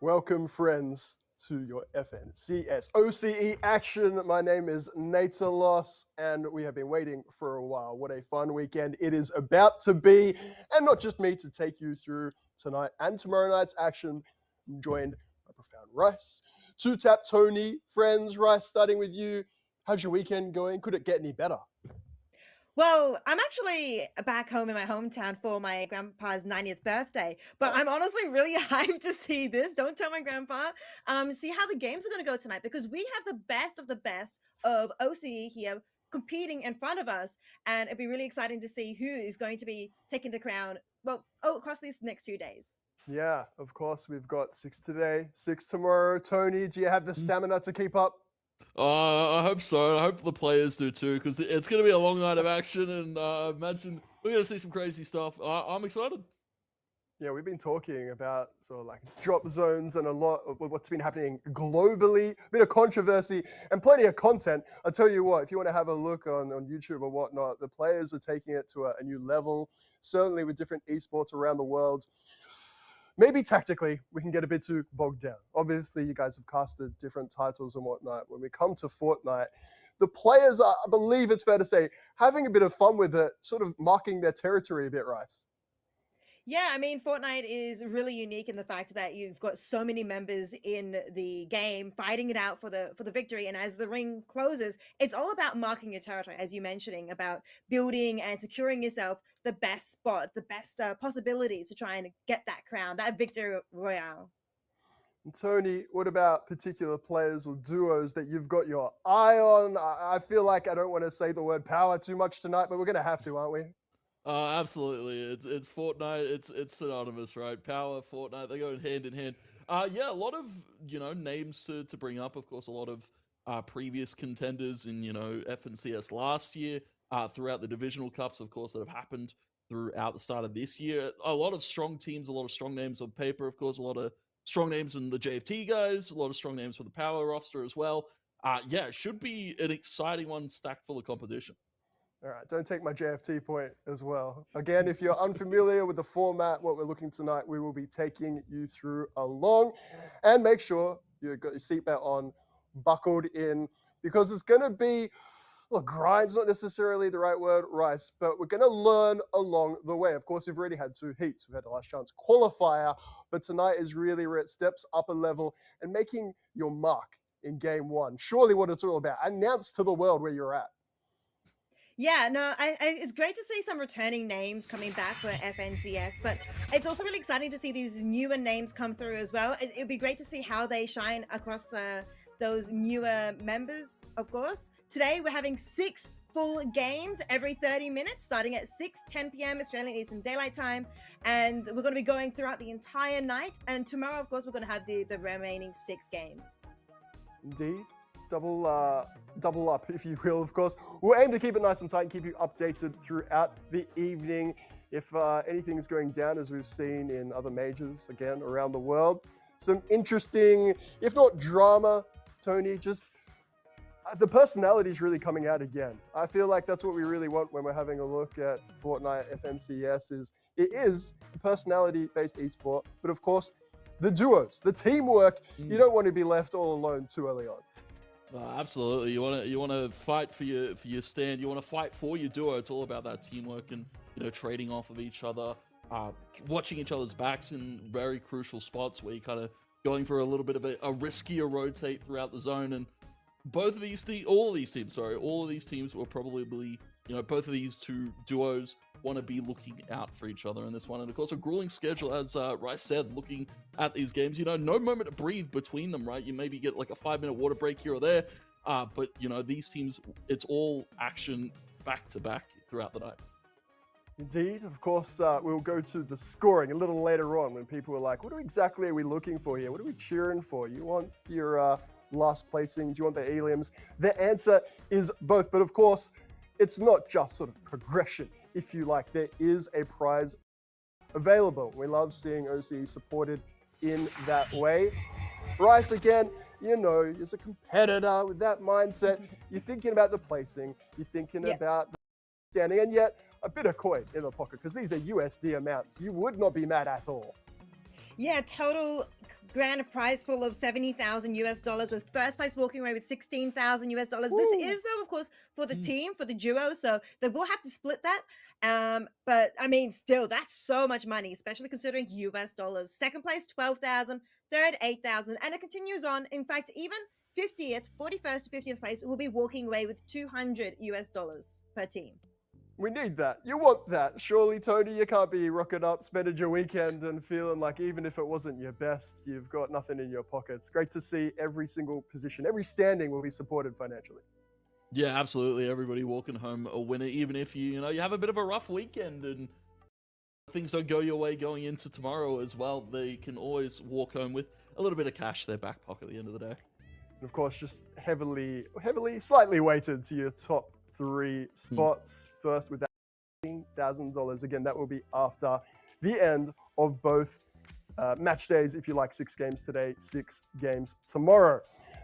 Welcome, friends, to your FNCS OCE action. My name is Natalos, and we have been waiting for a while. What a fun weekend it is about to be. And not just me to take you through tonight and tomorrow night's action. I'm joined by Profound Rice, Two Tap Tony, friends. Rice, starting with you. How's your weekend going? Could it get any better? Well, I'm actually back home in my hometown for my grandpa's 90th birthday, but I'm honestly really hyped to see this. Don't tell my grandpa. See how the games are going to go tonight because we have the best of OCE here competing in front of us, and it'd be really exciting to see who is going to be taking the crown. Well, across these next 2 days. Yeah, of course. We've got 6 today, 6 tomorrow. Tony, do you have the stamina to keep up? I hope so. I hope the players do too, because it's going to be a long night of action, and I imagine we're going to see some crazy stuff. I'm excited. Yeah, we've been talking about sort of like drop zones and a lot of what's been happening globally, a bit of controversy and plenty of content. I'll tell you what, if you want to have a look on YouTube or whatnot, the players are taking it to a new level, certainly with different esports around the world. Maybe tactically, we can get a bit too bogged down. Obviously, you guys have casted different titles and whatnot. When we come to Fortnite, the players are, I believe it's fair to say, having a bit of fun with it, sort of marking their territory a bit, Rice. Yeah, I mean, Fortnite is really unique in the fact that you've got so many members in the game fighting it out for the victory. And as the ring closes, it's all about marking your territory, as you mentioning about building and securing yourself the best spot, the best possibilities to try and get that crown, that victory royale. And Tony, what about particular players or duos that you've got your eye on? I feel like I don't want to say the word power too much tonight, but we're going to have to, aren't we? Absolutely. It's Fortnite. It's synonymous, right? Power, Fortnite. They go hand in hand. Yeah, a lot of names to bring up. Of course, a lot of previous contenders in FNCS last year. Throughout the divisional cups, of course, that have happened throughout the start of this year. A lot of strong teams, a lot of strong names on paper. Of course, a lot of strong names in the JFT guys. A lot of strong names for the Power roster as well. Yeah, it should be an exciting one, stacked full of competition. All right, don't take my JFT point as well. Again, if you're unfamiliar with the format, what we're looking tonight, we will be taking you through along. And make sure you've got your seatbelt on, buckled in, because it's going to be, look, grind's not necessarily the right word, Rice, but we're going to learn along the way. Of course, we've already had 2 heats. We've had the last chance qualifier, but tonight is really where it steps up a level and making your mark in game 1. Surely what it's all about. Announce to the world where you're at. Yeah, no, it's great to see some returning names coming back for FNCS, but it's also really exciting to see these newer names come through as well. It'd be great to see how they shine across those newer members, of course. Today, we're having 6 full games every 30 minutes, starting at 10 p.m. Australian Eastern Daylight Time, and we're going to be going throughout the entire night. And tomorrow, of course, we're going to have the remaining 6 games. Indeed. Double up, if you will, of course. We'll aim to keep it nice and tight and keep you updated throughout the evening. If anything is going down, as we've seen in other majors, again, around the world. Some interesting, if not drama, Tony, just the personality is really coming out again. I feel like that's what we really want when we're having a look at Fortnite FNCS. It is a personality-based esport, but of course, the duos, the teamwork, you don't want to be left all alone too early on. Absolutely. You want to fight for your stand. You want to fight for your duo. It's all about that teamwork and trading off of each other, watching each other's backs in very crucial spots where you're kind of going for a little bit of a riskier rotate throughout the zone. And all of these teams will probably both of these 2 duos want to be looking out for each other in this one. And of course, a grueling schedule, as Rice said, looking at these games, no moment to breathe between them, right? You maybe get like a 5-minute water break here or there. But these teams, it's all action back to back throughout the night. Indeed, of course, we'll go to the scoring a little later on when people are like, what exactly are we looking for here? What are we cheering for? You want your last placing? Do you want the elims? The answer is both. But of course, it's not just sort of progression, if you like. There is a prize available. We love seeing OCE supported in that way. Rice, again, as a competitor with that mindset, you're thinking about the placing, you're thinking about the standing, and yet a bit of coin in the pocket, because these are USD amounts. You would not be mad at all. Yeah, total grand prize pool of 70,000 US dollars, with first place walking away with 16,000 US dollars. This is, though, of course, for the team, for the duo, so they will have to split that. But I mean, still, that's so much money, especially considering US dollars. Second place, 12,000, third, 8,000, and it continues on. In fact, even 50th, 41st to 50th place will be walking away with 200 US dollars per team. We need that. You want that. Surely, Tony, you can't be rocking up, spending your weekend and feeling like even if it wasn't your best, you've got nothing in your pockets. Great to see every single position, every standing will be supported financially. Yeah, absolutely. Everybody walking home a winner, even if you have a bit of a rough weekend and things don't go your way going into tomorrow as well. They can always walk home with a little bit of cash in their back pocket at the end of the day. And of course, just slightly weighted to your top 3 spots. First with that $15,000. Again, that will be after the end of both match days. If you like 6 games today, 6 games tomorrow.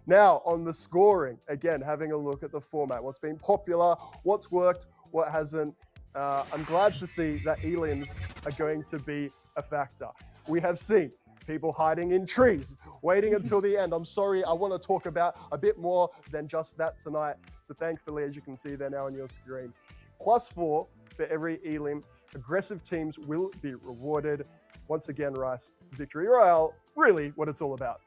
Now on the scoring, again, having a look at the format, what's been popular, what's worked, what hasn't. I'm glad to see that elims are going to be a factor. We have seen people hiding in trees, waiting until the end. I'm sorry, I want to talk about a bit more than just that tonight. So thankfully, as you can see there now on your screen, +4 for every elim. Aggressive teams will be rewarded. Once again, Rice, Victory Royale, really what it's all about.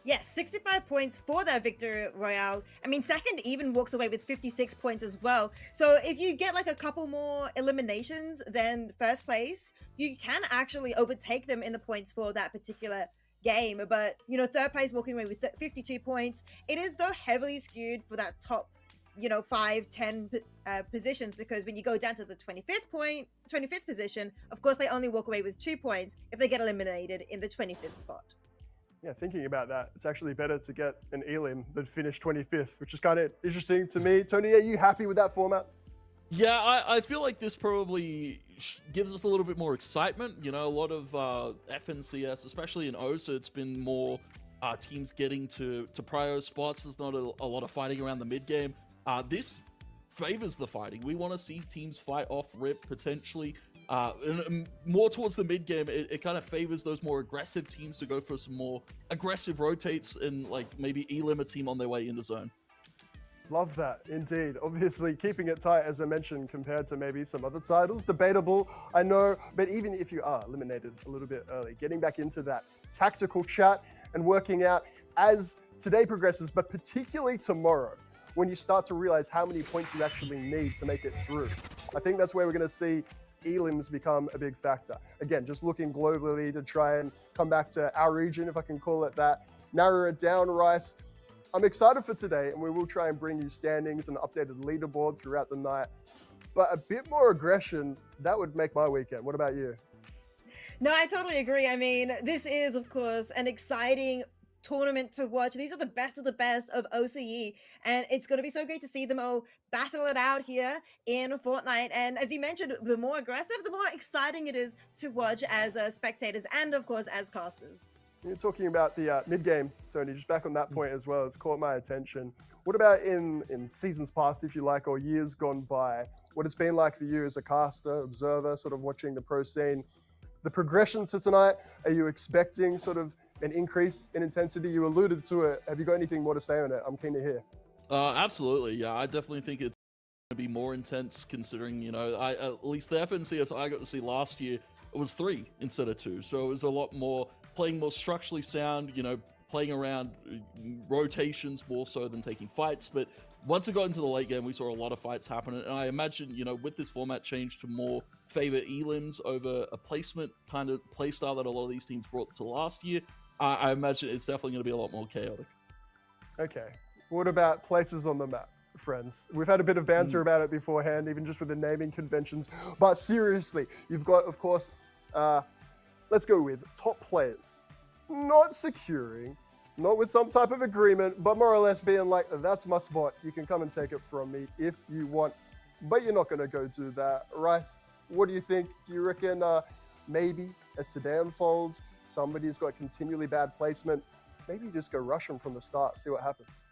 Yes, 65 points for that Victory Royale. I mean, second even walks away with 56 points as well. So if you get like a couple more eliminations than first place, you can actually overtake them in the points for that particular game. But, third place walking away with 52 points. It is, though, heavily skewed for that top, 5, 10 positions, because when you go down to the 25th position, of course, they only walk away with 2 points if they get eliminated in the 25th spot. Yeah, thinking about that, it's actually better to get an elim than finish 25th, which is kind of interesting to me. Tony, are you happy with that format? Yeah, I feel like this probably gives us a little bit more excitement. A lot of FNCS, especially in OCE, it's been more teams getting to prior spots. There's not a lot of fighting around the mid game. This favors the fighting. We want to see teams fight off rip potentially. And more towards the mid game, it kind of favors those more aggressive teams to go for some more aggressive rotates and like maybe elim a team on their way into zone. Love that, indeed. Obviously, keeping it tight, as I mentioned, compared to maybe some other titles, debatable, I know, but even if you are eliminated a little bit early, getting back into that tactical chat and working out as today progresses, but particularly tomorrow, when you start to realize how many points you actually need to make it through. I think that's where we're going to see elims become a big factor. Again, just looking globally to try and come back to our region, if I can call it that, narrow it down, Rice. I'm excited for today, and we will try and bring you standings and updated leaderboard throughout the night. But a bit more aggression, that would make my weekend. What about you? No, I totally agree. I mean, this is, of course, an exciting tournament to watch. These are the best of OCE, and it's going to be so great to see them all battle it out here in Fortnite. And as you mentioned, the more aggressive, the more exciting it is to watch as spectators and, of course, as casters. You're talking about the mid-game, Tony, just back on that point as well. It's caught my attention. What about in seasons past, if you like, or years gone by, what it's been like for you as a caster, observer, sort of watching the pro scene? The progression to tonight, are you expecting sort of an increase in intensity? You alluded to it. Have you got anything more to say on it? I'm keen to hear. Absolutely, yeah. I definitely think it's going to be more intense considering, at least the FNCS I got to see last year, it was 3 instead of 2. So it was a lot more playing more structurally sound, playing around rotations more so than taking fights. But once it got into the late game, we saw a lot of fights happening. And I imagine, with this format change to more favor elims over a placement kind of play style that a lot of these teams brought to last year, I imagine it's definitely going to be a lot more chaotic. Okay. What about places on the map, friends? We've had a bit of banter about it beforehand, even just with the naming conventions. But seriously, you've got, of course, let's go with top players. Not securing, not with some type of agreement, but more or less being like, that's my spot. You can come and take it from me if you want. But you're not going to go do that. Rice, what do you think? Do you reckon maybe as today unfolds, somebody's got continually bad placement, maybe you just go rush them from the start, see what happens?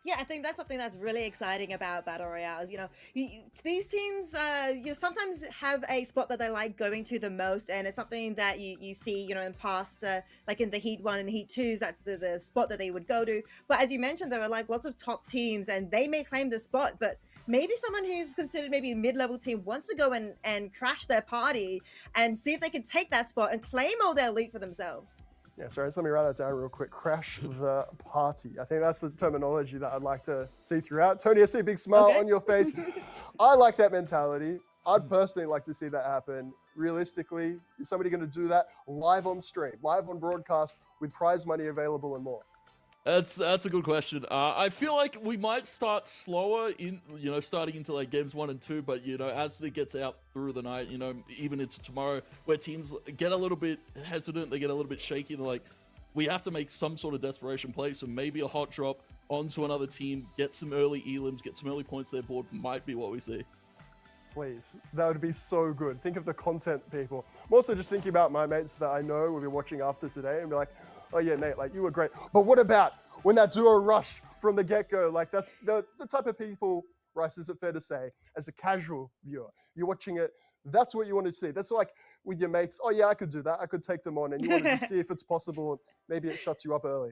Yeah, I think that's something that's really exciting about battle royales. These teams, sometimes have a spot that they like going to the most, and it's something that you see, in past, like in the Heat 1 and Heat 2s, that's the spot that they would go to. But as you mentioned, there are like lots of top teams, and they may claim the spot, but maybe someone who's considered maybe a mid-level team wants to go and crash their party and see if they can take that spot and claim all their loot for themselves. Yeah, sorry, just let me write that down real quick. Crash the party. I think that's the terminology that I'd like to see throughout. Tony, I see a big smile on your face. I like that mentality. I'd personally like to see that happen. Realistically, is somebody going to do that live on stream, live on broadcast with prize money available and more? That's a good question. I feel like we might start slower starting into like games 1 and 2, but as it gets out through the night, even into tomorrow, where teams get a little bit hesitant, they get a little bit shaky, they're like, we have to make some sort of desperation play, so maybe a hot drop onto another team, get some early elims, get some early points to their board might be what we see. Please, that would be so good. Think of the content, people. I'm also just thinking about my mates that I know will be watching after today and be like, oh yeah, Nate, like you were great. But what about when that duo rushed from the get-go? Like that's the type of people, Rice, is it fair to say, as a casual viewer, you're watching it, that's what you want to see. That's like with your mates, oh yeah, I could do that. I could take them on. And you wanted to see if it's possible. And maybe it shuts you up early.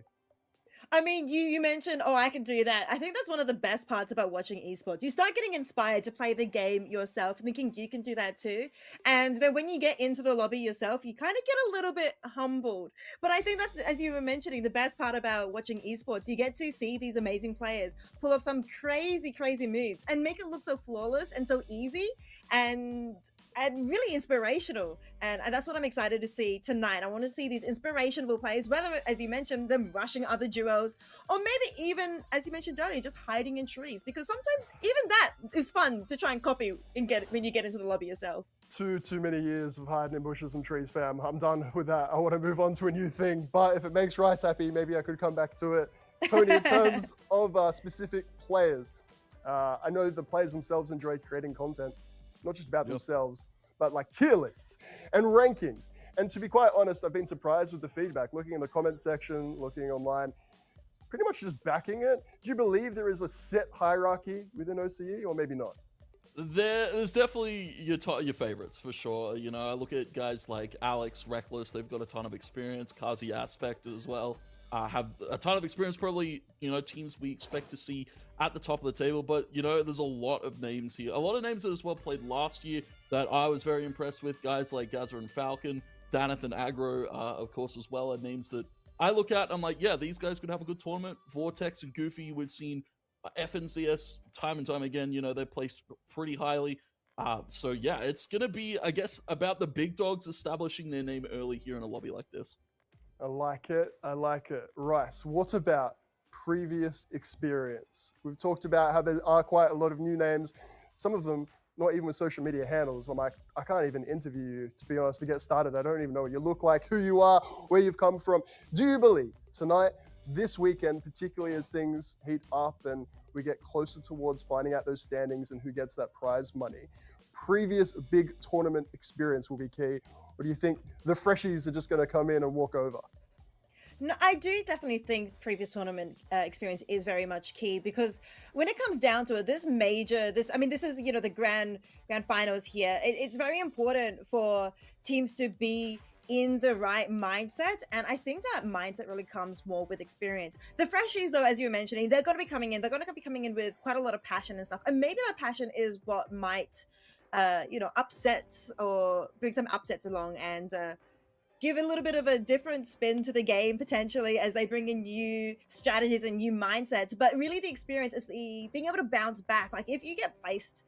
I mean, you mentioned, oh, I can do that. I think that's one of the best parts about watching esports. You start getting inspired to play the game yourself, thinking you can do that too. And then when you get into the lobby yourself, you kind of get a little bit humbled. But I think that's, as you were mentioning, the best part about watching esports. You get to see these amazing players pull off some crazy, crazy moves and make it look so flawless and so easy and really inspirational. And that's what I'm excited to see tonight. I want to see these inspirational players, whether, as you mentioned, them rushing other duos, or maybe even, as you mentioned earlier, just hiding in trees, because sometimes even that is fun to try and copy and get when you get into the lobby yourself. Too many years of hiding in bushes and trees, fam. I'm done with that. I want to move on to a new thing. But if it makes Rice happy, maybe I could come back to it. Tony, in terms of specific players, I know the players themselves enjoy creating content, not just about themselves, but like tier lists and rankings. And to be quite honest, I've been surprised with the feedback, looking in the comment section, looking online, pretty much just backing it. Do you believe there is a set hierarchy within OCE, or maybe not? There's definitely your favorites for sure. I look at guys like Alex, Reckless, they've got a ton of experience. Kazi Aspect as well. Have a ton of experience, probably, teams we expect to see at the top of the table. But, there's a lot of names here. A lot of names that as well played last year that I was very impressed with. Guys like Gaza and Falcon, Daneth and Aggro, of course, as well, are names that I look at and I'm like, yeah, these guys could have a good tournament. Vortex and Goofy, we've seen FNCS time and time again. They're placed pretty highly. So, yeah, it's going to be, I guess, about the big dogs establishing their name early here in a lobby like this. I like it. I like it. Rice, what about previous experience? We've talked about how there are quite a lot of new names. Some of them, not even with social media handles. I'm like, I can't even interview you, to be honest, to get started. I don't even know what you look like, who you are, where you've come from. Do you believe tonight, this weekend, particularly as things heat up and we get closer towards finding out those standings and who gets that prize money, previous big tournament experience will be key? Or do you think the freshies are just going to come in and walk over? No, I do definitely think previous tournament experience is very much key, because when it comes down to it, this is the grand finals here. It's very important for teams to be in the right mindset, and I think that mindset really comes more with experience. The freshies, though, as you were mentioning, they're going to be coming in. They're going to be coming in with quite a lot of passion and stuff, and maybe that passion is what might upsets or bring some upsets along and give a little bit of a different spin to the game potentially as they bring in new strategies and new mindsets. But really the experience is being able to bounce back. Like if you get placed,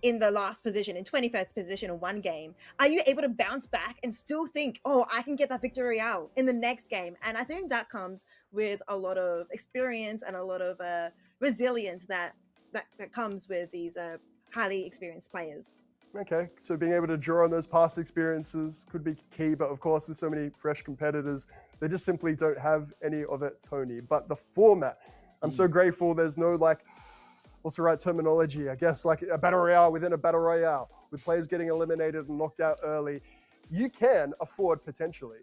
in the last position, in 21st position in one game, are you able to bounce back and still think, oh, I can get that victory out in the next game? And I think that comes with a lot of experience and a lot of resilience that comes with these highly experienced players. Okay, so being able to draw on those past experiences could be key, but of course with so many fresh competitors, they just simply don't have any of it, Tony. But the format, I'm so grateful there's no what's the right terminology? I guess like a battle royale within a battle royale with players getting eliminated and knocked out early. You can afford potentially.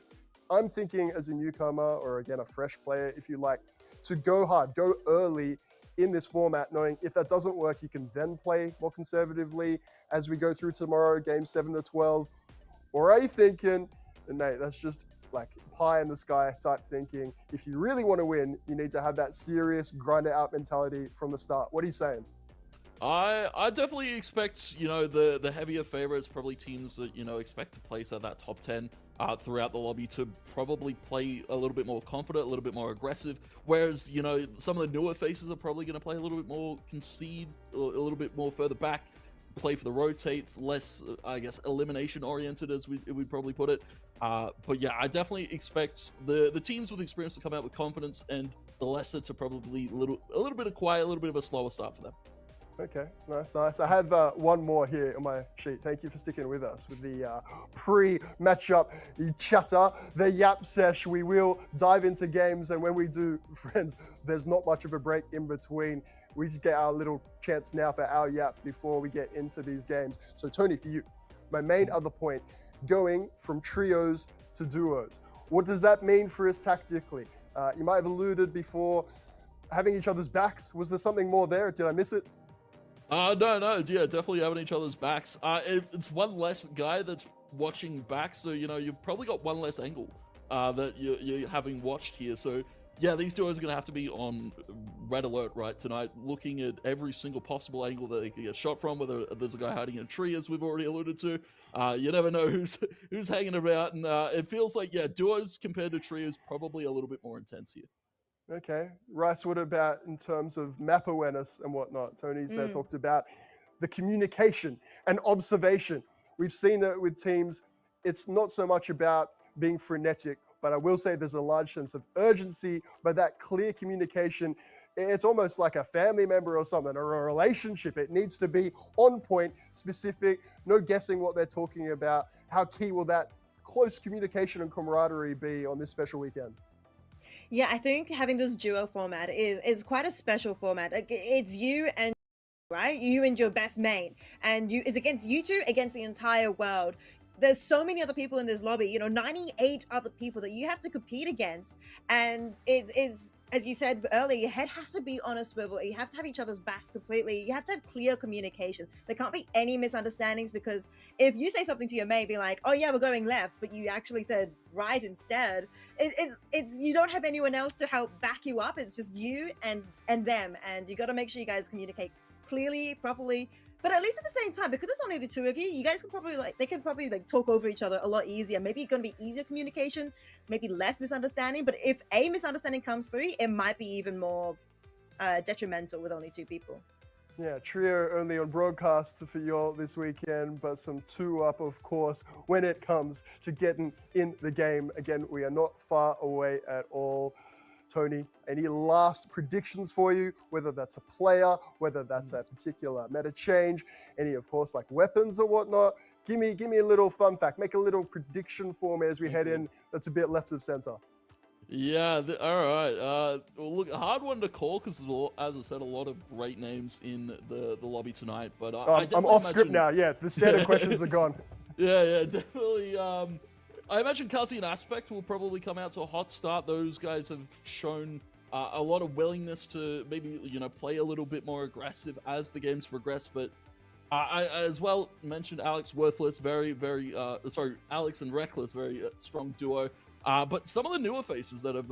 I'm thinking as a newcomer or again, a fresh player, if you like, to go hard, go early in this format, knowing if that doesn't work, you can then play more conservatively as we go through tomorrow, game 7 to 12? Or are you thinking, and Nate, that's just like pie in the sky type thinking, if you really want to win, you need to have that serious grind it out mentality from the start? What are you saying? I definitely expect, the heavier favorites, probably teams that, expect to place at that top 10 throughout the lobby, to probably play a little bit more confident, a little bit more aggressive. Whereas, some of the newer faces are probably going to play a little bit more concede, or a little bit more further back, play for the rotates, less, I guess, elimination oriented, as we'd probably put it. But yeah, I definitely expect the teams with experience to come out with confidence, and the lesser to probably a little bit of quiet, a little bit of a slower start for them. Okay, nice. I have one more here on my sheet. Thank you for sticking with us with the pre-matchup chatter, the yap sesh. We will dive into games, and when we do, friends, there's not much of a break in between. We just get our little chance now for our yap before we get into these games. So Tony, for you, my main other point, going from trios to duos. What does that mean for us tactically? You might have alluded before, having each other's backs. Was there something more there? Did I miss it? No, yeah, definitely having each other's backs. It's one less guy that's watching back, so you've probably got one less angle that you're having watched here. So yeah, these duos are gonna have to be on red alert right tonight, looking at every single possible angle that they could get shot from. Whether there's a guy hiding in a tree, as we've already alluded to, you never know who's hanging about, and it feels like, yeah, duos compared to trios probably a little bit more intense here. Okay. Rice, what about in terms of map awareness and whatnot? Tony's there talked about the communication and observation. We've seen it with teams. It's not so much about being frenetic, but I will say there's a large sense of urgency, but that clear communication, it's almost like a family member or something, or a relationship. It needs to be on point, specific, no guessing what they're talking about. How key will that close communication and camaraderie be on this special weekend? Yeah, I think having this duo format is quite a special format. Like, it's you and right, you and your best mate, and it's against you two against the entire world. There's so many other people in this lobby, 98 other people that you have to compete against, and it's as you said earlier, your head has to be on a swivel. You have to have each other's backs completely. You have to have clear communication. There can't be any misunderstandings, because if you say something to your mate, be like, "Oh yeah, we're going left," but you actually said right instead, it's you don't have anyone else to help back you up. It's just you and them, and you got to make sure you guys communicate clearly, properly. But at least at the same time, because it's only the two of you, you guys can probably they can probably talk over each other a lot easier. Maybe it's going to be easier communication, maybe less misunderstanding. But if a misunderstanding comes through, it might be even more detrimental with only two people. Yeah, trio only on broadcast for y'all this weekend, but some 2-up, of course, when it comes to getting in the game. Again, we are not far away at all. Tony, any last predictions for you, whether that's a player, whether that's a particular meta change, any, of course, like weapons or whatnot? Give me a little fun fact. Make a little prediction for me as we head in that's a bit left of center. Yeah, all right. Well, look, a hard one to call, because, as I said, a lot of great names in the lobby tonight. But I'm off script now. Yeah, the standard questions are gone. Yeah, definitely. I imagine Kazi and Aspect will probably come out to a hot start. Those guys have shown a lot of willingness to maybe, play a little bit more aggressive as the games progress. But I as well mentioned Alex Worthless, Alex and Reckless, very strong duo. But some of the newer faces that have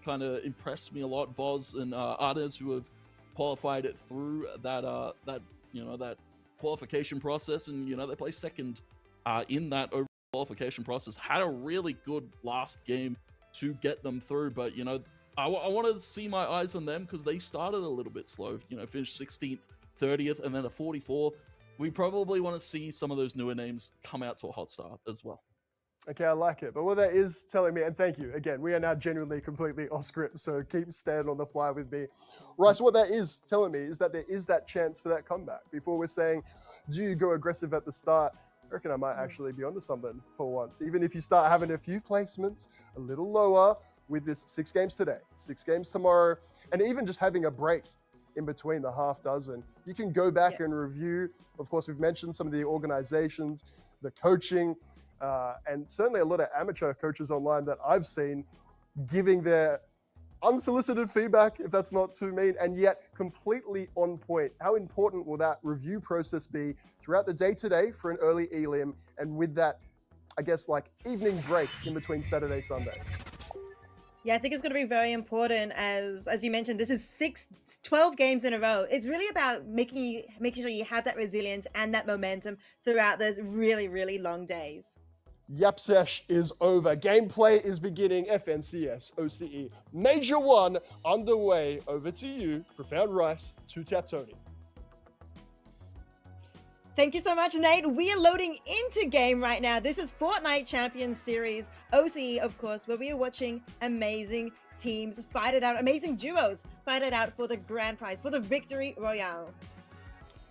kind of impressed me a lot, Voz and Ardenz, who have qualified it through that qualification process, and they placed second in that over qualification process, had a really good last game to get them through. But I want to see my eyes on them, because they started a little bit slow, finished 16th, 30th, and then a 44. We probably want to see some of those newer names come out to a hot start as well. Okay, I like it. But what that is telling me, and thank you, again, we are now genuinely completely off script, so keep staying on the fly with me. Rice, what that is telling me is that there is that chance for that comeback. Before we're saying, do you go aggressive at the start? I reckon I might actually be onto something for once. Even if you start having a few placements a little lower with this 6 games today, 6 games tomorrow, and even just having a break in between the half dozen, you can go back and review. Of course, we've mentioned some of the organizations, the coaching, and certainly a lot of amateur coaches online that I've seen giving their unsolicited feedback, if that's not too mean, and yet completely on point. How important will that review process be throughout the day today for an early elim, and with that, I guess, like evening break in between Saturday, Sunday? Yeah, I think it's going to be very important as you mentioned, this is 12 games in a row. It's really about making sure you have that resilience and that momentum throughout those really, really long days. Yap Sesh is over. Gameplay is beginning. FNCS OCE Major 1 underway. Over to you, Profound Rice, 2-Tap Tony. Thank you so much, Nate. We are loading into game right now. This is Fortnite Champions Series, OCE, of course, where we are watching amazing teams fight it out, amazing duos fight it out for the grand prize, for the victory royale.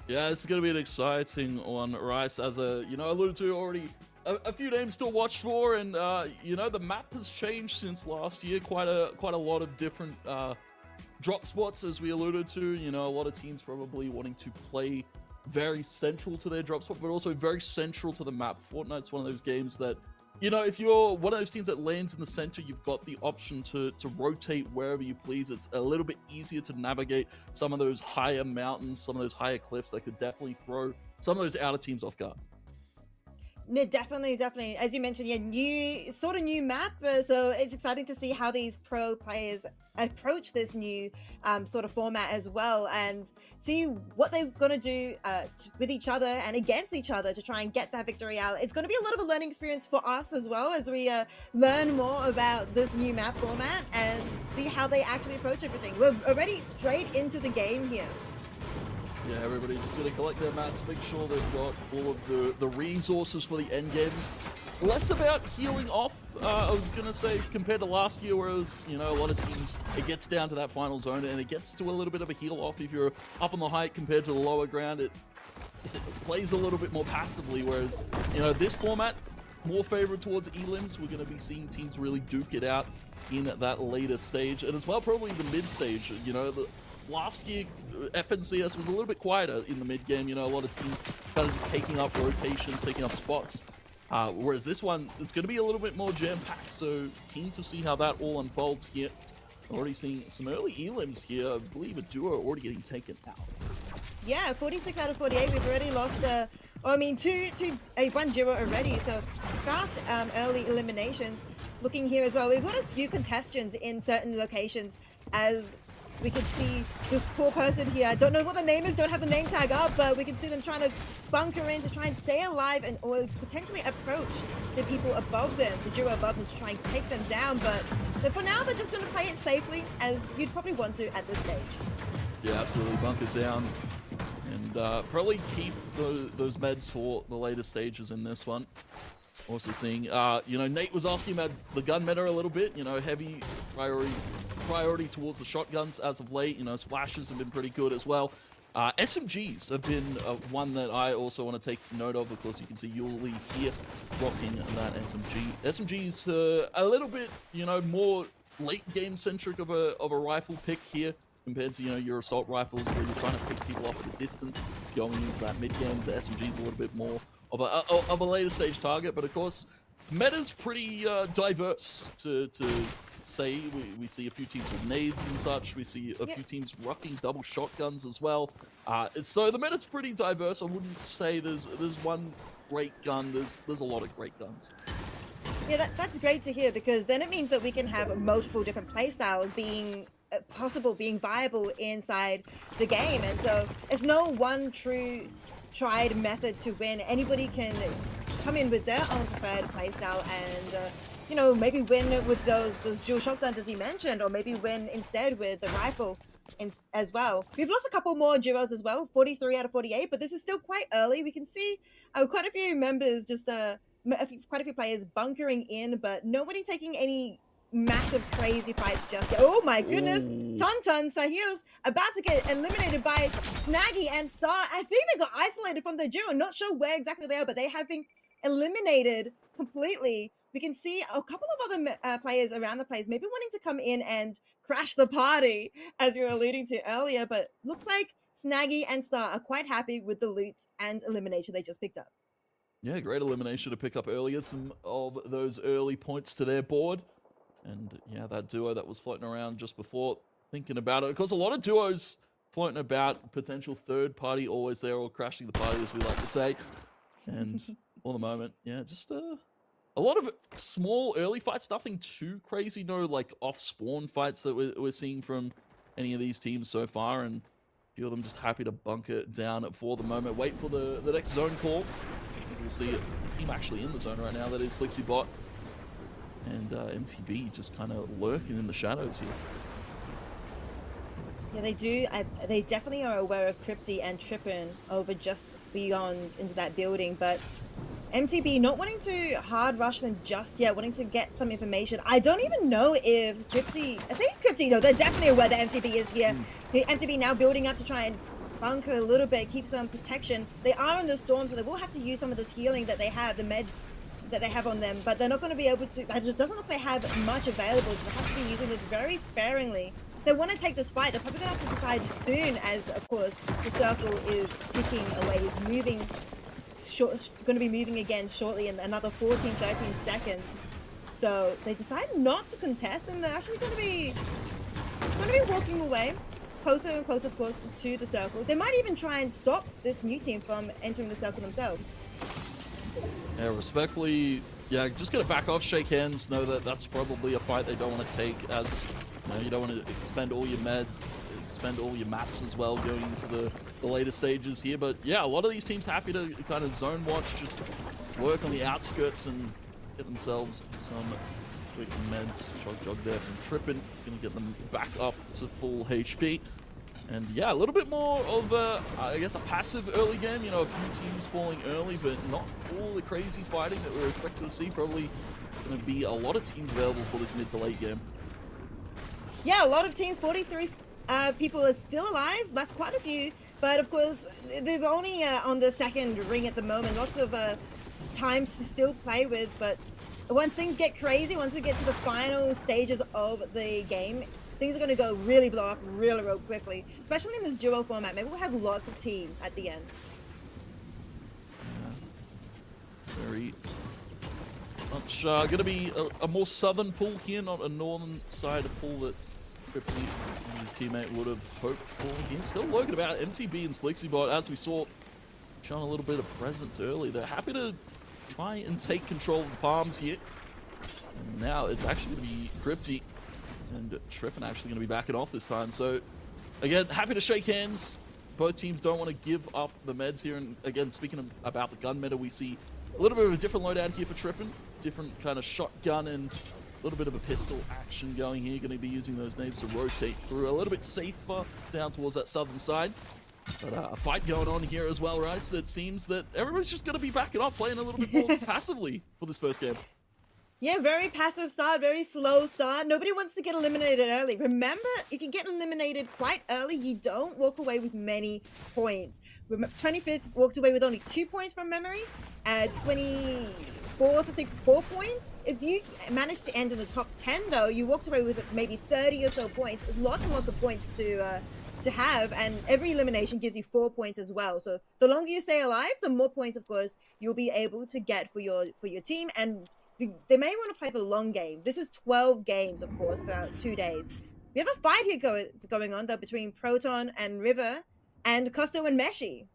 Yeah, this is going to be an exciting one, Rice, as alluded to already. A few names to watch for, and the map has changed since last year. Quite a lot of different drop spots, as we alluded to. A lot of teams probably wanting to play very central to their drop spot, but also very central to the map. Fortnite's one of those games that, if you're one of those teams that lands in the center, you've got the option to rotate wherever you please. It's a little bit easier to navigate some of those higher mountains, some of those higher cliffs that could definitely throw some of those outer teams off guard. No, definitely. As you mentioned, yeah, new map. So it's exciting to see how these pro players approach this new sort of format as well, and see what they're going to do with each other and against each other to try and get that victory out. It's going to be a lot of a learning experience for us as well, as we learn more about this new map format and see how they actually approach everything. We're already straight into the game here. Yeah, everybody just going to collect their mats, make sure they've got all of the resources for the end game. Less about healing off, I was going to say, compared to last year, where it was, a lot of teams, it gets down to that final zone, and it gets to a little bit of a heal off. If you're up on the height compared to the lower ground, it plays a little bit more passively, whereas, this format, more favored towards elims. We're going to be seeing teams really duke it out in that later stage, and as well probably the mid stage. Last year, FNCS was a little bit quieter in the mid game. A lot of teams kind of just taking up rotations, taking up spots. Whereas this one, it's going to be a little bit more jam-packed. So keen to see how that all unfolds here. Already seeing some early elims here. I believe a duo already getting taken out. Yeah, 46 out of 48. We've already lost one duo already. So fast early eliminations. Looking here as well, we've got a few contestants in certain locations, as we can see this poor person here. I don't know what the name is, don't have the name tag up, but we can see them trying to bunker in to try and stay alive or potentially approach the people above them, the duo above them, to try and take them down. But for now, they're just going to play it safely, as you'd probably want to at this stage. Yeah, absolutely. Bunker down and probably keep those meds for the later stages in this one. Also seeing, Nate was asking about the gun meta a little bit. Heavy priority towards the shotguns as of late. Splashes have been pretty good as well. SMGs have been one that I also want to take note of. Of course, you can see Yuli here rocking that SMG. SMGs a little bit, more late game centric of a rifle pick here compared to your assault rifles, where you're trying to pick people up at a distance going into that mid game. The SMG's a little bit more of a later stage target, but of course, meta's pretty diverse to say. We see a few teams with nades and such. We see a few teams rocking double shotguns as well. So the meta's pretty diverse. I wouldn't say there's one great gun. There's a lot of great guns. Yeah, that's great to hear, because then it means that we can have multiple different playstyles being being viable inside the game, and so it's no one true tried method to win. Anybody can come in with their own preferred playstyle and maybe win with those dual shotguns, as you mentioned, or maybe win instead with the rifle as well. We've lost a couple more duos as well, 43 out of 48, but this is still quite early. We can see quite a few members, quite a few players bunkering in, but nobody taking any massive crazy fights just yet. Oh my goodness. Tonton Sahil's about to get eliminated by Snaggy and Star. I think they got isolated from the duo. Not sure where exactly they are, but they have been eliminated completely. We can see a couple of other players around the place maybe wanting to come in and crash the party, as we were alluding to earlier, but looks like Snaggy and Star are quite happy with the loot and elimination they just picked up. Yeah, great elimination to pick up earlier. Some of those early points to their board. And yeah, that duo that was floating around just before, thinking about it, because a lot of duos floating about, potential third party always there, or crashing the party, as we like to say. And for the moment, yeah, just a lot of small early fights, nothing too crazy, no like off spawn fights that we're seeing from any of these teams so far, and a few of them just happy to bunker down for the moment, wait for the next zone call, as we'll see a team actually in the zone right now, that is Slixybot, and MTB just kind of lurking in the shadows here. Yeah, they do. They definitely are aware of Crypty and Trippin over just beyond into that building, but MTB not wanting to hard rush them just yet, wanting to get some information. I don't even know if Crypty, I think Crypty, no, they're definitely aware that MTB is here. MTB now building up to try and bunker a little bit, keep some protection. They are in the storm, so they will have to use some of this healing that they have, the meds that they have on them, but they're not going to be able to, it doesn't look like they have much available, so they have to be using this very sparingly. They want to take this fight. They're probably going to have to decide soon as, of course, the circle is ticking away, is moving, going to be moving again shortly in another 14, 13 seconds. So they decide not to contest, and they're actually going to be walking away closer and closer, of course, to the circle. They might even try and stop this new team from entering the circle themselves. Yeah, respectfully, yeah, just gonna back off, shake hands, know that that's probably a fight they don't want to take, as you don't want to expend all your meds, expend all your mats as well going into the later stages here. But yeah, a lot of these teams happy to kind of zone watch, just work on the outskirts and get themselves some quick meds. Jog there from Trippin, gonna get them back up to full HP. And yeah, a little bit more of I guess a passive early game, you know, a few teams falling early, but not all the crazy fighting that we're expected to see. Probably going to be a lot of teams available for this mid to late game. Yeah, a lot of teams, 43 people are still alive. That's quite a few. But of course, they're only on the second ring at the moment. Lots of time to still play with. But once things get crazy, once we get to the final stages of the game, things are going to go really blow up really, real quickly. Especially in this duo format. Maybe we'll have lots of teams at the end. Yeah. Very much going to be a more southern pool here, not a northern side pool that Crypty and his teammate would have hoped for here. Still lurking about MTB and Slixybot, as we saw, showing a little bit of presence early. They're happy to try and take control of the palms here. And now it's actually going to be Crypty and Trippin actually going to be backing off this time. So again, happy to shake hands. Both teams don't want to give up the meds here. And again, speaking about the gun meta, we see a little bit of a different loadout here for Trippin. Different kind of shotgun and a little bit of a pistol action going here. Going to be using those nades to rotate through. A little bit safer down towards that southern side. But a fight going on here as well, right? So it seems that everybody's just going to be backing off, playing a little bit more passively for this first game. Yeah, very passive start, very slow start. Nobody wants to get eliminated early. Remember, if you get eliminated quite early, you don't walk away with many points. 25th walked away with only 2 points from memory. 24th, I think 4 points. If you managed to end in the top 10, though, you walked away with maybe 30 or so points. Lots and lots of points to have, and every elimination gives you 4 points as well. So the longer you stay alive, the more points, of course, you'll be able to get for your team. And they may want to play the long game. This is 12 games, of course, throughout 2 days. We have a fight here going on, though, between Proton and River and Costo and Meshi.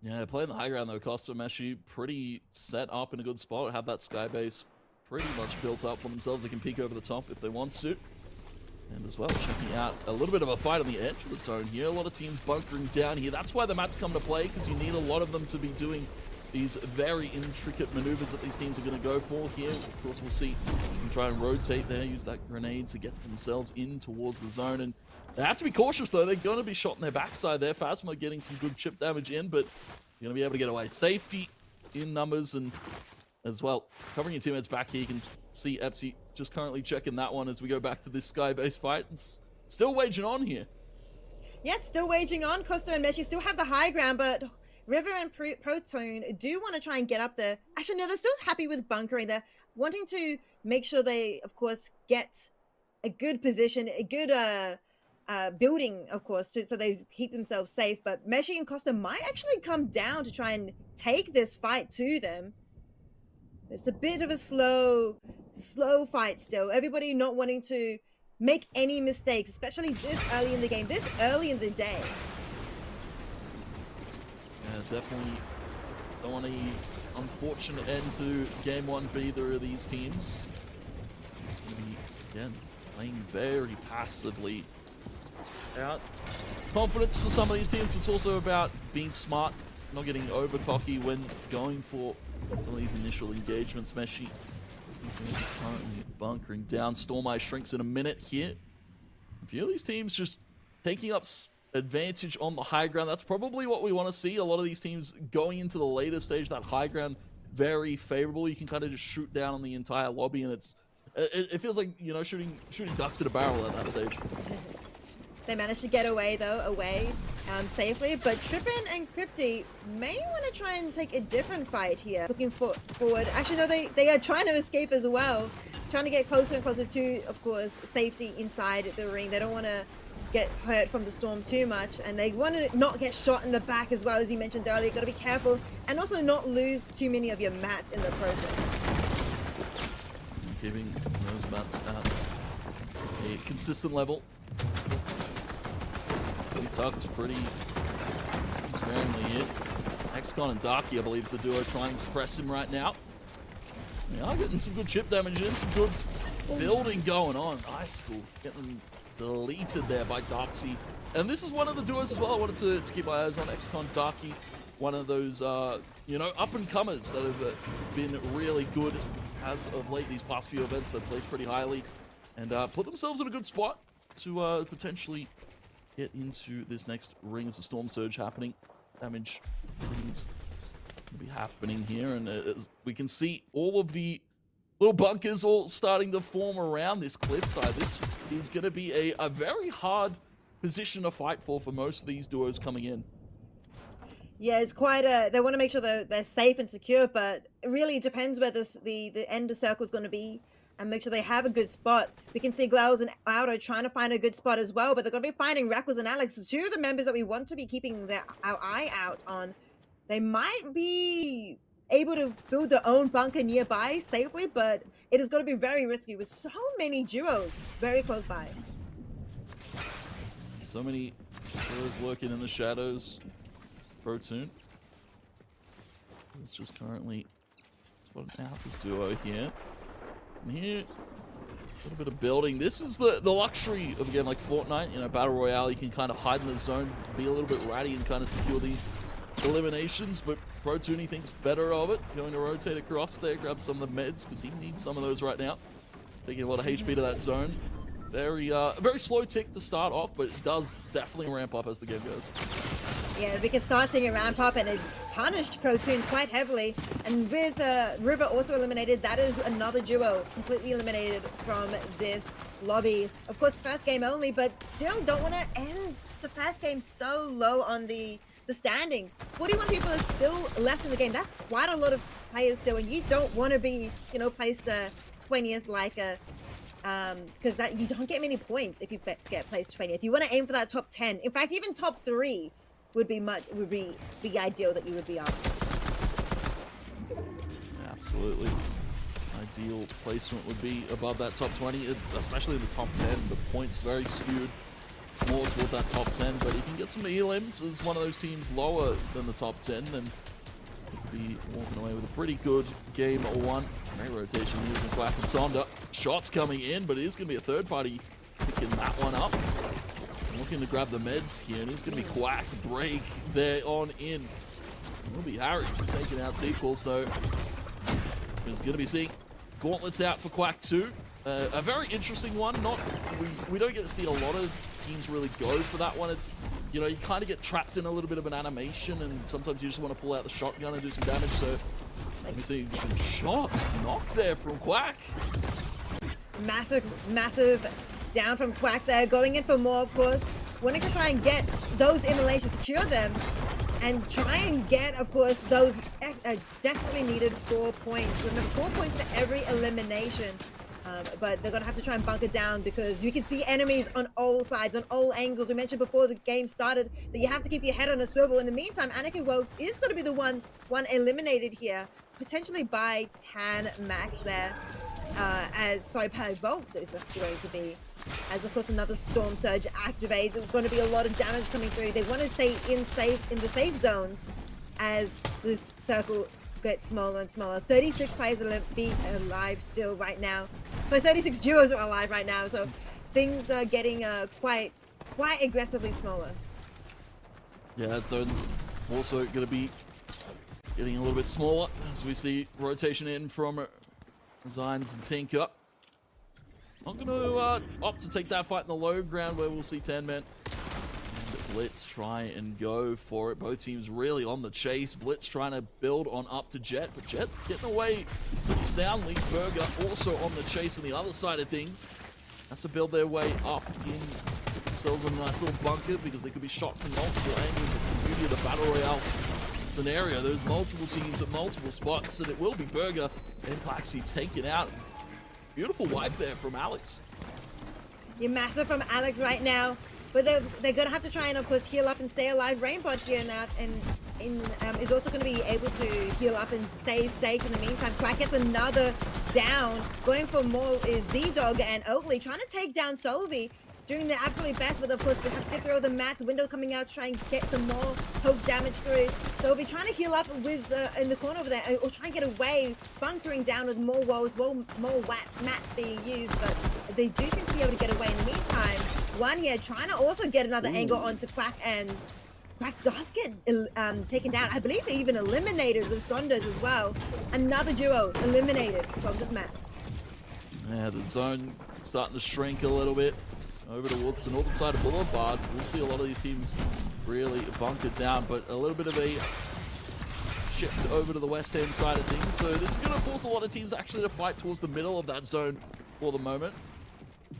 Yeah, playing the high ground, though. Costo and Meshi pretty set up in a good spot. Have that sky base pretty much built up for themselves. They can peek over the top if they want to. And as well, checking out a little bit of a fight on the edge of the zone here. A lot of teams bunkering down here. That's why the mats come to play, because you need a lot of them to be doing these very intricate maneuvers that these teams are going to go for here. Of course, we'll see them try and rotate there, use that grenade to get themselves in towards the zone. And they have to be cautious, though. They're going to be shot in their backside there. Phasma getting some good chip damage in, but you're going to be able to get away. Safety in numbers, and as well, covering your teammates back here. You can see Epsi just currently checking that one as we go back to this sky-based fight. It's still waging on here. Yeah, it's still waging on. Costa and Meshi still have the high ground, but River and Proton do want to try and get up there. Actually, no, they're still happy with bunkering. They're wanting to make sure they, of course, get a good position, a good building, of course, so they keep themselves safe. But Meshi and Costa might actually come down to try and take this fight to them. It's a bit of a slow fight still. Everybody not wanting to make any mistakes, especially this early in the game, this early in the day. Yeah, definitely don't want any unfortunate end to game one for either of these teams. It's going to be, again, playing very passively. Out confidence for some of these teams. It's also about being smart, not getting over cocky when going for some of these initial engagements. Meshi is just currently bunkering down. Storm Eye shrinks in a minute here. A few of these teams just taking up advantage on the high ground. That's probably what we want to see. A lot of these teams going into the later stage, that high ground, very favorable. You can kind of just shoot down on the entire lobby, and it feels like, you know, shooting ducks at a barrel at that stage. They managed to get away though, safely, but Trippin and Crypty may want to try and take a different fight here. Looking forward. Actually, no, they are trying to escape as well. Trying to get closer and closer to, of course, safety inside the ring. They don't want to get hurt from the storm too much, and they want to not get shot in the back as well, as you mentioned earlier. Got to be careful and also not lose too many of your mats in the process. Giving those mats at a consistent level. Tug's pretty sparingly hit. XCon and Darky, I believe, is the duo trying to press him right now. They are getting some good chip damage in, some good building going on. Nice, cool. Getting deleted there by Darksy. And this is one of the duos as well I wanted to keep my eyes on. XCon, Darky, one of those, you know, up-and-comers that have been really good as of late. These past few events, they've played pretty highly and put themselves in a good spot to potentially get into this next ring as the storm surge happening. Damage is going to be happening here, and as we can see all of the little bunkers all starting to form around this cliffside. This is going to be a very hard position to fight for most of these duos coming in. Yeah, it's quite they want to make sure they're safe and secure, but it really depends where the end of circle is going to be, and make sure they have a good spot. We can see Glaus and Auto trying to find a good spot as well, but they're going to be finding Rackles and Alex, two of the members that we want to be keeping our eye out on. They might be able to build their own bunker nearby safely, but it is going to be very risky with so many duos very close by. So many duos lurking in the shadows. Protoon is just currently spotting out this duo here. And here, a little bit of building. This is the luxury of a game like Fortnite, you know, Battle Royale. You can kind of hide in the zone, be a little bit ratty and kind of secure these eliminations, but Protoon, he thinks better of it. Going to rotate across there, grab some of the meds, because he needs some of those right now. Taking a lot of HP to that zone. Very slow tick to start off, but it does definitely ramp up as the game goes. Yeah, we can start seeing it ramp up, and it punished Protoon quite heavily. And with River also eliminated, that is another duo completely eliminated from this lobby. Of course, first game only, but still don't want to end the first game so low on the standings. 41 people are still left in the game. That's quite a lot of players still, and you don't want to be, you know, placed 20th like a because that you don't get many points if you get placed 20th. You want to aim for that top 10. In fact, even top 3 would be the ideal that you would be after. Absolutely. Ideal placement would be above that top 20, especially the top 10. The points very skewed more towards that top 10, but you can get some elims as one of those teams lower than the top 10, and be walking away with a pretty good game 1. Great rotation here from Quack and Sonda. Shots coming in, but it is going to be a third party picking that one up. Looking to grab the meds here, and it's going to be Quack break there on in. It will be Harry taking out sequel, so there's going to be seeing gauntlets out for Quack 2. A very interesting one. We don't get to see a lot of teams really go for that one. It's, you know, you kind of get trapped in a little bit of an animation, and sometimes you just want to pull out the shotgun and do some damage. So let me see some shots knocked there from Quack. Massive down from Quack there, going in for more, of course. Wanting to try and get those immolations, secure them, and try and get, of course, those desperately needed 4 points. Remember, 4 points for every elimination. But they're going to have to try and bunker down, because you can see enemies on all sides, on all angles. We mentioned before the game started that you have to keep your head on a swivel. In the meantime, Anakin Wilkes is going to be the one eliminated here. potentially buy Tan Max there, by Volks is going to be, as of course another Storm Surge activates. It's going to be a lot of damage coming through. They want to stay in the safe zones as this circle gets smaller and smaller. 36 players will be alive still right now. So 36 duos are alive right now. So things are getting quite aggressively smaller. Yeah, that zone's also going to be getting a little bit smaller as we see rotation in from Resigns and Tinker. Not going to opt to take that fight in the low ground where we'll see 10 men. And Blitz try and go for it. Both teams really on the chase. Blitz trying to build on up to Jet, but Jet getting away pretty soundly. Burger also on the chase on the other side of things. Has to build their way up in themselves in a nice little bunker because they could be shot from multiple angles. It's the beauty of the Battle Royale scenario. There's multiple teams at multiple spots, and it will be Burger and Plaxi taken out. Beautiful wipe there from Alex. You're massive from Alex right now, but they're gonna have to try and of course heal up and stay alive. Rainbot here now and is also going to be able to heal up and stay safe in the meantime. Quack gets another down. Going for more is Z-Dog and Oakley trying to take down Solvi, doing their absolute best, but of course they have to get through the mats. Window coming out, trying to get some more poke damage through. Solvi trying to heal up with in the corner over there, or try and get away, bunkering down with more walls, more mats being used, but they do seem to be able to get away in the meantime. One here trying to also get another angle onto Quack, and Quack does get taken down. I believe they even eliminated with Saunders as well. Another duo eliminated from this map. Yeah, the zone starting to shrink a little bit over towards the northern side of Boulevard. We'll see a lot of these teams really bunkered down, but a little bit of a shift over to the west-hand side of things. So this is going to force a lot of teams actually to fight towards the middle of that zone for the moment.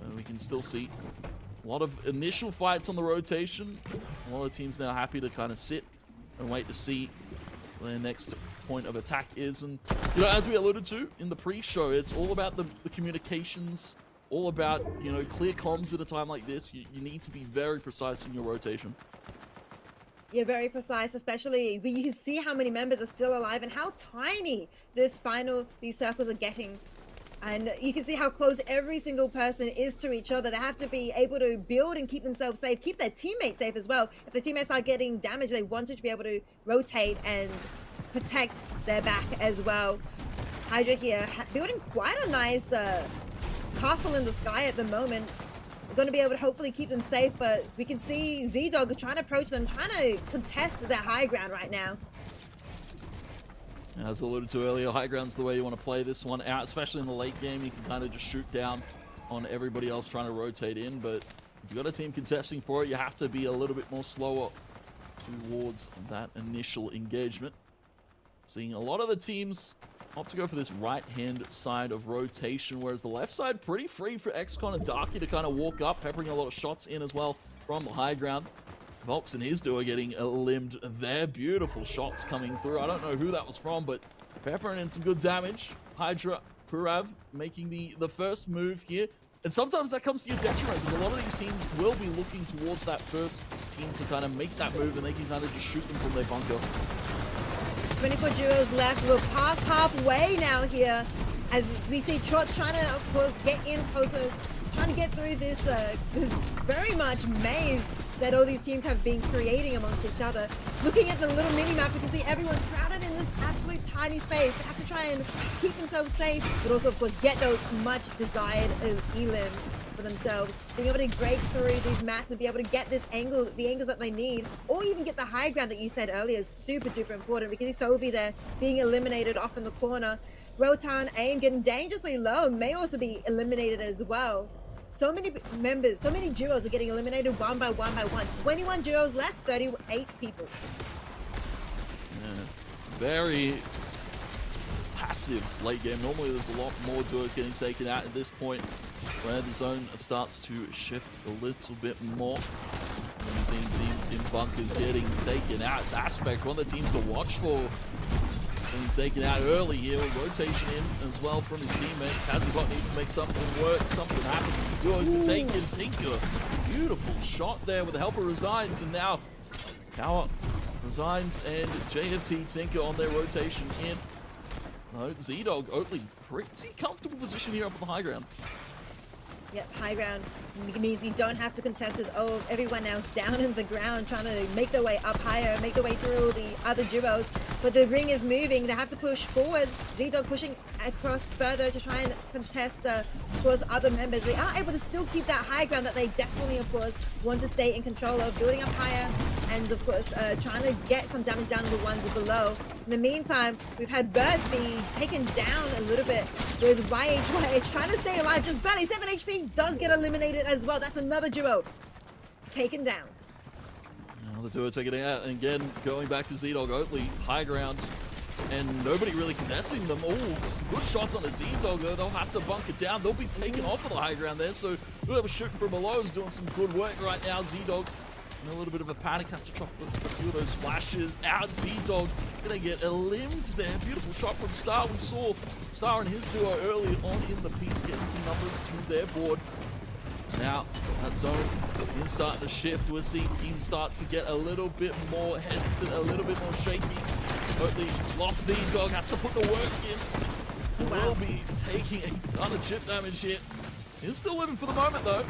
And we can still see a lot of initial fights on the rotation. A lot of teams now happy to kind of sit and wait to see where their next point of attack is. And, you know, as we alluded to in the pre-show, it's all about the communications, all about, you know, clear comms at a time like this. You need to be very precise in your rotation. You're very precise, especially when you can see how many members are still alive and how tiny these circles are getting. And you can see how close every single person is to each other. They have to be able to build and keep themselves safe, keep their teammates safe as well. If the teammates are getting damaged, they want to be able to rotate and protect their back as well. Hydra here building quite a nice castle in the sky at the moment. We're going to be able to hopefully keep them safe, but we can see Z-Dog trying to approach them, trying to contest their high ground right now. As alluded to earlier, high ground's the way you want to play this one out, especially in the late game. You can kind of just shoot down on everybody else trying to rotate in, but if you've got a team contesting for it, you have to be a little bit more slower towards that initial engagement. Seeing a lot of the teams opt to go for this right-hand side of rotation, whereas the left side pretty free for XCon and Darky to kind of walk up, peppering a lot of shots in as well from the high ground. Volks and his duo getting limbed there. Beautiful shots coming through. I don't know who that was from, but peppering in some good damage. Hydra Purav making the first move here. And sometimes that comes to your detriment, because a lot of these teams will be looking towards that first team to kind of make that move, and they can kind of just shoot them from their bunker. 24 duos left. We're past halfway now here, as we see Trot trying to, of course, get in closer, trying to get through this very much maze that all these teams have been creating amongst each other. Looking at the little mini-map, you can see everyone's crowded in this absolute tiny space. They have to try and keep themselves safe, but also, of course, get those much desired elims for themselves. Being able to break through these mats and be able to get this angle, the angles that they need, or even get the high ground that you said earlier is super duper important. We can see Sovi there being eliminated off in the corner. Rotan Aim getting dangerously low, may also be eliminated as well. So many members, so many duos are getting eliminated one by one by one. 21 duos left, 38 people. Yeah, very passive late game. Normally there's a lot more duos getting taken out at this point, where the zone starts to shift a little bit more. And we're seeing teams in bunkers getting taken out. It's Aspect, one of the teams to watch for. Being taken out early here, rotation in as well from his teammate. Kazibot needs to make something work, something happen. The duo's been taken. Tinker, beautiful shot there with the help of Resigns, and now Power Resigns and JFT Tinker on their rotation in. No, Z-Dog Oatly, pretty comfortable position here up on the high ground. Yep, high ground means you don't have to contest with everyone else down in the ground trying to make their way up higher, make their way through the other duos. But the ring is moving, they have to push forward. Z-Dog pushing across further to try and contest, of course, other members. They are able to still keep that high ground that they desperately, of course, want to stay in control of, building up higher and, of course, trying to get some damage down to the ones below. In the meantime, we've had Bird be taken down a little bit with YH trying to stay alive, just barely 7 HP, does get eliminated as well. That's another duo taken down. Another duo taking it out, and again, going back to Z-Dog Oatly, high ground, and nobody really contesting them. Oh, some good shots on the Z-Dog though. They'll have to bunker down. They'll be taken off of the high ground there, so whoever shooting from below is doing some good work right now. Z-Dog in a little bit of a panic, has to chop a few of those splashes out. Z-Dog gonna get eliminated there. Beautiful shot from Star. We saw Star and his duo early on in the piece getting some numbers to their board. Now, that zone is starting to shift. We're seeing teams start to get a little bit more hesitant, a little bit more shaky. But the lost Z-Dog has to put the work in. Will be taking a ton of chip damage here. He's still living for the moment, though.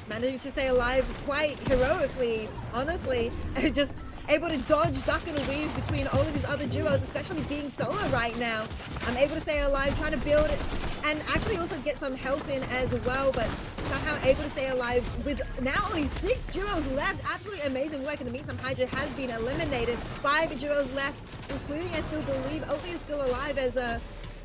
Managing to stay alive quite heroically, honestly. Just able to dodge, duck, and weave between all of these other duos, especially being solo right now. I'm able to stay alive, trying to build it, and actually also get some health in as well, but somehow able to stay alive with now only 6 duos left. Absolutely amazing work. In the meantime, Hydra has been eliminated. 5 duos left, including, I still believe, Oatly is still alive as a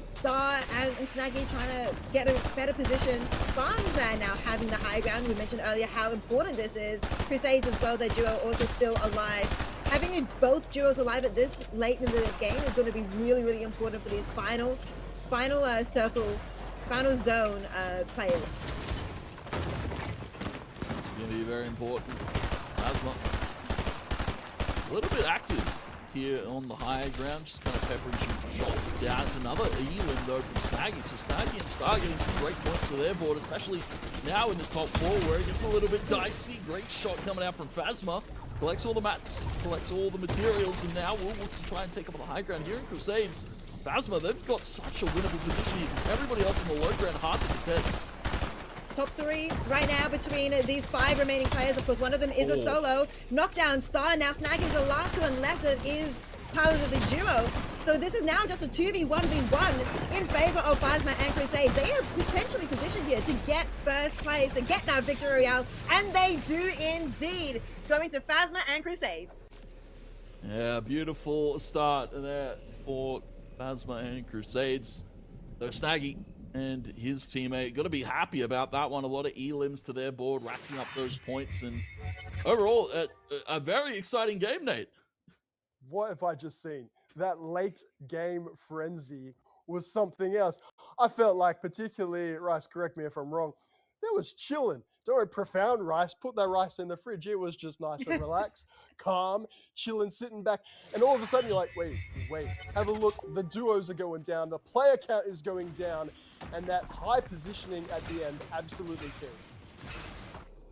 Star and Snaggy trying to get a better position. Farms are now having the high ground. We mentioned earlier how important this is. Crusades as well, their duo also still alive. Having both duos alive at this late in the game is going to be really, really important for these final zone players. This is going to be very important. Asma, a little bit active here on the high ground, just kind of peppering some shots down. It's another Elim though from Snaggy. So Snaggy and Star getting some great points to their board, especially now in this top 4 where it gets a little bit dicey. Great shot coming out from Phasma. Collects all the mats, collects all the materials, and now we'll look to try and take up on the high ground here in Crusades. Phasma, they've got such a winnable position here because everybody else on the low ground hard to contest. Top 3 right now between these 5 remaining players. Of course, one of them is a solo. Knockdown Star. Now Snaggy is the last one left that is part of the duo. So this is now just a 2v1v1 in favor of Phasma and Crusade. They are potentially positioned here to get first place, to get that victory royale, and they do indeed. Going to Phasma and Crusades. Yeah, beautiful start there for Phasma and Crusades. So Snaggy and his teammate gonna be happy about that one. A lot of elims to their board, racking up those points, and overall a very exciting game, Nate. What have I just seen? That late game frenzy was something else. I felt like, particularly, Rice, correct me if I'm wrong, there was chilling. Don't worry, profound rice. Put that rice in the fridge. It was just nice and relaxed, calm, chilling, sitting back. And all of a sudden you're like, wait, have a look. The duos are going down. The player count is going down. And that high positioning at the end, absolutely key.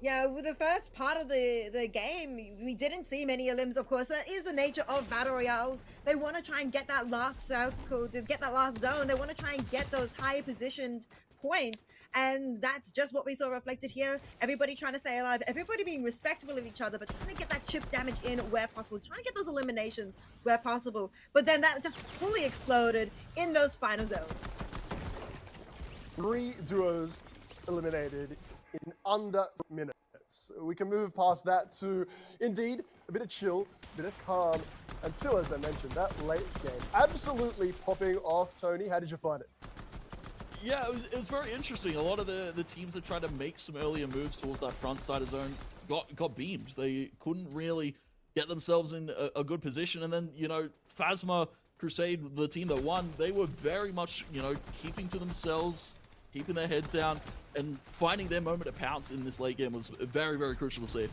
Yeah, with the first part of the game, we didn't see many elims, of course. That is the nature of Battle Royales. They want to try and get that last circle, get that last zone. They want to try and get those higher positioned points, and that's just what we saw reflected here. Everybody trying to stay alive, everybody being respectful of each other, but trying to get that chip damage in where possible, trying to get those eliminations where possible. But then that just fully exploded in those final zones. 3 duos eliminated in under minutes. We can move past that to, indeed, a bit of chill, a bit of calm, until, as I mentioned, that late game absolutely popping off. Tony, how did you find it? Yeah, it was very interesting. A lot of the teams that tried to make some earlier moves towards that front side of zone got beamed. They couldn't really get themselves in a good position. And then, you know, Phasma, Crusade, the team that won, they were very much, you know, keeping to themselves, keeping their head down, and finding their moment to pounce in this late game was very, very crucial to see.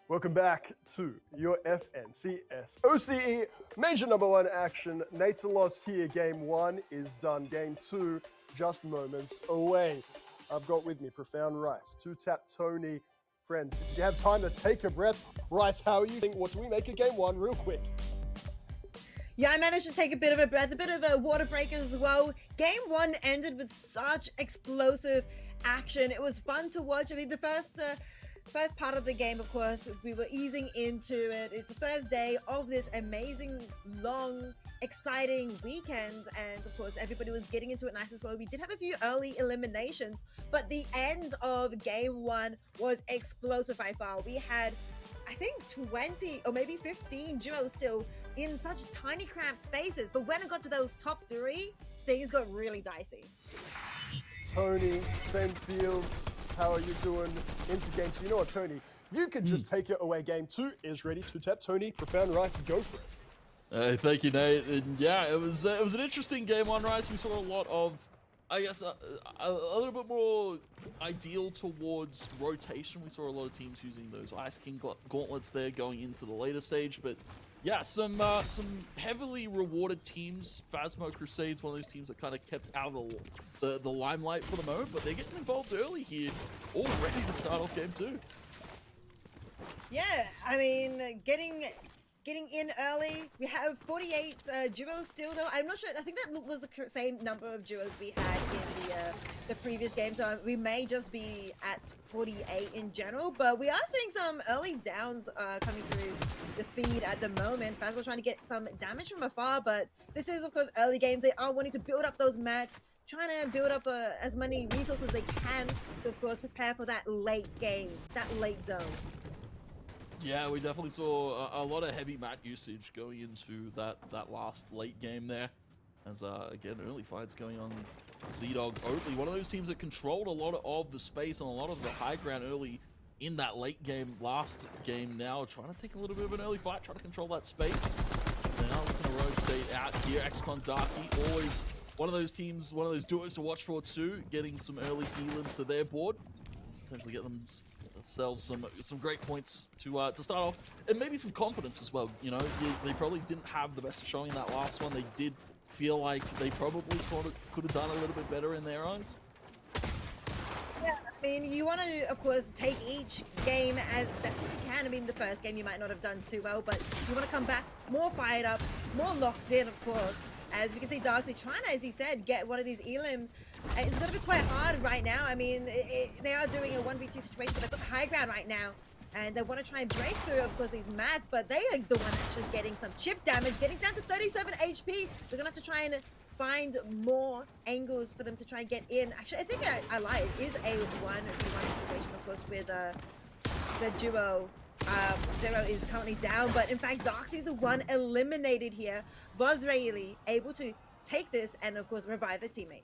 Welcome back to your FNCS OCE Major Number 1 action. Nate's lost here. Game 1 is done. Game 2 just moments away. I've got with me Profound Rice, 2-Tap Tony. Friends, did you have time to take a breath? Rice, how are you thinking? What do we make of Game 1 real quick? Yeah, I managed to take a bit of a breath, a bit of a water break as well. Game 1 ended with such explosive action. It was fun to watch. I mean, the first part of the game, of course, we were easing into it. It's the first day of this amazing, long, exciting weekend. And of course, everybody was getting into it nice and slow. We did have a few early eliminations, but the end of game 1 was explosive by far. We had, I think, 20 or maybe 15 duos still in such tiny cramped spaces. But when it got to those top 3, things got really dicey. Tony, same fields. How are you doing into game 2? You know what, Tony? You could just take it away. Game 2 is ready. 2-Tap Tony, Profound Rice, go for it. Thank you, Nate. And yeah, it was an interesting game on Rice. We saw a lot of, I guess, a little bit more ideal towards rotation. We saw a lot of teams using those Ice King gauntlets there going into the later stage, but yeah, some heavily rewarded teams. Phasmo Crusades, one of those teams that kind of kept out of the limelight for the moment, but they're getting involved early here, all ready to start off game 2. Yeah, I mean, getting in early. We have 48 duos still, though. I'm not sure. I think that was the same number of duos we had in the previous game, so we may just be at 48 in general. But we are seeing some early downs coming through the feed at the moment. Phasmo trying to get some damage from afar, but this is, of course, early game. They are wanting to build up those mats, trying to build up as many resources as they can to, of course, prepare for that late game, that late zones. Yeah, we definitely saw a lot of heavy mat usage going into that last late game there. As, again, early fights going on. Z-Dog Oatly, one of those teams that controlled a lot of the space and a lot of the high ground early in that late game, last game now, trying to take a little bit of an early fight, trying to control that space. Now looking to rotate out here. XCon Darky, always one of those teams, one of those duos to watch for too, getting some early elims to their board. Potentially get themselves some great points to start off, and maybe some confidence as well. You know, they probably didn't have the best showing in that last one. They did feel like they probably could have done a little bit better in their eyes. Yeah, I mean, you want to, of course, take each game as best as you can. I mean, the first game you might not have done too well, but you want to come back more fired up, more locked in, of course. As we can see, Darkseid trying to, as he said, get one of these elims. It's going to be quite hard right now. I mean, they are doing a 1v2 situation, but they've got the high ground right now. And they want to try and break through, of course, these mats, but they are the one actually getting some chip damage, getting down to 37 HP. They're going to have to try and find more angles for them to try and get in. Actually, I think I lied. It is a 1v1 situation, of course, with the duo. Zero is currently down, but in fact, Darkseid is the one eliminated here. Vosraeli able to take this and, of course, revive the teammate.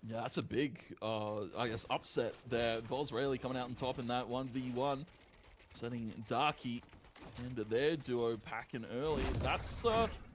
Yeah, that's a big, I guess, upset there. Vosraeli coming out on top in that 1v1. Setting Darky into their duo packing early. That's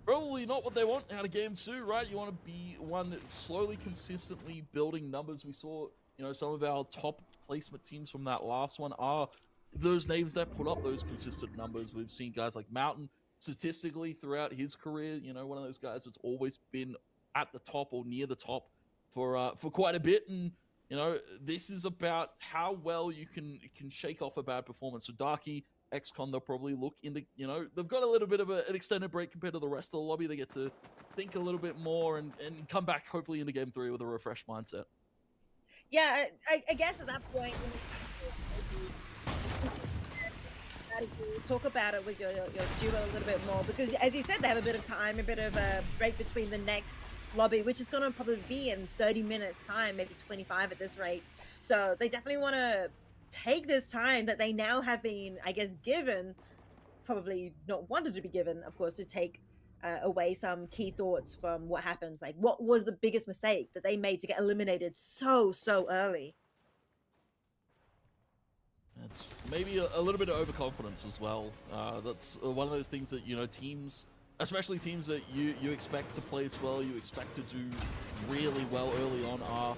probably not what they want out of game 2, right? You want to be one that's slowly, consistently building numbers. We saw, you know, some of our top placement teams from that last one are those names that put up those consistent numbers. We've seen guys like Mountain statistically throughout his career, you know, one of those guys that's always been at the top or near the top for quite a bit. And you know, this is about how well you can shake off a bad performance. So Darky, XCon, they'll probably look into, you know, they've got a little bit of an extended break compared to the rest of the lobby. They get to think a little bit more and come back hopefully into game 3 with a refreshed mindset. Yeah, I guess at that point, talk about it with your duo a little bit more, because as you said, they have a bit of time, a bit of a break between the next lobby, which is going to probably be in 30 minutes time, maybe 25 at this rate. So they definitely want to take this time that they now have been, I guess, given, probably not wanted to be given, of course, to take away some key thoughts from what happens. Like, what was the biggest mistake that they made to get eliminated so early? It's maybe a little bit of overconfidence as well. That's one of those things that, you know, teams, especially teams that you expect to place well, you expect to do really well early on, are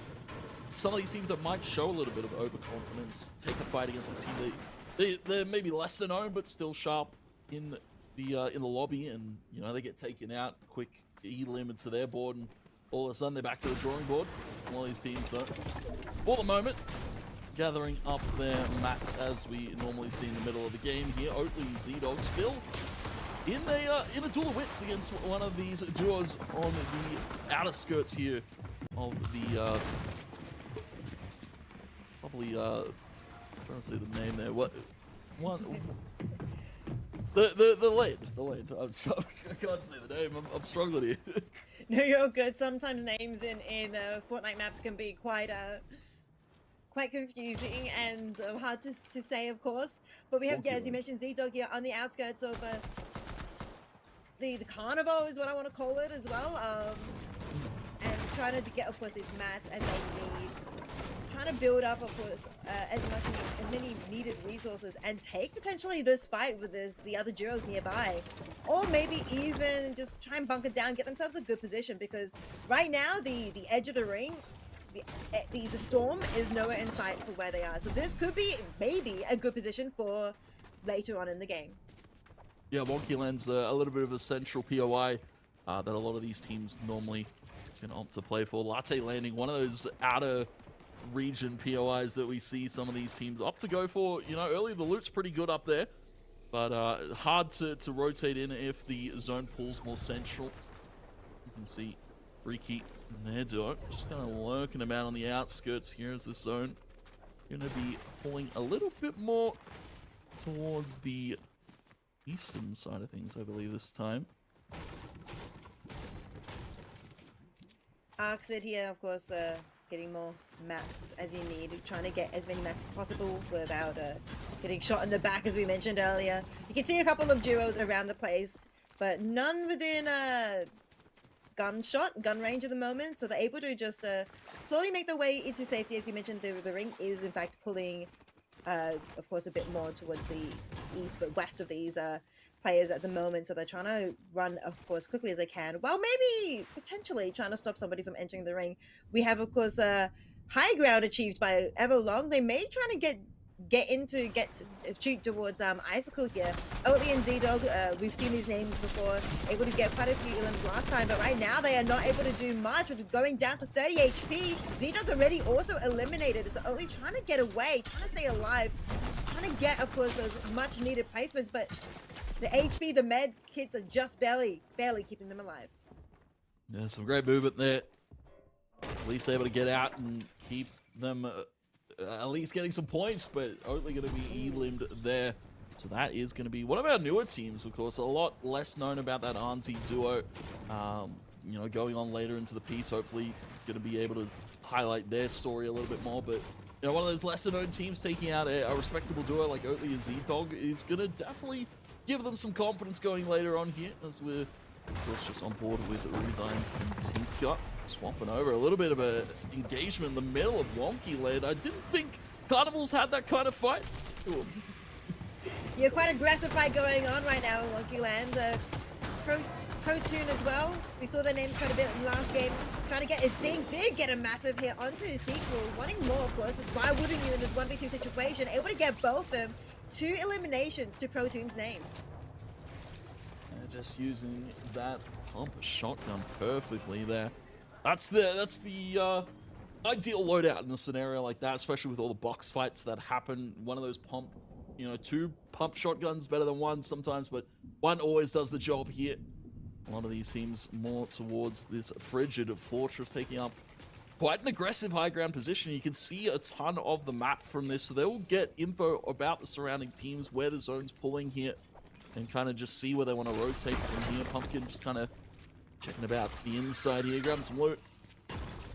some of these teams that might show a little bit of overconfidence, take a fight against a team that they're maybe lesser known, but still sharp in the lobby, and you know they get taken out quick. E-lim into their board, and all of a sudden they're back to the drawing board. All these teams, though, for the moment, gathering up their mats as we normally see in the middle of the game here. Oatly Z-Dog still in a duel of wits against one of these duos on the outer skirts here of the probably trying to see the name there. What one? The lead. I can't say the name. I'm struggling here. No, you're good. Sometimes names in Fortnite maps can be quite confusing and hard to say, of course. But we have, yeah, as you mentioned, Z-Dog here on the outskirts of the carnival is what I want to call it as well. And trying to get, of course, these mats as they need. Trying to build up, of course, as many needed resources and take potentially this fight with the other duos nearby, or maybe even just try and bunker down, get themselves a good position, because right now the edge of the ring, the storm is nowhere in sight for where they are. So this could be maybe a good position for later on in the game. Yeah, Wonky Land's a little bit of a central POI that a lot of these teams normally can opt to play for. Latte Landing, one of those outer region POIs that we see some of these teams opt to go for. You know, early the loot's pretty good up there, but hard to rotate in if the zone pulls more central. You can see Freaky and their duo just kind of lurking about on the outskirts here as the zone going to be pulling a little bit more towards the eastern side of things, I believe, this time. Arxid here, of course, getting more mats as you need, trying to get as many mats as possible without getting shot in the back, as we mentioned earlier. You can see a couple of duos around the place, but none within gun range at the moment, so they're able to just slowly make their way into safety. As you mentioned, the ring is in fact pulling, of course, a bit more towards the east but west of these players at the moment, so they're trying to run, of course, quickly as they can, while maybe potentially trying to stop somebody from entering the ring. We have, of course, high ground achieved by Everlong. They may try to shoot towards Icicle here. Oatly and Z-Dog, we've seen these names before, able to get quite a few elims last time, but right now they are not able to do much with going down to 30 HP. Z-Dog already also eliminated, so Oatly trying to get away, trying to stay alive, trying to get, of course, those much needed placements, but the HP, the med kits are just barely keeping them alive. Yeah, some great movement there. At least able to get out and keep them at least getting some points, but Oatly going to be E-limbed there. So that is going to be one of our newer teams, of course. A lot less known about that Arnsy duo. You know, going on later into the piece, hopefully going to be able to highlight their story a little bit more. But, you know, one of those lesser known teams taking out a respectable duo like Oatly and Z-Dog is going to definitely give them some confidence going later on here, as we're, of course, just on board with Resigns and Tinker. Swapping over a little bit of a engagement in the middle of Wonky Land. I didn't think Carnivals had that kind of fight. Ooh. Yeah, quite aggressive fight going on right now in Wonky Land. Protoon as well. We saw their names quite a bit in the last game. Trying to get it. Did get a massive hit onto his sequel. Wanting more, of course. Why wouldn't you in this 1v2 situation? Able to get both of them. 2 eliminations to Protoon's name. And just using that pump shotgun perfectly there. That's the ideal loadout in a scenario like that, especially with all the box fights that happen. One of those pump, you know, 2 pump shotguns better than 1 sometimes, but 1 always does the job here. A lot of these teams more towards this frigid fortress, taking up quite an aggressive high ground position. You can see a ton of the map from this, so they will get info about the surrounding teams, where the zone's pulling here, and kind of just see where they want to rotate from here. Pumpkin just kind of checking about the inside here, grabbing some loot,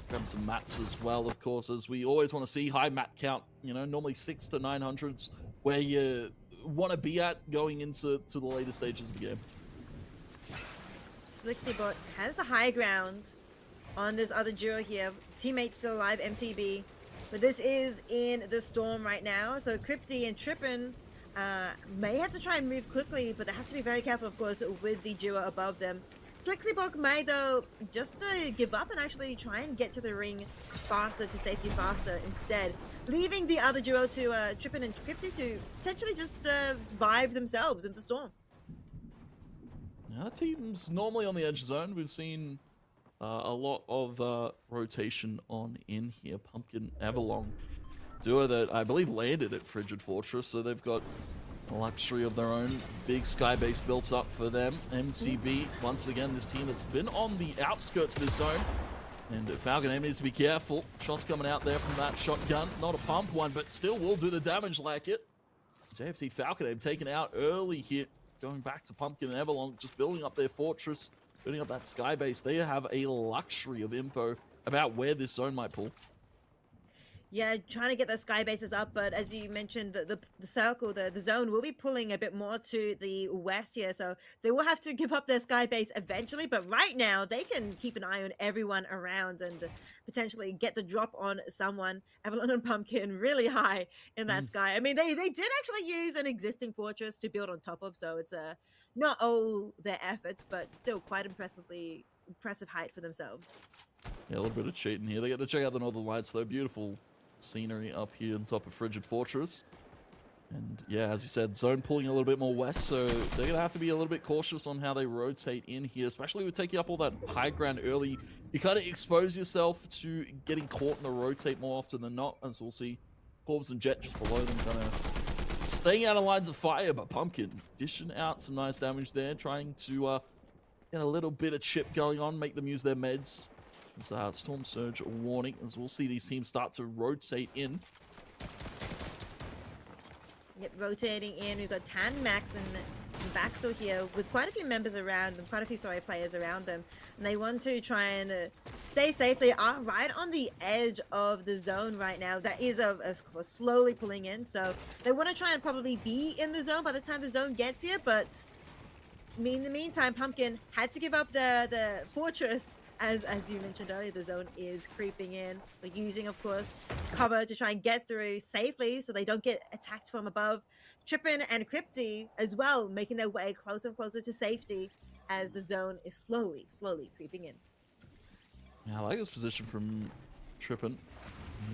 grabbing some mats as well, of course, as we always want to see. High mat count, you know, normally 600 to 900s where you want to be at going into the later stages of the game. Slixybot has the high ground on this other duo here. Teammates still alive, MTB, but this is in the storm right now, so Crypty and Trippin may have to try and move quickly, but they have to be very careful, of course, with the duo above them. Slixybot may, though, just give up and actually try and get to the ring faster, to safety faster instead. leaving the other duo to Trippin and Crypty to potentially just vibe themselves in the storm. Our team's normally on the edge zone. We've seen a lot of rotation on in here. Pumpkin Everlong, duo that I believe landed at Frigid Fortress, so they've got a luxury of their own. Big sky base built up for them. MTB, once again, this team that's been on the outskirts of this zone. And Falcon M needs to be careful. Shots coming out there from that shotgun. Not a pump one, but still will do the damage like it. JFT Falcon M taken out early here. Going back to Pumpkin and Everlong, just building up their fortress, building up that sky base. They have a luxury of info about where this zone might pull. Yeah, trying to get the sky bases up, but as you mentioned, the circle, the zone will be pulling a bit more to the west here, so they will have to give up their sky base eventually, but right now they can keep an eye on everyone around and potentially get the drop on someone. Avalon and Pumpkin really high in that sky. I mean, they did actually use an existing fortress to build on top of, so it's not all their efforts, but still quite impressive height for themselves. Yeah, a little bit of cheating here. They get to check out the Northern Lights, though. Beautiful scenery up here on top of Frigid Fortress. And yeah, as you said, zone pulling a little bit more west, so they're going to have to be a little bit cautious on how they rotate in here, especially with taking up all that high ground early. You kind of expose yourself to getting caught in the rotate more often than not, as we'll see Corbs and Jet just below them kind of staying out of lines of fire, but Pumpkin dishing out some nice damage there, trying to get a little bit of chip going on, make them use their meds. Storm Surge warning, as we'll see these teams start to rotate in. Yep, rotating in. We've got Tan, Max, and Baxel here with quite a few members around them, quite a few players around them. And they want to try and stay safe. They are right on the edge of the zone right now. That is, of course, slowly pulling in. So they want to try and probably be in the zone by the time the zone gets here. But in the meantime, Pumpkin had to give up the fortress. As you mentioned earlier, the zone is creeping in. So using, of course, cover to try and get through safely so they don't get attacked from above. Trippin and Crypty as well, making their way closer and closer to safety as the zone is slowly creeping in. Yeah, I like this position from Trippin.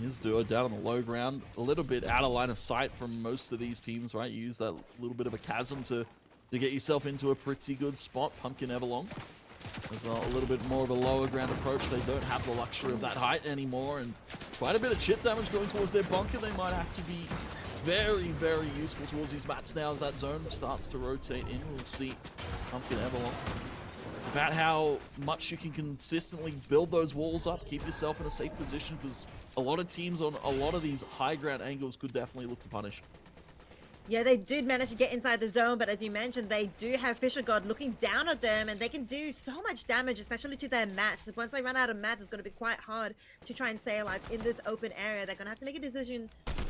His duo down on the low ground, a little bit out of line of sight from most of these teams, right? You use that little bit of a chasm to get yourself into a pretty good spot. Pumpkin Everlong as well, a little bit more of a lower ground approach. They don't have the luxury of that height anymore, and quite a bit of chip damage going towards their bunker. They might have to be very, very useful towards these mats now as that zone starts to rotate in. We'll see Pumpkin Everlong about how much you can consistently build those walls up, keep yourself in a safe position, because a lot of teams on a lot of these high ground angles could definitely look to punish. Yeah, they did manage to get inside the zone, but as you mentioned, they do have Fisher God looking down at them, and they can do so much damage, especially to their mats. Once they run out of mats, it's going to be quite hard to try and stay alive in this open area. They're going to have to make a decision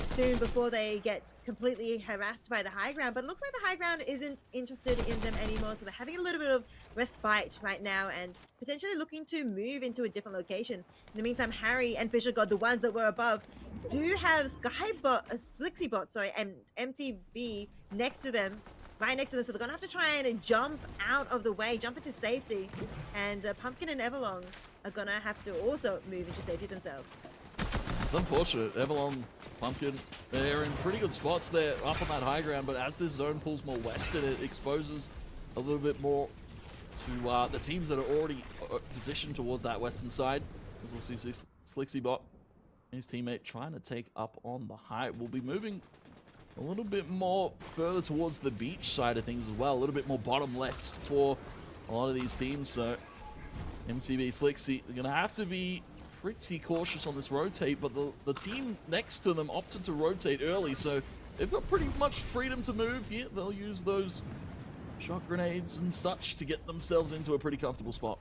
soon before they get completely harassed by the high ground, but it looks like the high ground isn't interested in them anymore, so they're having a little bit of respite right now and potentially looking to move into a different location. In the meantime, Harry and Fisher God, the ones that were above, do have Slixybot, and MTB next to them, right next to them, so they're gonna have to try and jump out of the way, jump into safety, and Pumpkin and Everlong are gonna have to also move into safety themselves. It's unfortunate. Everlong, Pumpkin, they're in pretty good spots. They're up on that high ground, but as this zone pulls more west, it exposes a little bit more to the teams that are already positioned towards that western side. As we'll see Slixybot and his teammate trying to take up on the height. We'll be moving a little bit more further towards the beach side of things as well. A little bit more bottom left for a lot of these teams. So MCB, Slixy, they're going to have to be pretty cautious on this rotate, but the team next to them opted to rotate early, so they've got pretty much freedom to move here. They'll use those shock grenades and such to get themselves into a pretty comfortable spot.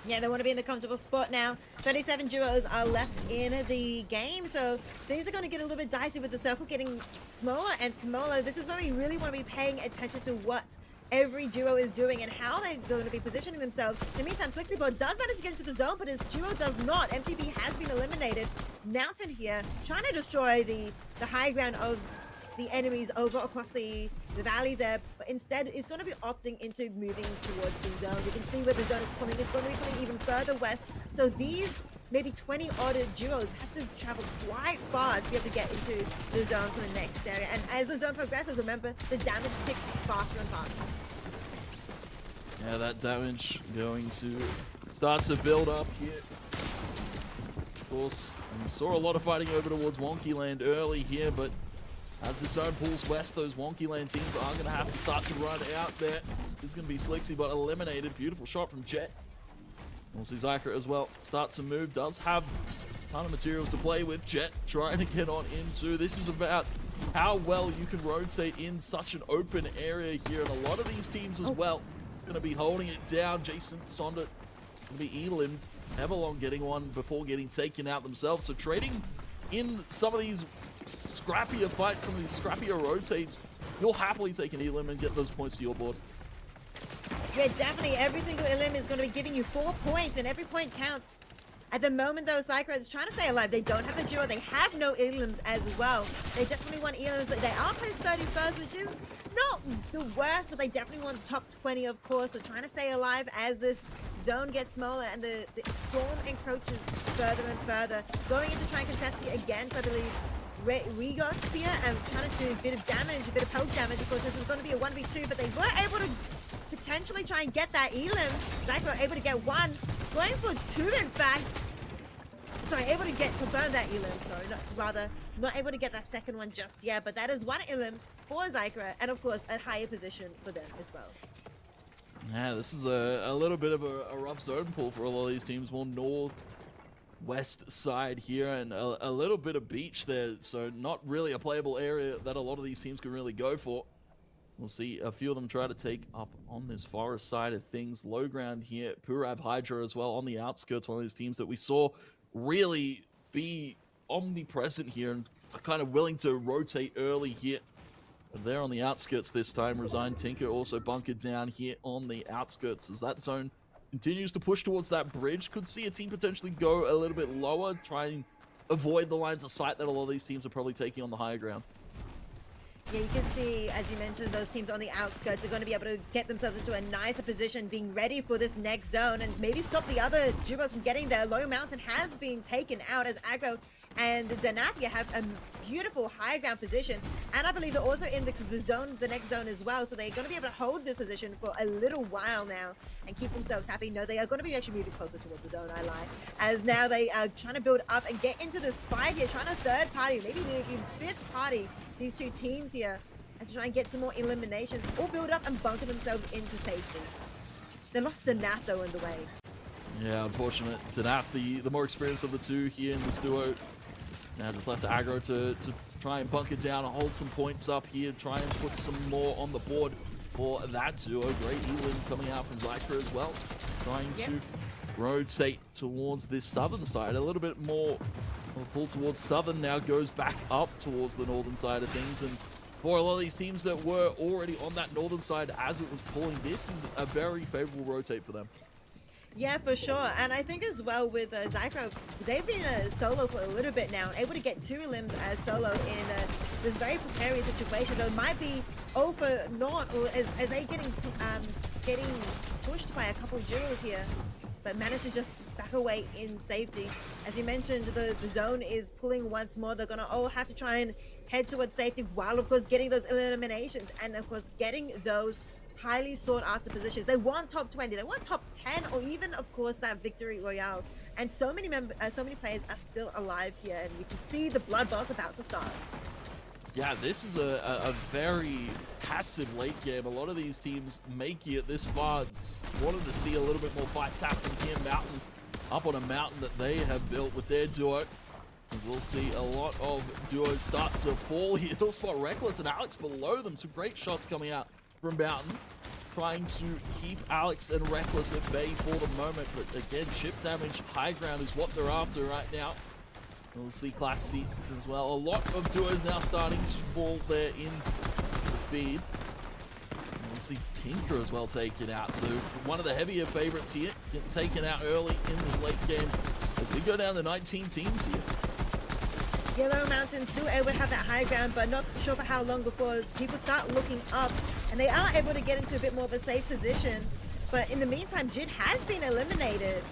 Yeah, they want to be in a comfortable spot now. 37 duos are left in the game, so things are going to get a little bit dicey with the circle getting smaller and smaller. This is where we really want to be paying attention to what every duo is doing and how they're going to be positioning themselves. In the meantime, Slixybot does manage to get into the zone, but his duo does not. MTB has been eliminated. Mountain here, trying to destroy the high ground of the enemies over across the valley there, but instead is going to be opting into moving towards the zone. You can see where the zone is pulling. It's going to be pulling even further west. So these maybe 20 odd duos have to travel quite far to be able to get into the zone for the next area. And as the zone progresses, remember, the damage ticks faster and faster. Yeah, that damage going to start to build up here. Of course, we saw a lot of fighting over towards Wonky Land early here, but as the zone pulls west, those Wonky Land teams are going to have to start to run out there. It's going to be Slixy, but eliminated. Beautiful shot from Jet. Also, Zyker as well starts to move. Does have a ton of materials to play with. Jet trying to get on into. This is about how well you can rotate in such an open area here. And a lot of these teams as well going to be holding it down. Jason Sonda going to be elimed. Everlong getting one before getting taken out themselves. So trading in some of these scrappier fights, some of these scrappier rotates, you'll happily take an elim and get those points to your board. Yeah, definitely. Every single elim is going to be giving you 4 points, and every point counts. At the moment, though, Cycra is trying to stay alive. They don't have the duo. They have no elims as well. They definitely want elims, but they are placed 31st, which is not the worst, but they definitely want top 20, of course. So trying to stay alive as this zone gets smaller and the storm encroaches further and further. Going in to try and contest it against, I believe, Regox here, and trying to do a bit of damage, a bit of poke damage. Of course, this is going to be a 1v2, but they were able to potentially try and get that elim. Zyker able to get one, going for two in fact. Sorry, able to confirm that elim, sorry, not able to get that second one just yet, but that is one elim for Zyker, and of course a higher position for them as well. Yeah, this is a little bit of a rough zone pull for a lot of these teams, more northwest side here, and a little bit of beach there, so not really a playable area that a lot of these teams can really go for. We'll see a few of them try to take up on this forest side of things. Low ground here, Purav Hydra as well on the outskirts, one of those teams that we saw really be omnipresent here and kind of willing to rotate early here. But they're on the outskirts this time. Resigned Tinker also bunkered down here on the outskirts as that zone continues to push towards that bridge. Could see a team potentially go a little bit lower, try and avoid the lines of sight that a lot of these teams are probably taking on the higher ground. Yeah, you can see, as you mentioned, those teams on the outskirts are going to be able to get themselves into a nicer position, being ready for this next zone and maybe stop the other duos from getting there. Low Mountain has been taken out as Aggro and Danathia have a beautiful high ground position. And I believe they're also in the zone, the next zone as well. So they're going to be able to hold this position for a little while now and keep themselves happy. No, they are going to be actually moving closer towards the zone, I lie. As now they are trying to build up and get into this fight here, trying to third party, maybe even fifth party these two teams here and to try and get some more eliminations or build up and bunker themselves into safety. They lost Danath though in the way. Yeah, unfortunate. Danath, the more experienced of the two here in this duo. Now just left to Aggro to try and bunker down and hold some points up here, try and put some more on the board for that duo. Great healing coming out from Zyker as well, trying to rotate towards this southern side. A little bit more pull towards southern, now goes back up towards the northern side of things. And for a lot of these teams that were already on that northern side as it was pulling, this is a very favorable rotate for them. Yeah, for sure. And I think as well with Zyker, they've been solo for a little bit now, able to get 2 elims as solo in this very precarious situation. Though it might be over not, or as they getting pushed by a couple of duels here, but managed to just back away in safety. As you mentioned, the zone is pulling once more. They're going to all have to try and head towards safety while, of course, getting those eliminations and, of course, getting those highly sought after positions. They want top 20, they want top 10, or even, of course, that victory royale. And so many players are still alive here, and you can see the bloodbath about to start. Yeah, this is a very passive late game. A lot of these teams making it this far wanted to see a little bit more fights happen here mountain, up on a mountain that they have built with their duo. As we'll see a lot of duos start to fall here. They'll spot Reckless and Alex below them. Some great shots coming out from Mountain, trying to keep Alex and Reckless at bay for the moment. But again, chip damage, high ground is what they're after right now. We'll see Claxy as well. A lot of duos now starting to fall there in the feed. And we'll see Tinker as well taken out. So one of the heavier favorites here, getting taken out early in this late game as we go down to 19 teams here. Yellow Mountain still able to have that high ground, but not sure for how long before people start looking up, and they are able to get into a bit more of a safe position. But in the meantime, Jin has been eliminated,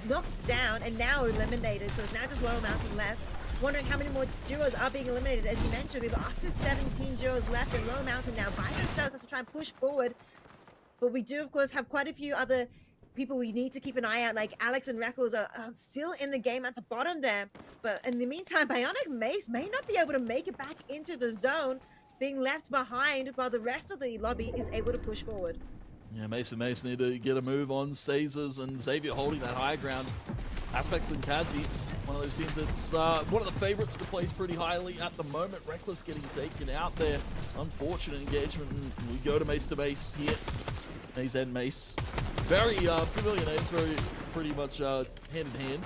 knocked down and now eliminated. So it's now just Lower Mountain left. Wondering how many more duos are being eliminated. As you mentioned, we've got up to 17 duos left, and Lower Mountain now by themselves have to try and push forward. But we do, of course, have quite a few other people we need to keep an eye out, like Alex and Reckles are still in the game at the bottom there. But in the meantime, Bionic Mace may not be able to make it back into the zone, being left behind while the rest of the lobby is able to push forward. Yeah, Mason need to get a move on. Caesars and Xavier holding that high ground. Aspects and Kazi, one of those teams that's one of the favorites to place pretty highly at the moment. Reckless getting taken out there. Unfortunate engagement. And we go to Mace here. Maze and Mace. Very familiar names, pretty much hand in hand.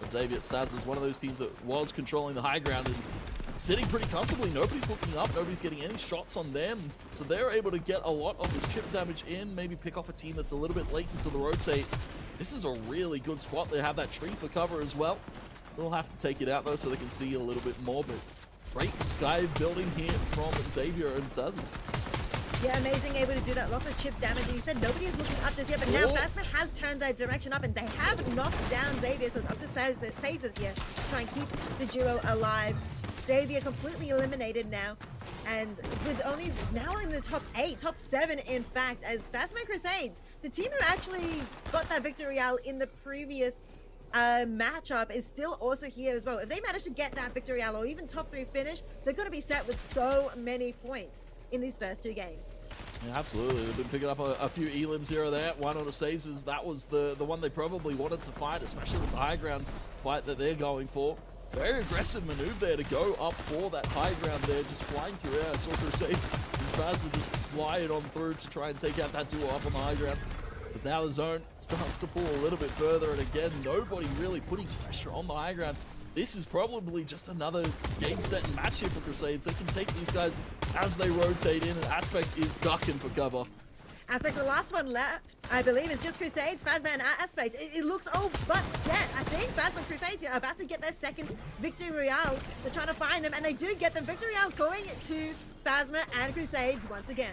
But Xavier Staz is one of those teams that was controlling the high ground and sitting pretty comfortably. Nobody's hooking up, nobody's getting any shots on them. So they're able to get a lot of this chip damage in, maybe pick off a team that's a little bit late into the rotate. This is a really good spot. They have that tree for cover as well. They'll have to take it out though so they can see a little bit more, but great sky building here from Xavier and Sazes. Yeah, amazing, able to do that. Lots of chip damage. And he said nobody is looking up this yet, but now Phasma has turned their direction up and they have knocked down Xavier, so it's up to Sazes here to try and keep the duo alive. Xavier completely eliminated now, and with only now in the top 8, top 7 in fact, as Phasma Crusades, the team who actually got that victory out in the previous matchup is still also here as well. If they manage to get that victory out or even top 3 finish, they're going to be set with so many points in these first 2 games. Yeah, absolutely. They've been picking up a few elims here or there. One on the Caesars, that was the one they probably wanted to fight, especially with the high ground fight that they're going for. Very aggressive maneuver there to go up for that high ground there, just flying through air. I saw Crusades and Faz would just fly it on through to try and take out that duo up on the high ground. Because now the zone starts to pull a little bit further, and again, nobody really putting pressure on the high ground. This is probably just another game, set, and match here for Crusades. They can take these guys as they rotate in, and Aspect is ducking for cover. Aspect, the last one left, I believe, is just Crusades, Phasma and Aspect. It looks all but set. I think Phasma and Crusades here are about to get their second Victory Royale. They're trying to find them, and they do get them. Victory Royale going to Phasma and Crusades once again.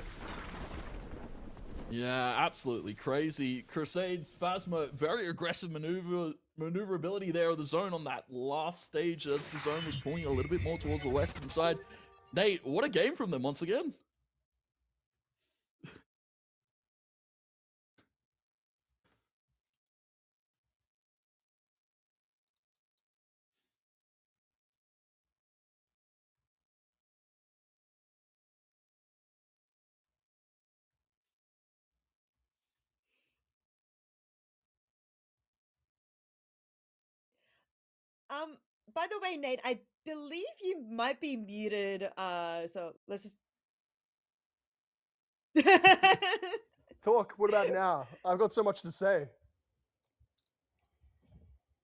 Yeah, absolutely crazy. Crusades, Phasma, very aggressive maneuverability there of the zone on that last stage as the zone was pulling a little bit more towards the western side. Nate, what a game from them once again. By the way, Nate, I believe you might be muted, so let's just... Talk, what about now? I've got so much to say.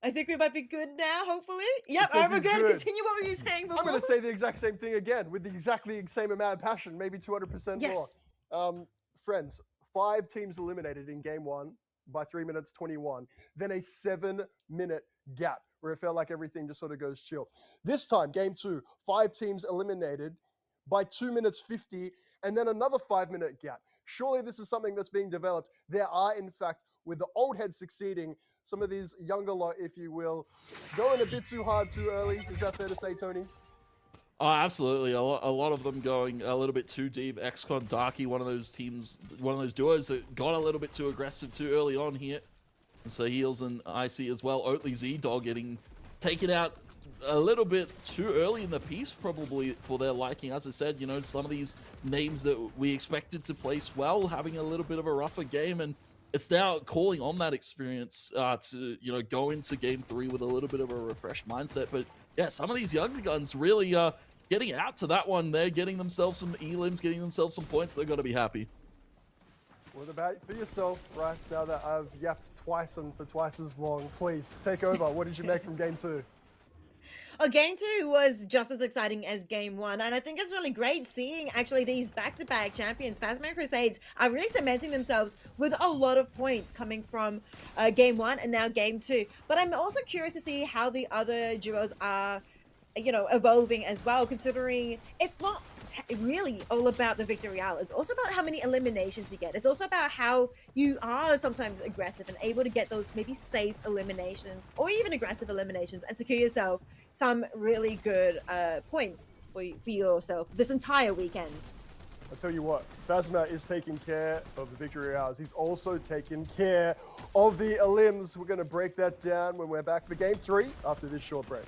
I think we might be good now, hopefully. Yep, says we're he's good. good. Continue what we were saying before. I'm going to say the exact same thing again with the exactly same amount of passion, maybe 200% Yes. more. Friends, 5 teams eliminated in game 1 by 3 minutes 21, then a 7-minute gap where it felt like everything just sort of goes chill. This time, game 2, 5 teams eliminated by 2 minutes 50, and then another 5-minute gap. Surely this is something that's being developed. There are, in fact, with the old heads succeeding, some of these younger lot, if you will, going a bit too hard too early. Is that fair to say, Tony? Oh, absolutely. A lot of them going a little bit too deep. XCon, Darky, one of those teams, one of those duos that got a little bit too aggressive too early on here. And so Heels and IC as well. Oatly Z-Dog getting taken out a little bit too early in the piece, probably for their liking. As I said, you know, some of these names that we expected to place well, having a little bit of a rougher game, and it's now calling on that experience to, you know, go into game 3 with a little bit of a refreshed mindset. But yeah, some of these younger guns really getting out to that one. They're getting themselves some elims, getting themselves some points. They've got to be happy. What about for yourself, Bryce, now that I've yapped twice and for twice as long? Please, take over. What did you make from game 2? Game 2 was just as exciting as game 1, and I think it's really great seeing actually these back-to-back champions, Phasma and Crusades, are really cementing themselves with a lot of points coming from game 1 and now game 2. But I'm also curious to see how the other duos are, you know, evolving as well, considering it's not really all about the victory royale. It's also about how many eliminations you get. It's also about how you are sometimes aggressive and able to get those maybe safe eliminations or even aggressive eliminations and secure yourself some really good points for yourself this entire weekend. I'll tell you what, Phasma is taking care of the victory royales. He's also taking care of the elims. We're going to break that down when we're back for game 3 after this short break.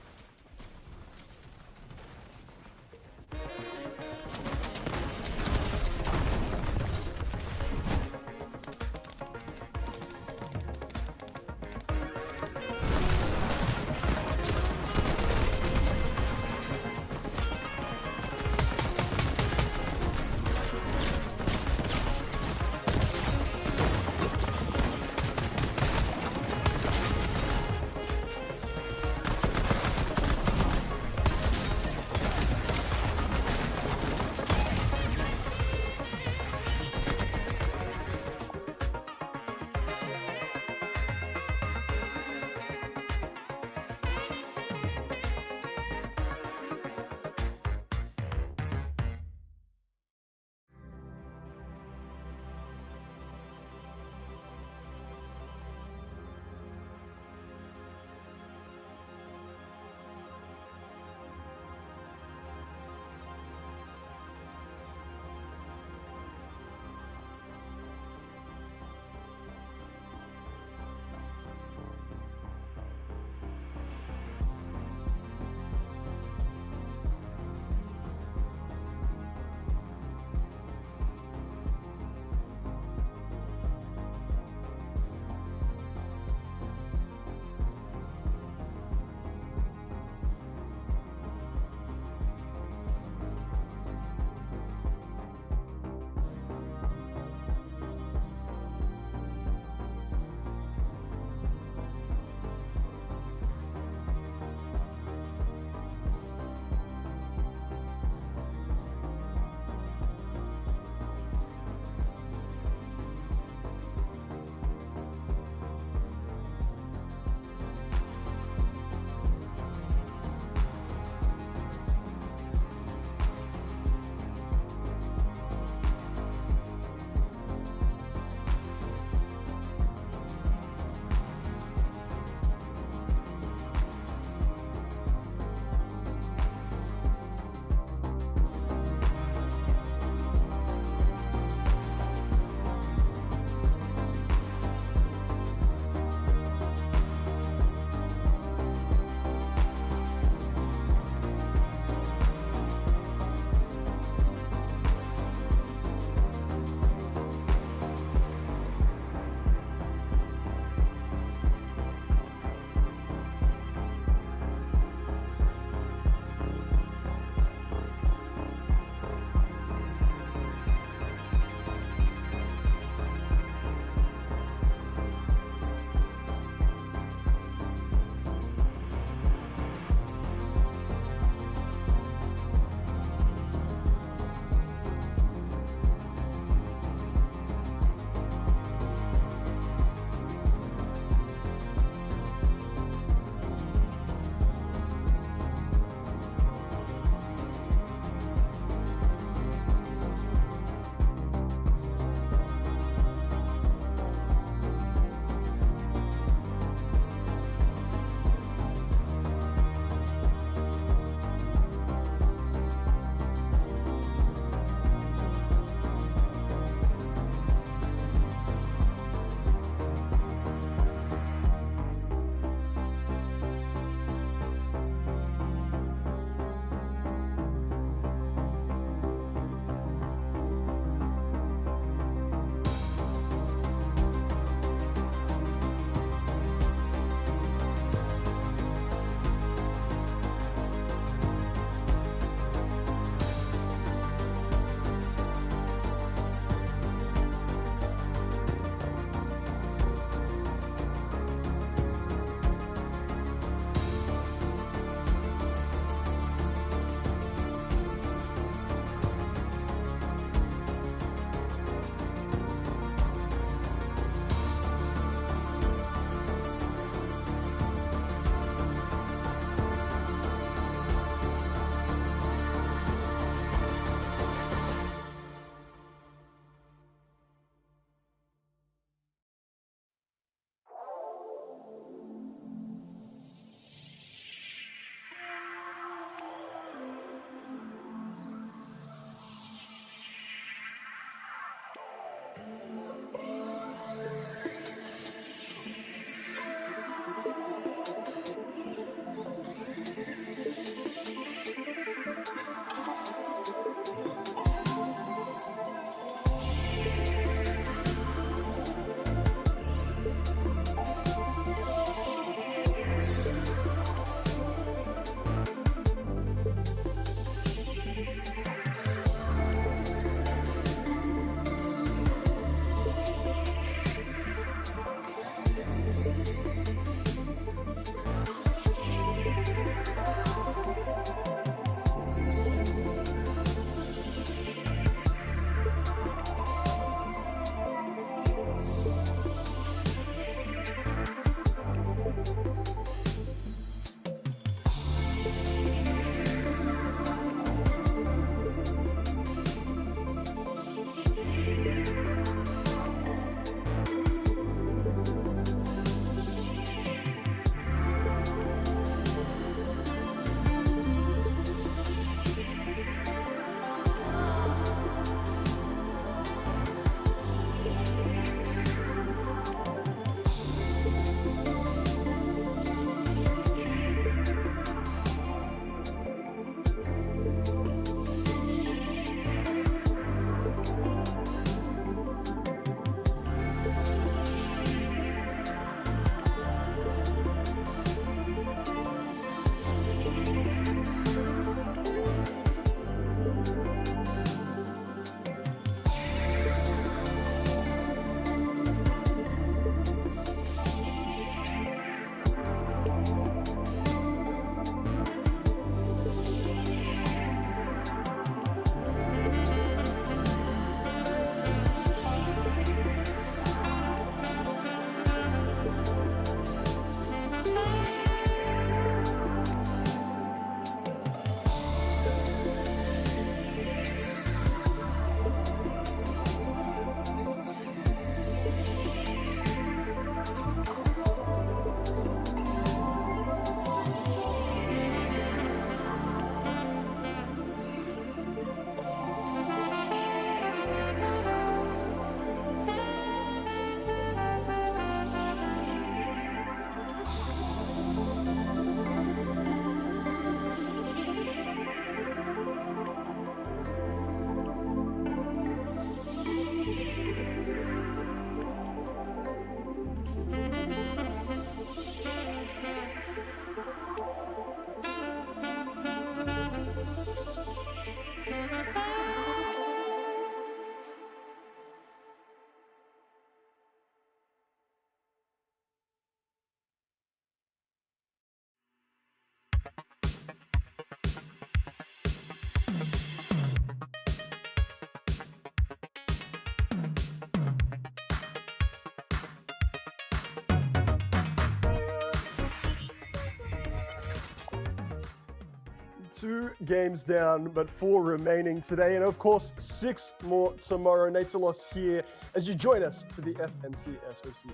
2 games down, but 4 remaining today, and of course 6 more tomorrow. Natalos here as you join us for the FNCS OCE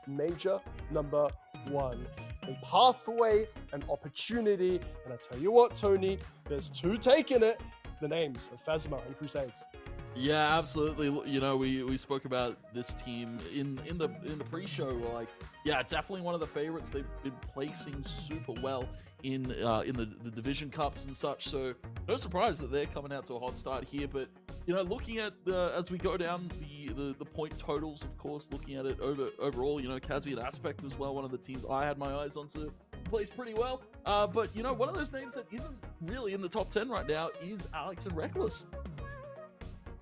Major number 1. A pathway, an opportunity, and I tell you what, Tony, there's 2 taking it. The names of Phasma and Crusades. Yeah, absolutely. You know, we spoke about this team in the pre-show. We're like, yeah, definitely one of the favorites. They've been placing super well in the division cups and such. So no surprise that they're coming out to a hot start here. But you know, looking at as we go down the point totals, of course, looking at it overall, you know, Kazi and Aspect as well, one of the teams I had my eyes onto, plays pretty well. But you know, one of those names that isn't really in the top 10 right now is Alex and Reckless.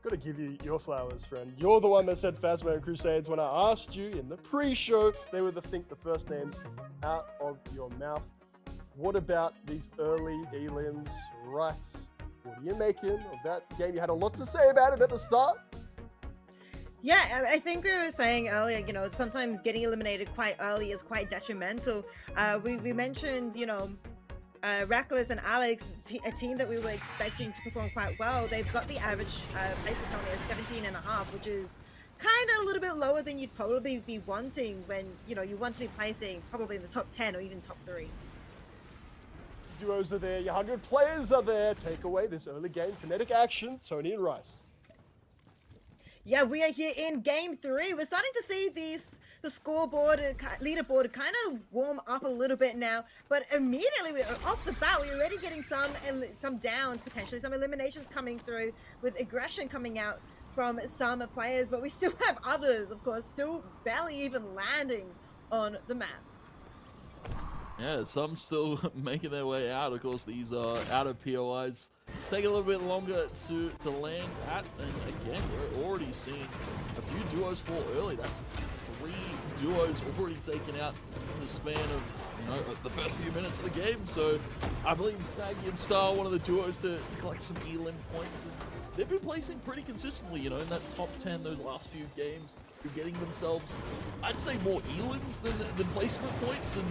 Gotta give you your flowers, friend. You're the one that said Phasma and Crusades when I asked you in the pre-show. They were the first names out of your mouth. What about these early elims, Rice? What are you making of that game? You had a lot to say about it at the start. Yeah, I think we were saying earlier, you know, sometimes getting eliminated quite early is quite detrimental. We mentioned, you know, Reckless and Alex, a team that we were expecting to perform quite well. They've got the average placement currently of 17.5, which is kind of a little bit lower than you'd probably be wanting when, you know, you want to be placing probably in the top 10 or even top 3. Duos are there, your 100 players are there. Take away this early game, kinetic action, Tony and Rice. Yeah, we are here in game 3. We're starting to see the scoreboard, leaderboard kind of warm up a little bit now. But immediately, off the bat, we're already getting some downs, potentially some eliminations coming through, with aggression coming out from some players. But we still have others, of course, still barely even landing on the map. Yeah, some still making their way out. Of course, these outer POIs take a little bit longer to land at. And again, we're already seeing a few duos fall early. That's 3 duos already taken out in the span of the first few minutes of the game. So I believe Snaggy and Star, one of the duos to collect some elim points. And they've been placing pretty consistently, in that top 10 those last few games. They're getting themselves, I'd say, more elims than placement points. And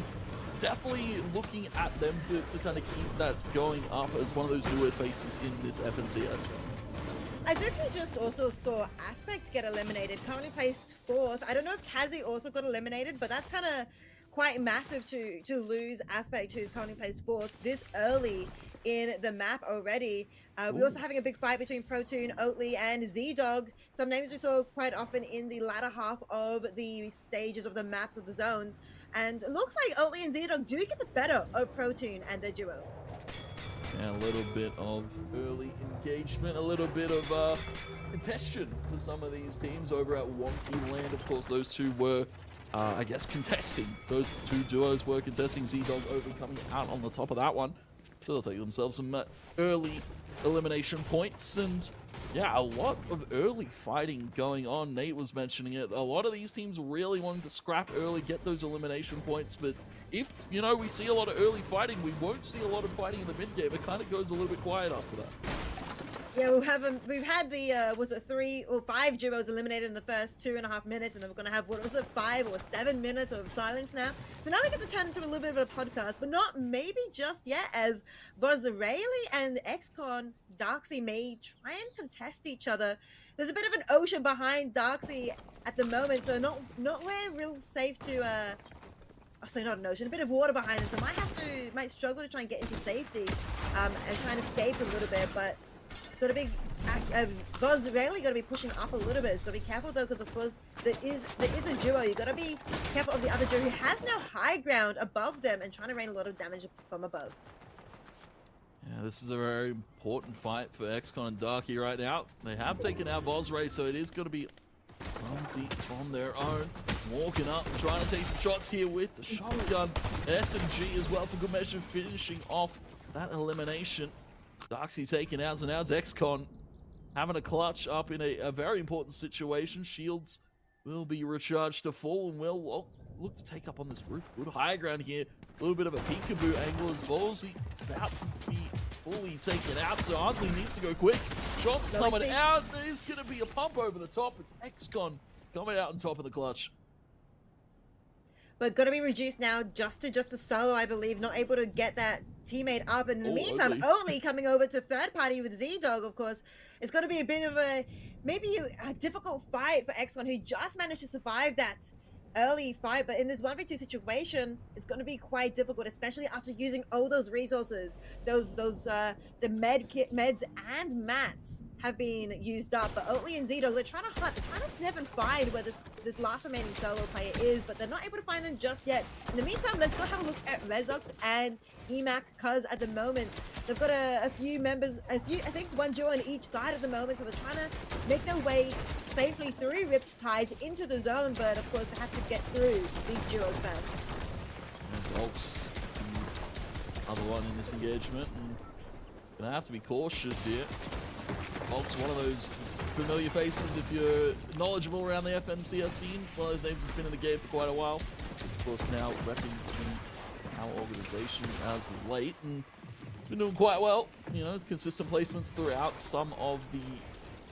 definitely looking at them to kind of keep that going up as one of those newer faces in this FNCS. I think we just also saw Aspect get eliminated, currently placed 4th. I don't know if Kazi also got eliminated, but that's kind of quite massive to lose Aspect, who's currently placed 4th this early in the map already. We're also having a big fight between Protoon, Oatly, and Z-Dog. Some names we saw quite often in the latter half of the stages of the maps of the zones. And it looks like Oatly and Z-Dog do get the better of Protoon and their duo. Yeah, a little bit of early engagement, a little bit of contention for some of these teams over at Wonky Land. Of course, those two were, I guess, contesting. Those 2 duos were contesting. Z-Dog coming out on the top of that one. So they'll take themselves some early elimination points. And yeah, a lot of early fighting going on. Nate was mentioning it. A lot of these teams really wanting to scrap early, get those elimination points. But if, we see a lot of early fighting, we won't see a lot of fighting in the mid game. It kind of goes a little bit quiet after that. Yeah, we've had the, was it 3 or 5 duos eliminated in the first 2.5 minutes, and then we're going to have, 5 or 7 minutes of silence now. So now we get to turn into a little bit of a podcast, but not maybe just yet, as Vozareli and XCon Darksy may try and contest each other. There's a bit of an ocean behind Darksy at the moment, so not where real safe to, sorry, not an ocean, a bit of water behind us, so might struggle to try and get into safety, and try and escape a little bit, but it's got to be, Voz really got to be pushing up a little bit. It's got to be careful though, because of course there is a duo. You got to be careful of the other duo who has no high ground above them and trying to rain a lot of damage from above. Yeah, this is a very important fight for XCon and Darky right now. They have taken out Vozray, so it is going to be Clumsy on their own, walking up, trying to take some shots here with the shotgun. SMG as well for good measure, finishing off that elimination. Darksy taken out, so now it's XCon having a clutch up in a very important situation. Shields will be recharged to full and will look to take up on this roof. Good high ground here. A little bit of a peekaboo angle as Volsey about to be fully taken out, so Ardsley needs to go quick. Shots coming out. There's going to be a pump over the top. It's XCon coming out on top of the clutch. But got to be reduced now just to solo, I believe. Not able to get that teammate up. And in the meantime, Oatly coming over to third party with Z-Dog, of course. It's going to be a bit of maybe a difficult fight for XCon, who just managed to survive that early fight. But in this 1v2 situation, it's going to be quite difficult, especially after using all those resources. The meds and mats have been used up, but Oatly and Z-Dog, they're trying to hunt, they're trying to sniff and find where this last remaining solo player is, but they're not able to find them just yet. In the meantime, let's go have a look at Rezox and EMAC, because at the moment they've got a few members, I think 1 duo on each side at the moment, so they're trying to make their way safely through Ripped Tides into the zone, but of course they have to get through these duos first. And Volks, the other one in this engagement, and gonna have to be cautious here. Volks, one of those familiar faces if you're knowledgeable around the FNCS scene. One of those names that's been in the game for quite a while. Of course, now repping in our organization as of late, and been doing quite well. Consistent placements throughout some of the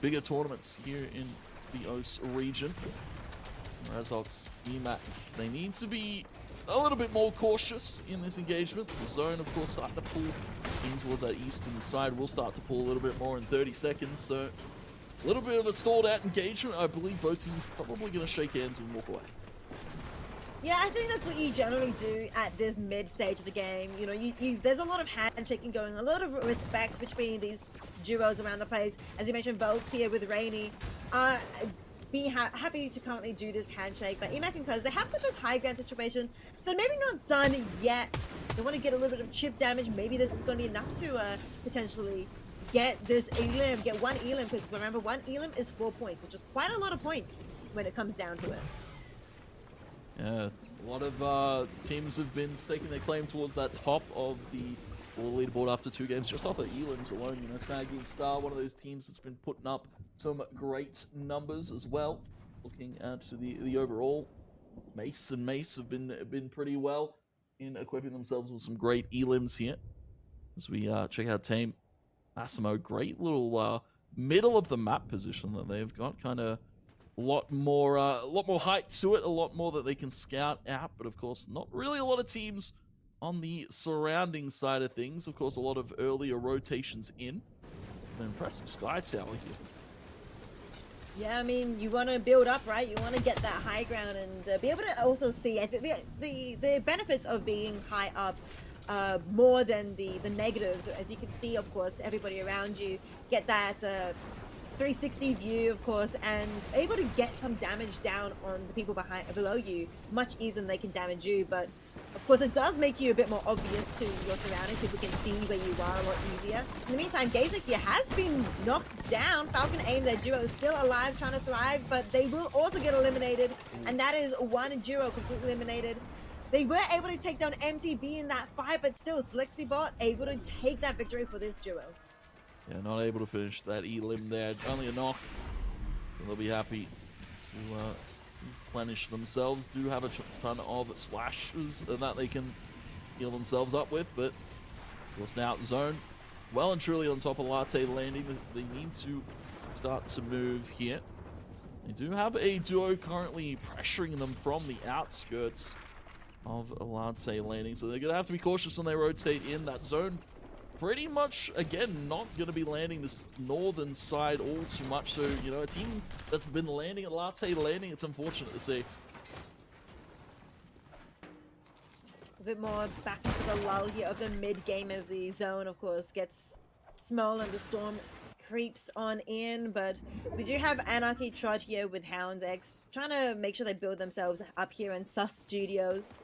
bigger tournaments here in the OCE region. Rezox, EMAC, they need to be a little bit more cautious in this engagement. The zone, of course, starting to pull in towards that eastern side. Will start to pull a little bit more in 30 seconds. So a little bit of a stalled out engagement. I believe both teams probably going to shake hands and walk away. Yeah, I think that's what you generally do at this mid stage of the game. There's a lot of handshaking going, a lot of respect between these duos around the place. As you mentioned, Volts here with Rainy. Be happy to currently do this handshake, but Emac and Cuz, they have got this high ground situation. They're maybe not done yet. They want to get a little bit of chip damage. Maybe this is going to be enough to potentially get this Elim, get one Elim, because remember, one Elim is 4 points, which is quite a lot of points when it comes down to it. Yeah, a lot of teams have been staking their claim towards that top of the leaderboard after 2 games, just off the Elims alone. You know, Snaggy and Star, one of those teams that's been putting up some great numbers as well. Looking at the overall, Mace and Mace have been pretty well in equipping themselves with some great Elims here. As we check out Team Massimo, great little middle of the map position that they've got, kind of a lot more height to it, a lot more that they can scout out, but of course not really a lot of teams on the surrounding side of things. Of course, a lot of earlier rotations in. An impressive Sky Tower here. Yeah, I mean, you want to build up, right? You want to get that high ground and be able to also see, I think, the benefits of being high up more than the negatives. As you can see, of course, everybody around you get that 360 view, of course, and able to get some damage down on the people below you much easier than they can damage you. But of course, it does make you a bit more obvious to your surroundings. People can see where you are a lot easier. In the meantime, Gazek here has been knocked down. Falcon Aim, their duo, is still alive, trying to thrive, but they will also get eliminated, and that is one duo completely eliminated. They were able to take down MTB in that fight, but still, Slexybot able to take that victory for this duo. Yeah, not able to finish that Elim there. Only a knock, so they'll be happy to replenish themselves. Do have a ton of splashes that they can heal themselves up with, but of course now out zone, well and truly on top of Latte landing. They need to start to move here. They do have a duo currently pressuring them from the outskirts of Latte landing, so they're gonna have to be cautious when they rotate in that zone. Pretty much, again, not going to be landing this northern side all too much. So, you know, a team that's been landing at Latte landing, it's unfortunate to see. A bit more back into the lull here of the mid game as the zone, of course, gets small and the storm creeps on in. But we do have Anarchy Trot here with Hounds X, trying to make sure they build themselves up here in Sus Studios.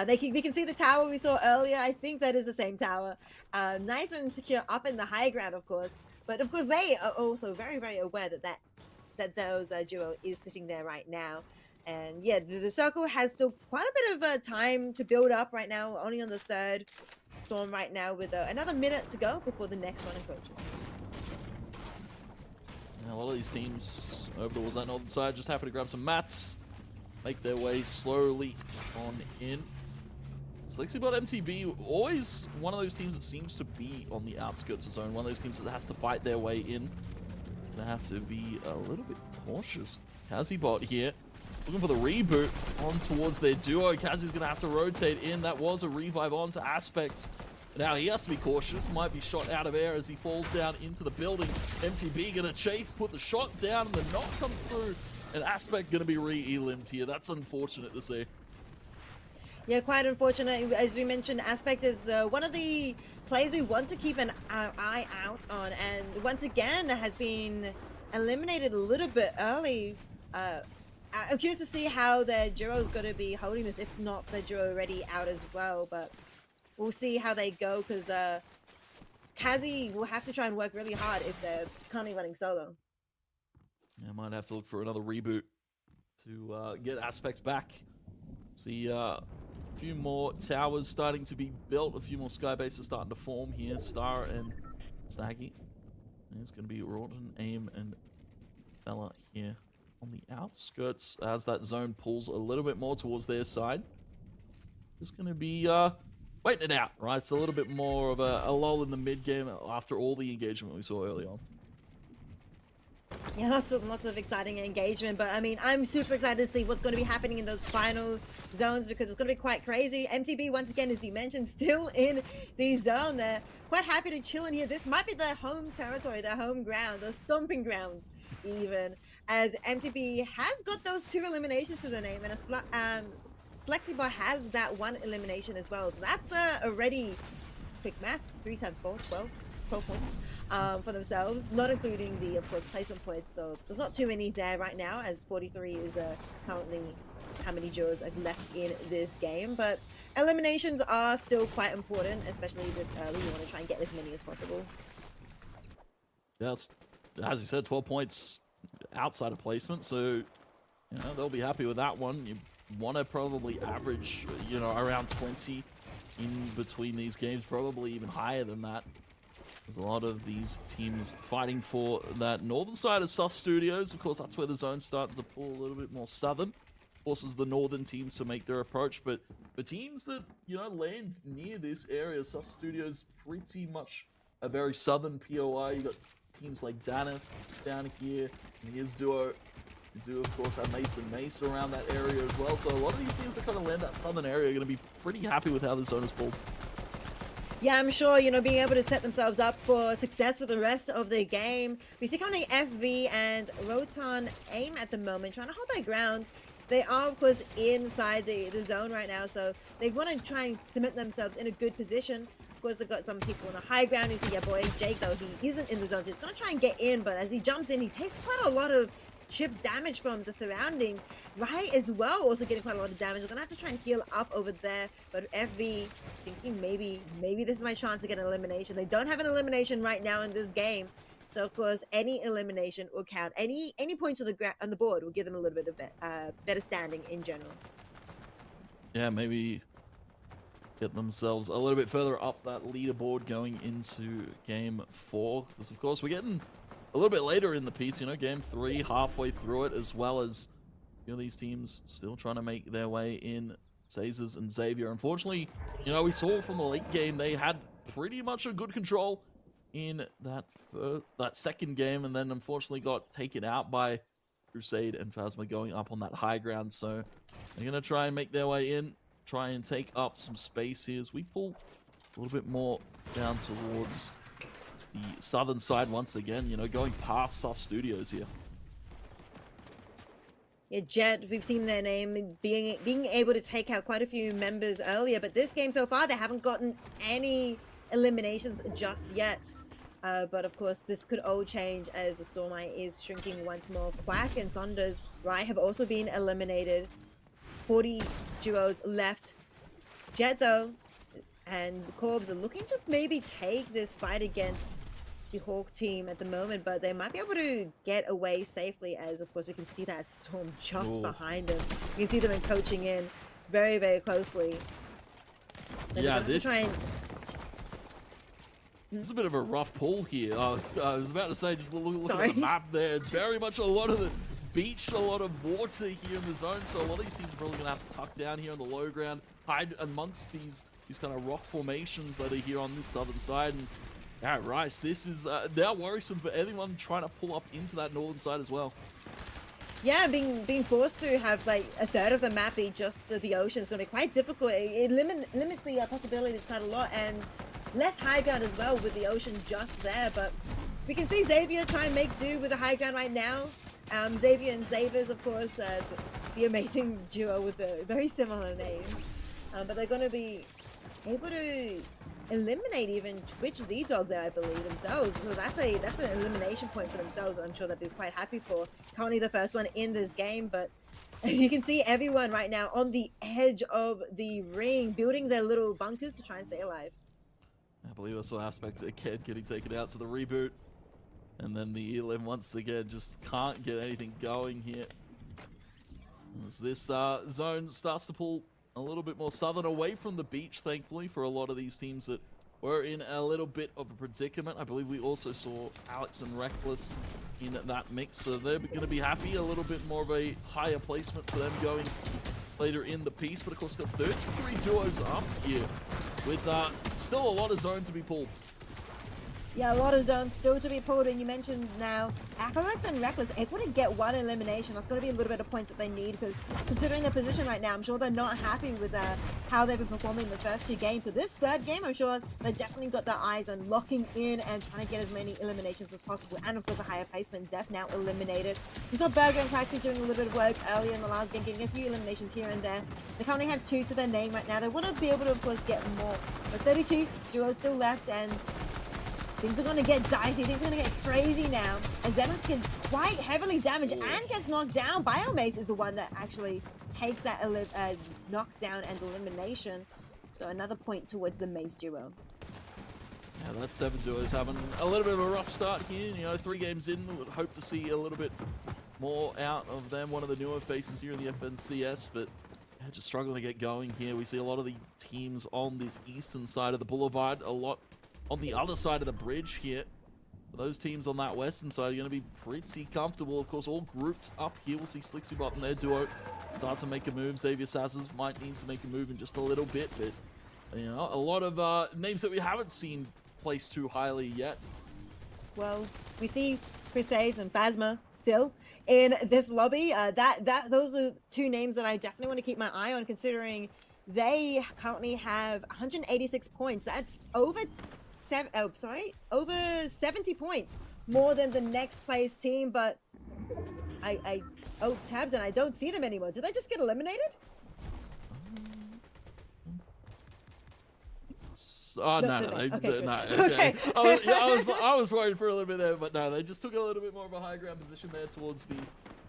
We can see the tower we saw earlier. I think that is the same tower. Nice and secure up in the high ground, of course. But of course, they are also very, very aware that those duo is sitting there right now. And yeah, the circle has still quite a bit of time to build up right now. Only on the 3rd storm right now, with another minute to go before the next one approaches. Yeah, a lot of these teams over towards that northern side just happen to grab some mats, make their way slowly on in. Slexybot MTB, always one of those teams that seems to be on the outskirts of zone, one of those teams that has to fight their way in. They have to be a little bit cautious. Kazibot here, looking for the reboot on towards their duo. Kazi's gonna have to rotate in. That was a revive onto Aspect. Now he has to be cautious, might be shot out of air as he falls down into the building. MTB gonna chase, put the shot down, and the knock comes through. And Aspect gonna be re-elimed here. That's unfortunate to see. Yeah, quite unfortunate. As we mentioned, Aspect is one of the players we want to keep an eye out on, and once again has been eliminated a little bit early. I'm curious to see how their duo is going to be holding this, if not the duo already out as well, but we'll see how they go, because Kazi will have to try and work really hard if they're currently running solo. Yeah, might have to look for another reboot to get Aspect back. See a few more towers starting to be built, a few more sky bases starting to form here. Star and Snaggy. It's going to be Rawton, Aim, and Fella here on the outskirts as that zone pulls a little bit more towards their side. Just going to be waiting it out, right? It's a little bit more of a lull in the mid game after all the engagement we saw early on. Yeah, lots of exciting engagement, but I mean, I'm super excited to see what's going to be happening in those final zones, because it's going to be quite crazy. MTB, once again, as you mentioned, still in the zone. They're quite happy to chill in here. This might be their home territory, their home ground, their stomping grounds, even, as MTB has got those 2 eliminations to the name, and Slexybot has that 1 elimination as well. So that's already, quick maths, 3 times 4, 12. 12 points for themselves, not including the, of course, placement points, though there's not too many there right now, as 43 is currently how many duos are left in this game. But eliminations are still quite important, especially this early. You want to try and get as many as possible. Yes, as you said, 12 points outside of placement, so they'll be happy with that one. You want to probably average, around 20 in between these games, probably even higher than that. There's a lot of these teams fighting for that northern side of Sus Studios. Of course, that's where the zone's starting to pull a little bit more southern. Forces the northern teams to make their approach, but the teams that, land near this area, Sus Studios, pretty much a very southern POI. You got teams like Dana down here, and here's Duo. You do, of course, have Mace around that area as well. So a lot of these teams that kind of land that southern area are going to be pretty happy with how the zone is pulled. Yeah, I'm sure, being able to set themselves up for success for the rest of the game. We see currently FV and Roton aim at the moment, trying to hold their ground. They are, of course, inside the zone right now, so they want to try and cement themselves in a good position. Of course, they've got some people on the high ground. You see your boy Jake, though, he isn't in the zone, so he's going to try and get in, but as he jumps in, he takes quite a lot of chip damage from the surroundings. Right as well, also getting quite a lot of damage. We're going to have to try and heal up over there, but FV thinking maybe this is my chance to get an elimination. They don't have an elimination right now in this game. So of course, any elimination will count. Any points on the board will give them a little bit of better standing in general. Yeah, maybe get themselves a little bit further up that leaderboard going into game 4. Because of course we're getting a little bit later in the piece. Game 3 halfway through it, as well as these teams still trying to make their way in. Cazers and Xavier. Unfortunately, we saw from the late game they had pretty much a good control in that second game, and then unfortunately got taken out by Crusade and Phasma going up on that high ground. So they're going to try and make their way in, try and take up some space here as we pull a little bit more down towards the southern side once again, going past Sus Studios here. Yeah, Jet, we've seen their name being able to take out quite a few members earlier, but this game so far, they haven't gotten any eliminations just yet. But of course, this could all change as the Stormlight is shrinking once more. Quack and Saunders, right, have also been eliminated. 40 duos left. Jet, though, and Corbs are looking to maybe take this fight against the Hawk team at the moment, but they might be able to get away safely, as of course we can see that Storm just behind them. You can see them encroaching in very, very closely. Yeah, this is a bit of a rough pull here. I was about to say, just look at the map there. Very much a lot of the beach, a lot of water here in the zone. So a lot of these teams are probably going to have to tuck down here on the low ground, hide amongst these kind of rock formations that are here on this southern side. And yeah, Rice, this is now worrisome for anyone trying to pull up into that northern side as well. Yeah, being forced to have like a third of the map be just the ocean is going to be quite difficult. It limits the possibilities quite a lot, and less high ground as well with the ocean just there. But we can see Xavier try and make do with the high ground right now. Xavier and Zavers, of course, the amazing duo with the very similar names. But they're going to be able to eliminate even Twitch Z-Dog there, I believe, themselves. So that's an elimination point for themselves. I'm sure they'd be quite happy for. Currently the first one in this game, but as you can see, everyone right now on the edge of the ring, building their little bunkers to try and stay alive. I believe I saw Aspect again getting taken out to the reboot. And then the E11 once again just can't get anything going here. As this zone starts to pull a little bit more southern away from the beach, thankfully, for a lot of these teams that were in a little bit of a predicament. I believe we also saw Alex and Reckless in that mix, so they're going to be happy. A little bit more of a higher placement for them going later in the piece, but of course still 33 duos up here with still a lot of zone to be pulled. Yeah, a lot of zones still to be pulled, and you mentioned now Acolytes and Reckless able to get one elimination. That's going to be a little bit of points that they need, because considering their position right now, I'm sure they're not happy with how they've been performing in the first 2 games. So this third game, I'm sure they definitely got their eyes on locking in and trying to get as many eliminations as possible. And of course, a higher placement. Zeph now eliminated. We saw Burger and Klaxi doing a little bit of work earlier in the last game, getting a few eliminations here and there. They currently have 2 to their name right now. They want to be able to, of course, get more. But 32 duos still left, and things are going to get dicey. Things are going to get crazy now. And Xenos gets quite heavily damaged and gets knocked down. Biomace is the one that actually takes that knockdown and elimination. So another point towards the Mace duo. Yeah, that 7 duo is having a little bit of a rough start here. You know, 3 games in, would hope to see a little bit more out of them. One of the newer faces here in the FNCS, but yeah, just struggling to get going here. We see a lot of the teams on this eastern side of the boulevard, a lot on the other side of the bridge here. Those teams on that western side are going to be pretty comfortable. Of course, all grouped up here. We'll see Slixybot and their duo start to make a move. Xavier Sassers might need to make a move in just a little bit, but you know, a lot of names that we haven't seen placed too highly yet. Well, we see Crusades and Phasma still in this lobby. Those are 2 names that I definitely want to keep my eye on, considering they currently have 186 points. That's over 70 points more than the next place team. But I tabbed and I don't see them anymore. Did they just get eliminated? Oh, no. Okay. I was worried for a little bit there, but no, they just took a little bit more of a high ground position there towards the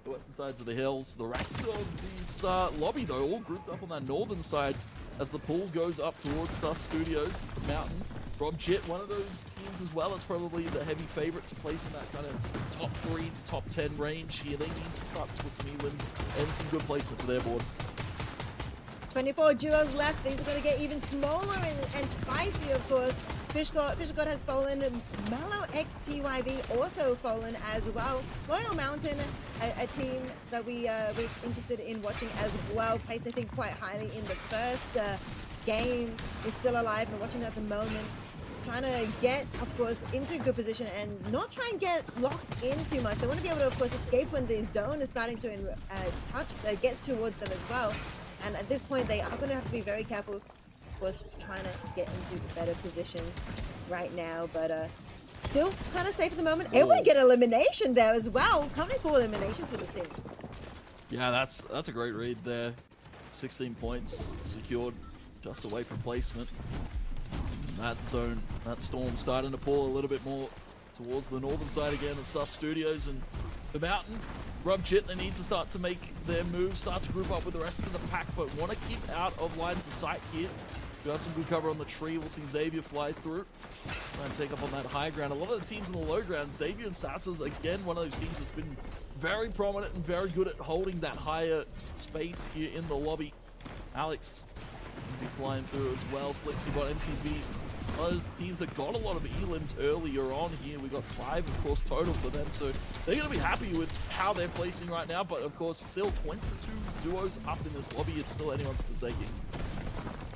western sides of the hills. The rest of this lobby, though, all grouped up on that northern side as the pool goes up towards Sus Studios Mountain. Rob Jit, one of those teams as well, is probably the heavy favorite to place in that kind of top 3 to top 10 range here. They need to start to put some elims and some good placement to their board. 24 duos left. Things are going to get even smaller and spicier, of course. Fishgod has fallen, and Mallow XTYV also fallen as well. Royal Mountain, a team that we're interested in watching as well, placed I think quite highly in the first game, is still alive and watching at the moment. Trying to get, of course, into a good position and not try and get locked in too much. They want to be able to, of course, escape when the zone is starting to get towards them as well. And at this point, they are going to have to be very careful, of course, trying to get into better positions right now. But still kind of safe at the moment. Able to get elimination there as well. Coming for eliminations for this team. Yeah, that's a great read there. 16 points secured, just away from placement. That zone, that storm starting to pull a little bit more towards the northern side again of Sus Studios and the mountain. Rub Jit, they need to start to make their moves, start to group up with the rest of the pack, but want to keep out of lines of sight here. We got some good cover on the tree. We'll see Xavier fly through, try and take up on that high ground. A lot of the teams in the low ground, Xavier and Sassers, again, one of those teams that's been very prominent and very good at holding that higher space here in the lobby. Alex will be flying through as well. Slixybot, MTV, one of those teams that got a lot of elims earlier on here. We got 5, of course, total for them, so they're going to be happy with how they're placing right now. But of course, still 22 duos up in this lobby. It's still anyone's for the taking.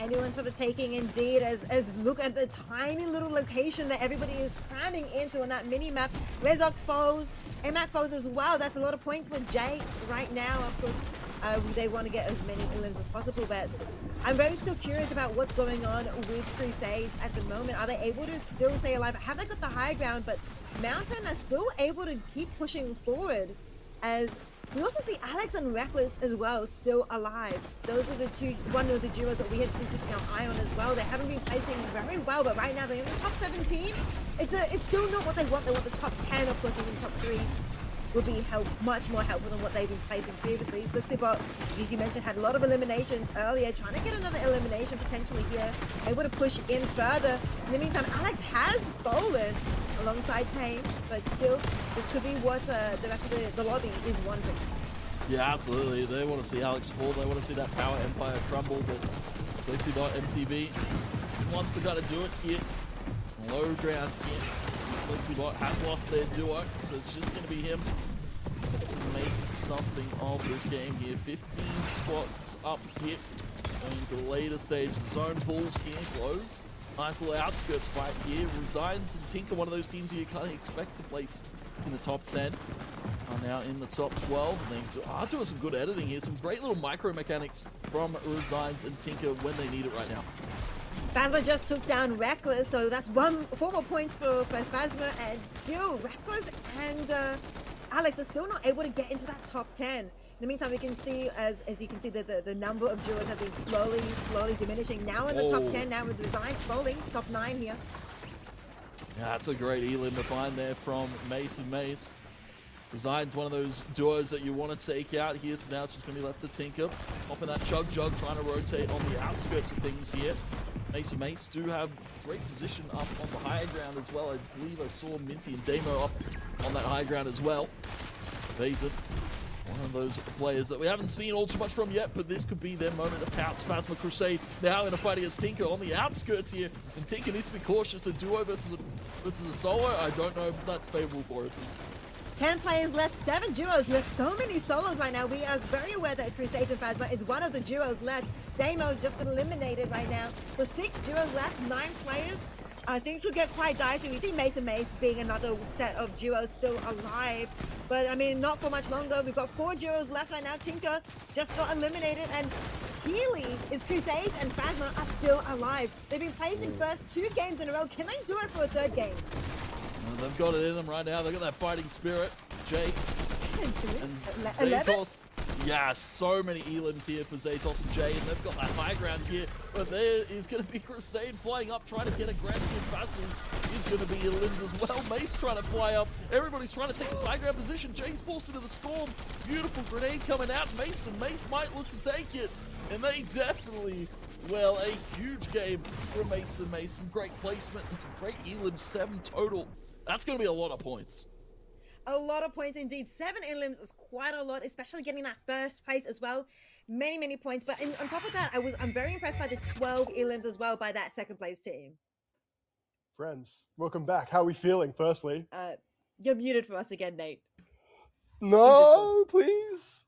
Anyone's for the taking, indeed. As look at the tiny little location that everybody is cramming into on that mini map. Rezox falls, Emac falls as well. That's a lot of points for Jake right now. Of course, they want to get as many elims as possible, but I'm very still curious about what's going on with Crusades at the moment. Are they able to still stay alive? Have they got the high ground? But Mountain are still able to keep pushing forward, as we also see Alex and Reckless as well still alive. Those are one of the duos that we had been keeping our eye on as well. They haven't been placing very well, but right now they're in the top 17. It's still not what they want. They want the top 10, of course, even top 3. Will be much more helpful than what they've been placing previously. Slixybot, as you mentioned, had a lot of eliminations earlier, trying to get another elimination potentially here, able to push in further. In the meantime, Alex has fallen alongside Tame, but still, this could be what the rest of the lobby is wanting. Yeah, absolutely. They want to see Alex fall. They want to see that power empire crumble, but Slixybot, MTV wants to gotta do it here. Low ground here. Slixybot has lost their duo, so it's just going to be him to make something of this game here. 15 spots up here. Going to the later stage. The zone pulls here, close. Nice little outskirts fight here. Resigns and Tinker, one of those teams you kind of expect to place in the top 10, are now in the top 12. And they are doing some good editing here. Some great little micro mechanics from Resigns and Tinker when they need it right now. Phasma just took down Reckless, so that's 4 more points for Phasma, and still Reckless and Alex are still not able to get into that top 10. In the meantime, we can see, as you can see, the number of duos have been slowly diminishing. Now in the top 10, now with Resigns falling, top 9 here. Yeah, that's a great elim to find there from Mace and Mace. Resign's one of those duos that you want to take out here, so now it's just going to be left to Tinker. Popping that Chug Jug, trying to rotate on the outskirts of things here. Mace and Mace do have great position up on the higher ground as well. I believe I saw Minty and Damo up on that high ground as well. Vazen, one of those players that we haven't seen all too much from yet, but this could be their moment to pounce. Phasma Crusade now in a fight against Tinker on the outskirts here, and Tinker needs to be cautious. A duo versus a solo, I don't know if that's favorable for it. 10 players left, 7 duos left. So many solos right now. We are very aware that Crusade and Phasma is one of the duos left. Damo just been eliminated right now. With 6 duos left, 9 players. Things will get quite dicey. We see Mace and Mace being another set of duos still alive. But I mean, not for much longer. We've got 4 duos left right now. Tinker just got eliminated. And Healy is Crusade and Phasma are still alive. They've been placing first 2 games in a row. Can they do it for a 3rd game? They've got it in them right now. They've got that fighting spirit. Jake and 11? Zatos. Yeah, so many elims here for Zatos and Jay, and they've got that high ground here. But there is going to be Crusade flying up, trying to get aggressive. Phasma is going to be elimed as well. Mace trying to fly up. Everybody's trying to take this high ground position. Jay's forced into the storm. Beautiful grenade coming out. Mace and Mace might look to take it. And they definitely, well, a huge game for Mace and Mace. Some great placement and some great elims, 7 total. That's going to be a lot of points. A lot of points indeed. 7 elims is quite a lot, especially getting that first place as well. Many points. But on top of that, I'm very impressed by the 12 elims as well by that 2nd place team. Friends, welcome back. How are we feeling, firstly? You're muted for us again, Nate. No, please.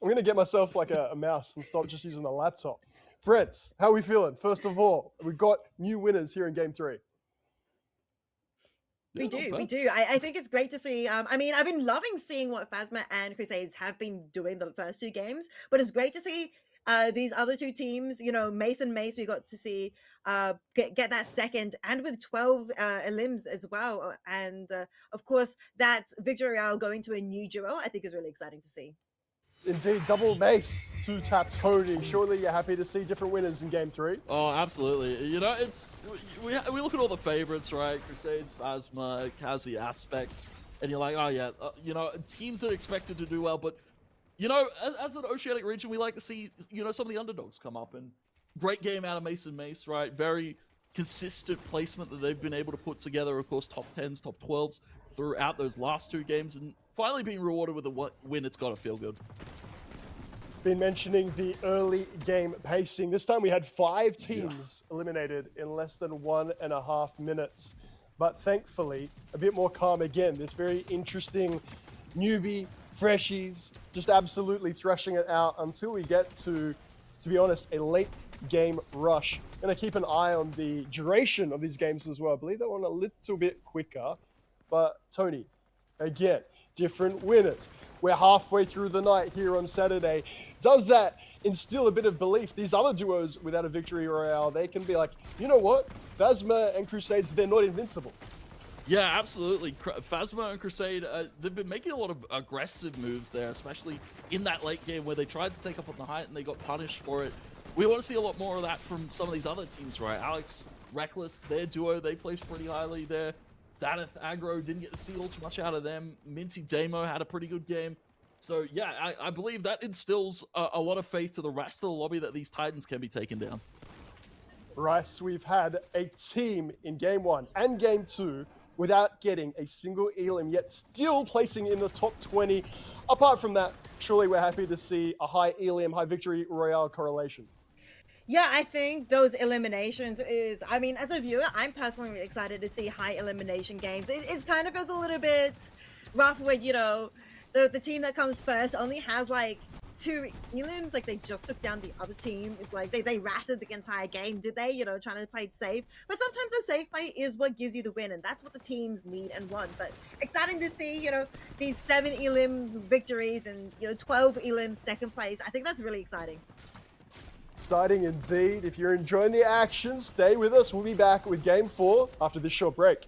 I'm going to get myself like a mouse and stop just using the laptop. Friends, how are we feeling? First of all, we've got new winners here in Game 3. We do. I think it's great to see. I mean, I've been loving seeing what Phasma and Crusades have been doing the first 2 games, but it's great to see these other 2 teams, you know, Mace and Mace, we got to see get that 2nd, and with 12 elims as well. And of course, that Victory Royale going to a new duo, I think is really exciting to see. Indeed, double Mace, 2-tap Tony. Surely you're happy to see different winners in Game 3. Oh, absolutely. You know, it's we look at all the favorites, right? Crusades, Phasma, Kazi aspects, and you're like, oh yeah, you know, teams that are expected to do well. But you know, as an Oceanic region, we like to see, you know, some of the underdogs come up. And great game out of Mace and Mace, right? Very consistent placement that they've been able to put together. Of course, top 10s, top 12s throughout those last 2 games, and finally being rewarded with a win. It's got to feel good. Been mentioning the early game pacing. This time we had 5 teams eliminated in less than 1.5 minutes. But thankfully, a bit more calm again. This very interesting newbie, freshies, just absolutely thrashing it out until we get to be honest, a late game rush. Gonna keep an eye on the duration of these games as well. I believe that one a little bit quicker. But Tony, again, different winners. We're halfway through the night here on Saturday. Does that instill a bit of belief? These other duos without a Victory Royale, they can be like, you know what? Phasma and Crusades, they're not invincible. Yeah, absolutely. Phasma and Crusade, they've been making a lot of aggressive moves there, especially in that late game where they tried to take up on the height and they got punished for it. We want to see a lot more of that from some of these other teams, right? Alex, Reckless, their duo, they placed pretty highly there. Daneth, Aggro, didn't get to see all too much out of them. Minty, Damo had a pretty good game. So yeah, I believe that instills a lot of faith to the rest of the lobby that these Titans can be taken down. Rice, we've had a team in Game 1 and Game 2 without getting a single elim, yet still placing in the top 20. Apart from that, surely we're happy to see a high elim, high Victory Royale correlation. Yeah, I think those eliminations is, I mean, as a viewer, I'm personally really excited to see high elimination games. It kind of feels a little bit rough when, you know, the team that comes first only has like 2 elims, like they just took down the other team. It's like they ratted the entire game, did they? You know, trying to play it safe. But sometimes the safe play is what gives you the win, and that's what the teams need and want. But exciting to see, you know, these 7 elims victories and, you know, 12 elims second place. I think that's really exciting. Exciting indeed. If you're enjoying the action, stay with us. We'll be back with Game 4 after this short break.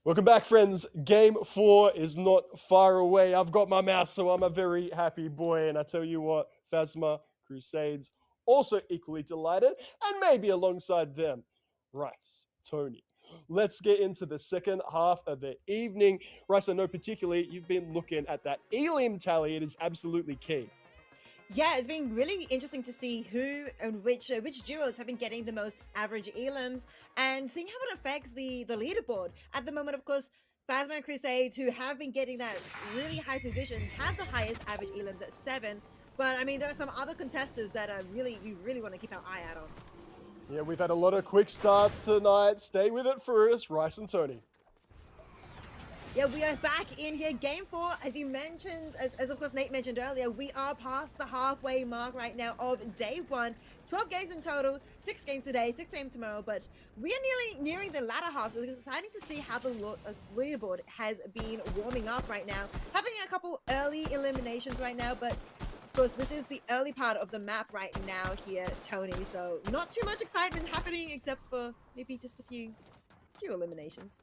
Welcome back, friends. Game 4 is not far away. I've got my mouse, so I'm a very happy boy. And I tell you what, Phasma Crusades also equally delighted, and maybe alongside them, Rice, Tony. Let's get into the second half of the evening. Rice, I know particularly you've been looking at that elim tally. It is absolutely key. Yeah, it's been really interesting to see who and which duos have been getting the most average elims and seeing how it affects the leaderboard. At the moment, of course, Phasma and Crusades, who have been getting that really high position, have the highest average elims at 7. But I mean, there are some other contestants that are you really want to keep an eye out on. Yeah, we've had a lot of quick starts tonight. Stay with it for us, Rice and Tony. Yeah, we are back in here. Game 4, as you mentioned, as of course Nate mentioned earlier, we are past the halfway mark right now of day 1. 12 games in total, 6 games today, 6 games tomorrow, but we are nearing the latter half, so it's exciting to see how the leaderboard has been warming up right now. Having a couple early eliminations right now, but of course this is the early part of the map right now here, Tony, so not too much excitement happening except for maybe just a few eliminations.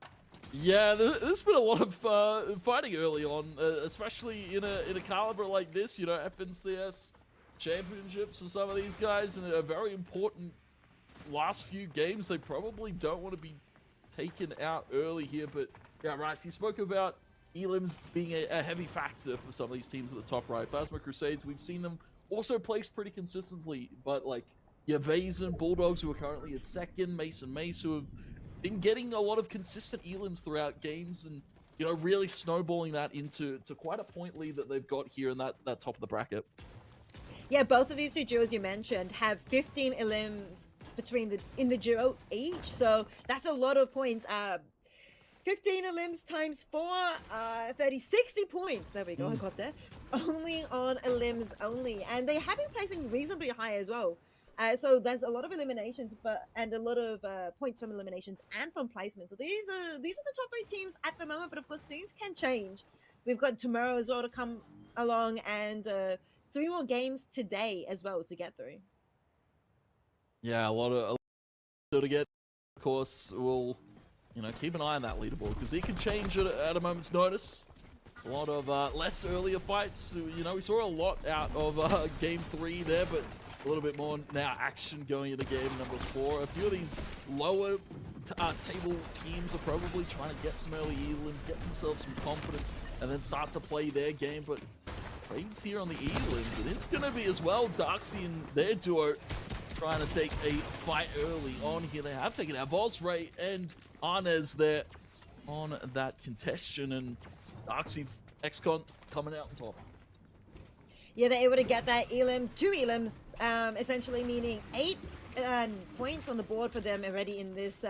Yeah, there's been a lot of fighting early on, especially in a caliber like this. You know, FNCS championships for some of these guys, and a very important last few games. They probably don't want to be taken out early here. But yeah, Rice, you spoke about elims being a heavy factor for some of these teams at the top right. Phasma Crusades, we've seen them also placed pretty consistently, but like your Vazen Bulldogs, who are currently at 2nd, Mason Mace, who have been getting a lot of consistent elims throughout games, and you know, really snowballing that into quite a point lead that they've got here in that top of the bracket. Yeah, both of these two duos you mentioned have 15 elims in the duo each, so that's a lot of points. 15 elims times 4, 60 points. There we go, I got there. Only on elims only, and they have been placing reasonably high as well. So there's a lot of eliminations, and a lot of points from eliminations and from placement. So these are the top 8 teams at the moment, but of course things can change. We've got tomorrow as well to come along, and 3 more games today as well to get through. Yeah, a lot to get. Of course, we'll keep an eye on that leaderboard because it can change at a moment's notice. A lot of less earlier fights. You know, we saw a lot out of game 3 there, but a little bit more now action going into game number 4. A few of these lower table teams are probably trying to get some early elims, get themselves some confidence, and then start to play their game. But trades here on the elims, and it's going to be as well Darksy and their duo trying to take a fight early on here. They have taken out Ray and Arnez there on that contestation, and Darksy XCon coming out on top. Yeah, they're able to get that elim, 2 elims, essentially meaning 8 points on the board for them already in this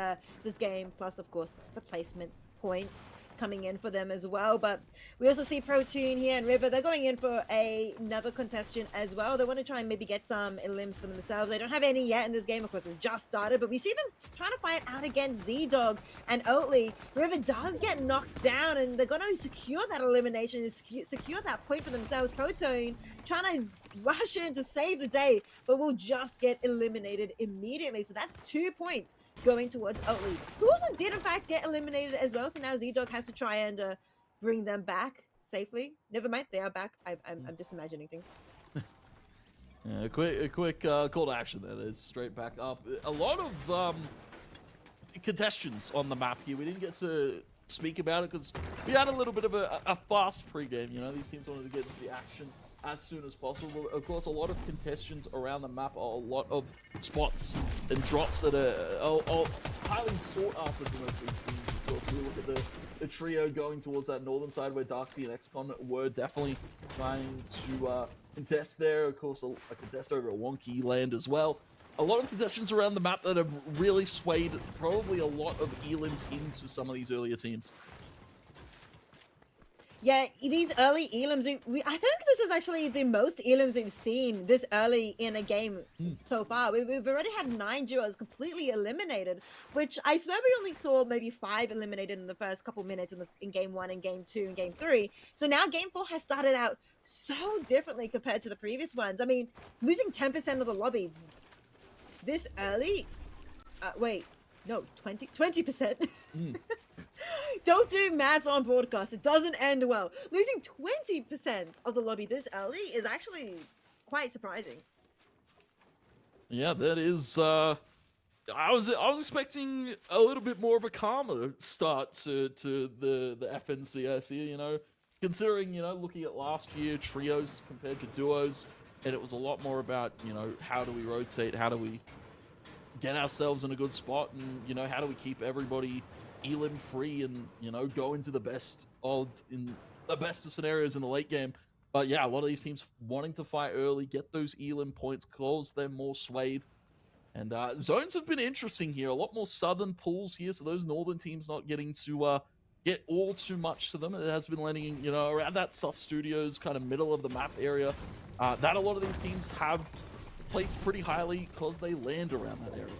game, plus of course the placement points coming in for them as well. But we also see Protein here and River. They're going in for another contestant as well. They want to try and maybe get some elims for themselves. They don't have any yet in this game. Of course, it's just started, but we see them trying to fight out against Z-Dog and Oatly. River does get knocked down, and they're going to secure that elimination and secure that point for themselves. Protein trying to rush in to save the day, but will just get eliminated immediately. So that's 2 points going towards Oatly, who also did in fact get eliminated as well. So now Z-Dog has to try and bring them back safely. Never mind, they are back. I'm just imagining things. Yeah, a quick call to action there. There's straight back up. A lot of contestants on the map here. We didn't get to speak about it because we had a little bit of a fast pregame. You know, these teams wanted to get into the action as soon as possible. Of course, a lot of contestants around the map are a lot of spots and drops that are highly sought after for most of these teams. Of course, we look at the trio going towards that northern side where Darksy and XCon were definitely trying to contest there. Of course, a contest over a wonky land as well. A lot of contestants around the map that have really swayed probably a lot of elims into some of these earlier teams. Yeah, these early elims, I think this is actually the most elims we've seen this early in a game so far. We've already had 9 duos completely eliminated, which I swear we only saw maybe 5 eliminated in the first couple minutes in game 1 and game 2 and game 3. So now game 4 has started out so differently compared to the previous ones. I mean, losing 10% of the lobby this early? Wait, no, 20%. Don't do maths on broadcast. It doesn't end well. Losing 20% of the lobby this early is actually quite surprising. Yeah, that is. I was expecting a little bit more of a calmer start to the FNCS here. You know, considering looking at last year trios compared to duos, and it was a lot more about how do we rotate, how do we get ourselves in a good spot, and how do we keep everybody elim free and go into the best of scenarios in the late game. But yeah, a lot of these teams wanting to fight early, get those elim points, cause them more swayed. And zones have been interesting here. A lot more southern pools here, so those northern teams not getting to get all too much to them. It has been landing, around that Sus Studios kind of middle of the map area. That a lot of these teams have placed pretty highly because they land around that area.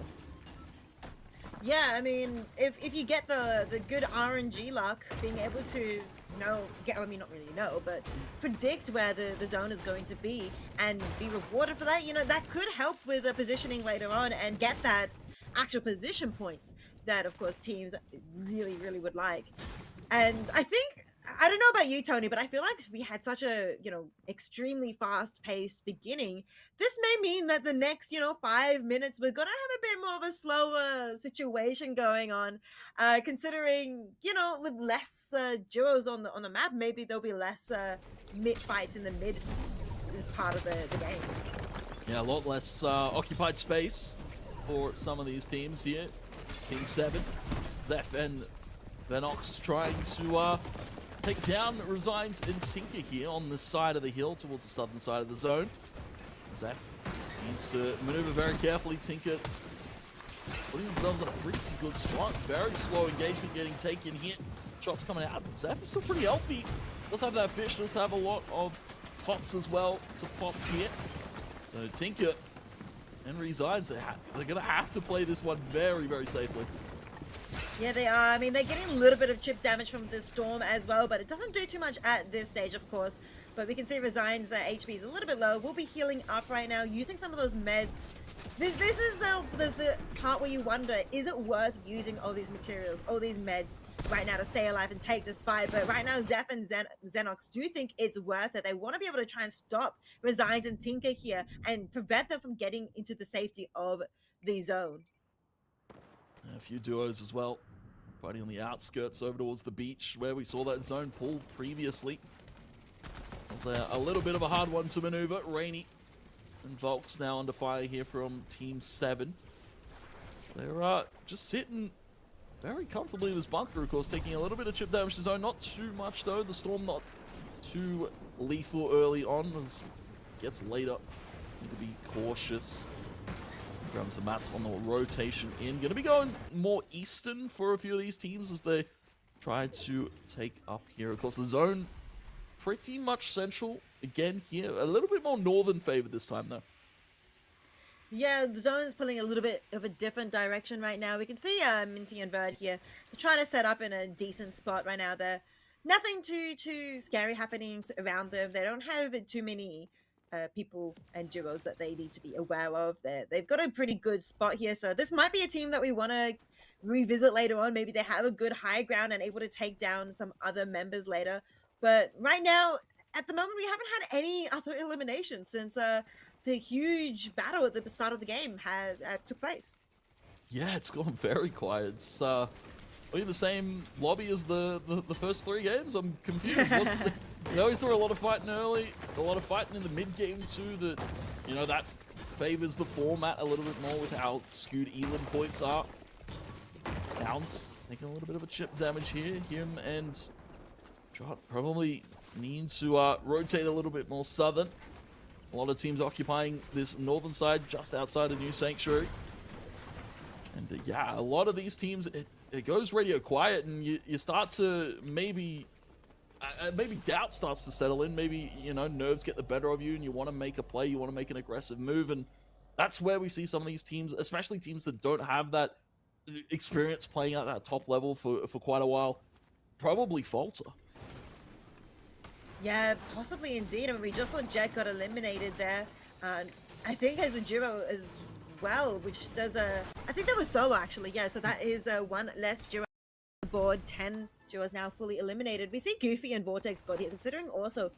Yeah, I mean, if you get the good RNG luck, being able to not really know, but predict where the zone is going to be and be rewarded for that, that could help with the positioning later on and get that actual position points that, of course, teams really, really would like. And I don't know about you, Tony, but I feel like we had such a, extremely fast-paced beginning. This may mean that the next, 5 minutes, we're going to have a bit more of a slower situation going on, considering, with less duos on the map, maybe there'll be less mid-fights in the mid part of the game. Yeah, a lot less occupied space for some of these teams here. Team 7, Zeph and Venox trying to take down Resigns and Tinker here on the side of the hill towards the southern side of the zone. Zeph needs to maneuver very carefully. Tinker putting themselves in a pretty good spot. Very slow engagement getting taken here. Shots coming out. Zeph is still pretty healthy. Does have that fish. Does have a lot of pots as well to pop here. So Tinker and Resigns, they're going to have to play this one very, very safely. Yeah, they are. I mean, they're getting a little bit of chip damage from the storm as well, but it doesn't do too much at this stage, of course. But we can see Resign's HP is a little bit low. We'll be healing up right now, using some of those meds. This is the part where you wonder, is it worth using all these materials, all these meds right now to stay alive and take this fight? But right now, Zeph and Xenox do think it's worth it. They want to be able to try and stop Resigns and Tinker here and prevent them from getting into the safety of the zone. A few duos as well, fighting on the outskirts over towards the beach where we saw that zone pull previously. It was a little bit of a hard one to maneuver. Rainy and Volks now under fire here from Team 7. So they're just sitting very comfortably in this bunker, of course, taking a little bit of chip damage to zone. Not too much, though. The storm not too lethal early on. As it gets later, need to be cautious. Grab some mats on the rotation in. Going to be going more eastern for a few of these teams as they try to take up here. Of course, the zone pretty much central again here. A little bit more northern favored this time, though. Yeah, the zone is pulling a little bit of a different direction right now. We can see Minty and Bird here. They're trying to set up in a decent spot right now. They're nothing too scary happening around them. They don't have too many people and duos that they need to be aware of. They've got a pretty good spot here, so this might be a team that we want to revisit later on. Maybe they have a good high ground and able to take down some other members later. But right now, at the moment, we haven't had any other eliminations since the huge battle at the start of the game took place. Yeah, it's gone very quiet. It's are we in the same lobby as the first 3 games? I'm confused. What's the... we saw a lot of fighting early, a lot of fighting in the mid game too. That that favors the format a little bit more with how skewed elim points are. Bounce taking a little bit of a chip damage here. Him and Trot probably need to rotate a little bit more southern. A lot of teams occupying this northern side just outside of New Sanctuary. And yeah, a lot of these teams, it goes radio quiet, and you start to maybe doubt starts to settle in. Maybe, nerves get the better of you and you want to make a play, you want to make an aggressive move. And that's where we see some of these teams, especially teams that don't have that experience playing at that top level for quite a while, probably falter. Yeah, possibly indeed. I mean, we just saw Jet got eliminated there. I think as a duo as well, which does I think that was solo actually. Yeah, so that is one less duo on the board. 10 duos now fully eliminated. We see Goofy and Vortex got here, considering also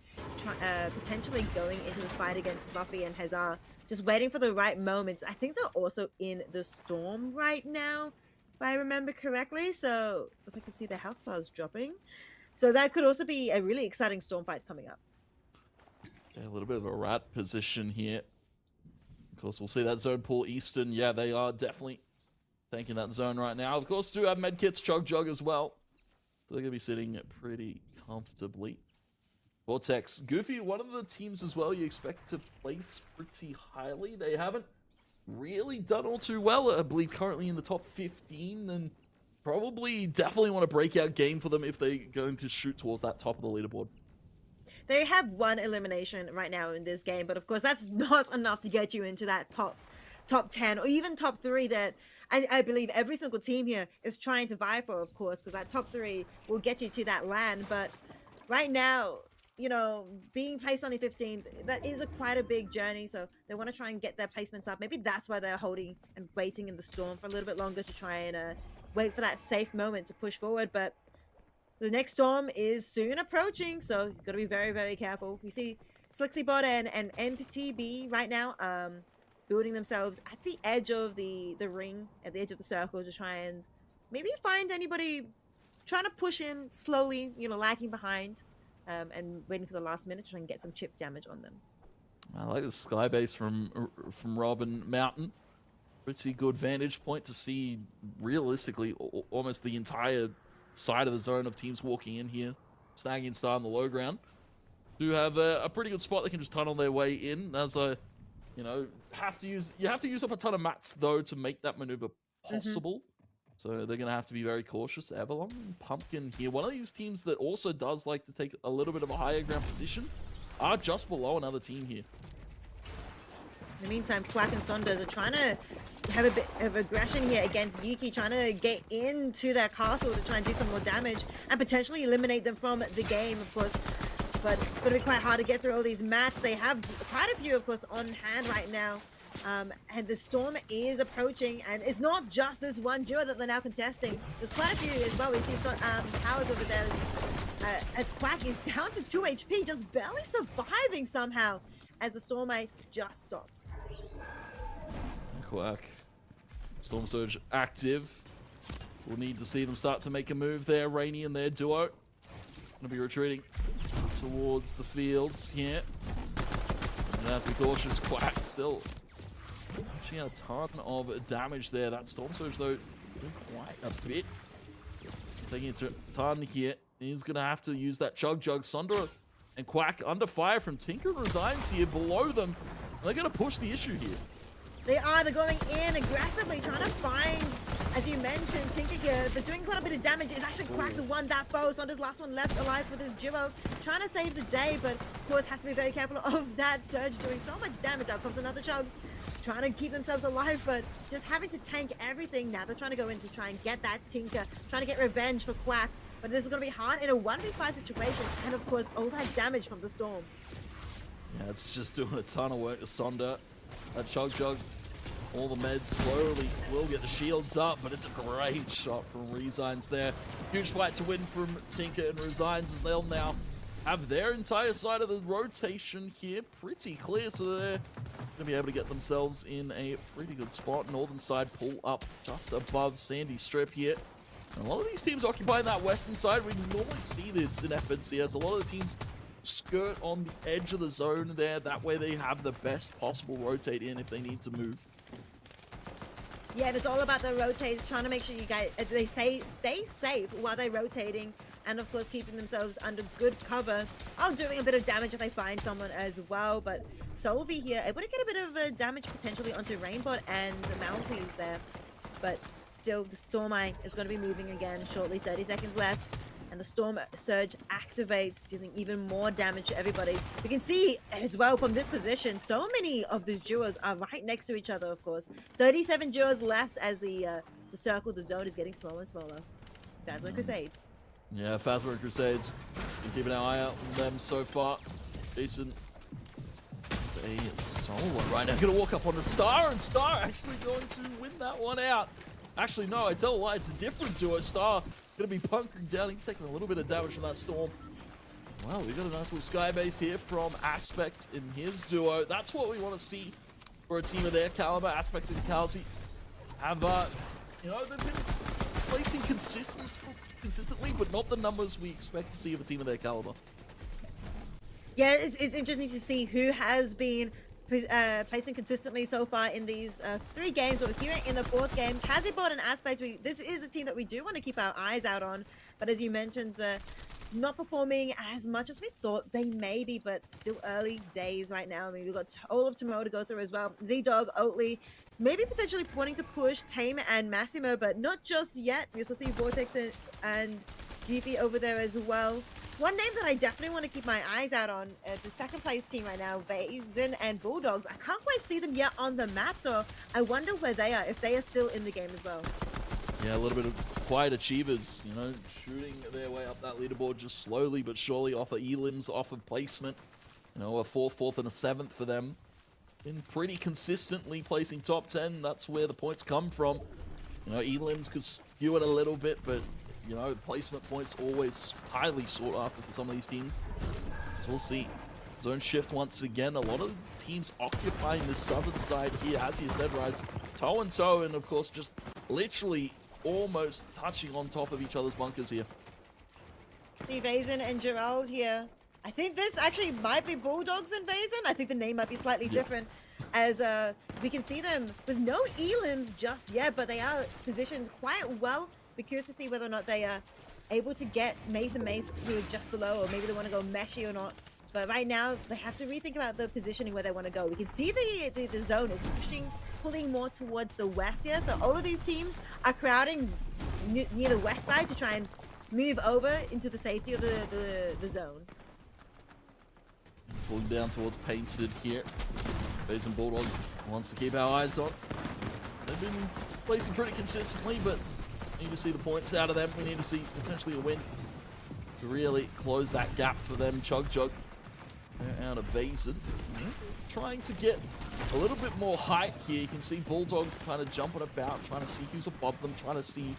potentially going into this fight against Fluffy and Hazard, just waiting for the right moments. I think they're also in the Storm right now, if I remember correctly. So if I can see the health bars dropping. So that could also be a really exciting Storm fight coming up. Yeah, a little bit of a rat position here. Of course, we'll see that zone pull Eastern. Yeah, they are definitely taking that zone right now. Of course, do have medkits, Chug Jug as well. So they're going to be sitting pretty comfortably. Vortex, Goofy, one of the teams as well you expect to place pretty highly. They haven't really done all too well. I believe currently in the top 15, and probably definitely want a breakout game for them if they're going to shoot towards that top of the leaderboard. They have one elimination right now in this game, but of course that's not enough to get you into that top 10 or even top 3 that I believe every single team here is trying to vie for, of course, because that top 3 will get you to that LAN. But right now, you know, being placed on the 15th, that is quite a big journey, so they want to try and get their placements up. Maybe that's why they're holding and waiting in the Storm for a little bit longer to try and wait for that safe moment to push forward. But the next Storm is soon approaching, so you've got to be very, very careful. We see Slixybot and MTB right now building themselves at the edge of the ring, at the edge of the circle, to try and maybe find anybody trying to push in slowly, you know, lagging behind, and waiting for the last minute to try and get some chip damage on them. I like the sky base from Rob and Mountain. Pretty good vantage point to see realistically almost the entire side of the zone of teams walking in here, snagging Star on the low ground. Do have a pretty good spot they can just tunnel their way in. As you know, you have to use up a ton of mats though to make that maneuver possible. So they're gonna have to be very cautious. Avalon and Pumpkin here, one of these teams that also does like to take a little bit of a higher ground position, are just below another team here. In the meantime, Quack and Saunders are trying to have a bit of aggression here against Yuki, trying to get into their castle to try and do some more damage and potentially eliminate them from the game, of course. But it's going to be quite hard to get through all these mats. They have quite a few, of course, on hand right now. And the Storm is approaching, and it's not just this one duo that they're now contesting. There's quite a few as well. We see Powers over there as Quack is down to 2 HP, just barely surviving somehow, as the Storm just stops. Quack. Storm Surge active. We'll need to see them start to make a move there. Rainy and their duo. Gonna be retreating towards the fields here. Gonna have to be cautious. Quack still pushing out a ton of damage there. That Storm Surge though doing quite a bit. Taking a ton here. He's gonna have to use that Chug Jug. Sundra and Quack under fire from Tinker and Resigns here below them. And they're gonna push the issue here. They're going in aggressively, trying to find, as you mentioned, Tinker here. They're doing quite a bit of damage. It's actually Quack the one that foe. Saunders last one left alive for this duo. Trying to save the day, but of course has to be very careful of that Surge doing so much damage. Out comes another Chug, trying to keep themselves alive, but just having to tank everything now. They're trying to go in to try and get that Tinker, trying to get revenge for Quack. But this is going to be hard in a 1v5 situation, and of course all that damage from the Storm. Yeah, it's just doing a ton of work to Sonder. That Chug Jug, all the meds slowly will get the shields up, but it's a great shot from Resigns there. Huge fight to win from Tinker and Resigns, as they'll now have their entire side of the rotation here pretty clear, so they're going to be able to get themselves in a pretty good spot. Northern side pull up just above Sandy Strip here. And a lot of these teams occupying that western side. We normally see this in FNCS. A lot of the teams skirt on the edge of the zone there. That way they have the best possible rotate in if they need to move. Yeah, and it's all about the rotates, trying to make sure you guys, they stay safe while they're rotating, and of course keeping themselves under good cover. Oh, doing a bit of damage if they find someone as well, but Solvi here able to get a bit of damage potentially onto Rainbot and the Mounties there. But still, the Storm Eye is going to be moving again shortly, 30 seconds left. And the Storm Surge activates, dealing even more damage to everybody. We can see as well from this position, so many of these duos are right next to each other, of course. 37 duos left as the circle, the zone is getting smaller and smaller. Phasma Crusades. Yeah, Phasma Crusades. Been keeping an eye out on them so far. Decent. It's a solo right now. Gonna walk up on the Star, and Star actually going to win that one out. Actually, no, I tell a lie, it's a different duo. Star Gonna be bunkering down. He's taking a little bit of damage from that storm. Well, we've got a nice little sky base here from Aspect in his duo. That's what we want to see for a team of their caliber. Aspect and Calzi have, you know, they've been placing consistently, but not the numbers we expect to see of a team of their caliber. Yeah, it's interesting to see who has been placing consistently so far in these 3 games. We're here in the 4th game. Kazibot and Aspect, this is a team that we do want to keep our eyes out on. But as you mentioned, not performing as much as we thought they may be, but still early days right now. I mean, we've got all of tomorrow to go through as well. Z-Dog, Oatly, maybe potentially wanting to push Tame and Massimo, but not just yet. We also see Vortex and Goofy over there as well. One name that I definitely want to keep my eyes out on, the 2nd place team right now, Vazen and Bulldogs. I can't quite see them yet on the map, so I wonder where they are, if they are still in the game as well. Yeah, a little bit of quiet achievers, you know, shooting their way up that leaderboard just slowly but surely off of elims, off of placement. You know, a 4th, and a 7th for them. Been pretty consistently placing top 10. That's where the points come from. You know, elims could skew it a little bit, but you know, placement points always highly sought after for some of these teams. So we'll see. Zone shift once again. A lot of teams occupying the southern side here, as you said, Rise. Toe and toe, and of course, just literally almost touching on top of each other's bunkers here. See Vazen and Gerald here. I think this actually might be Bulldogs and Vazen. I think the name might be slightly different, as we can see them with no elims just yet, but they are positioned quite well. Be curious to see whether or not they are able to get Mace and Mace who are just below, or maybe they want to go Meshy or not. But right now, they have to rethink about the positioning where they want to go. We can see the zone is pulling more towards the west here. So all of these teams are crowding near the west side to try and move over into the safety of the zone. Pulling down towards Painted here. Bays and Bulldogs wants to keep our eyes on. They've been placing pretty consistently, but need to see the points out of them. We need to see potentially a win to really close that gap for them. Chug out of Vazen. Trying to get a little bit more height here. You can see Bulldog kind of jumping about, trying to see who's above them, trying to see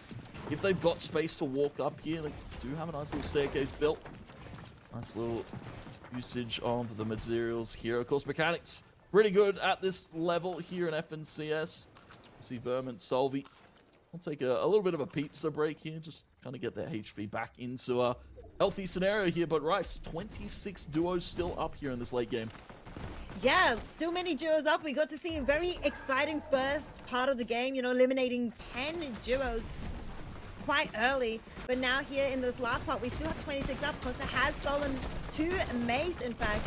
if they've got space to walk up here. They do have a nice little staircase built. Nice little usage of the materials here. Of course, mechanics pretty good at this level here in FNCS. You see Vermin, Solvi. I'll take a little bit of a pizza break here, just kind of get their HP back into a healthy scenario here. But Rice, 26 duos still up here in this late game. Yeah, still many duos up. We got to see a very exciting first part of the game, you know, eliminating 10 duos quite early. But now here in this last part, we still have 26 up. Costa has stolen 2 Mace, in fact.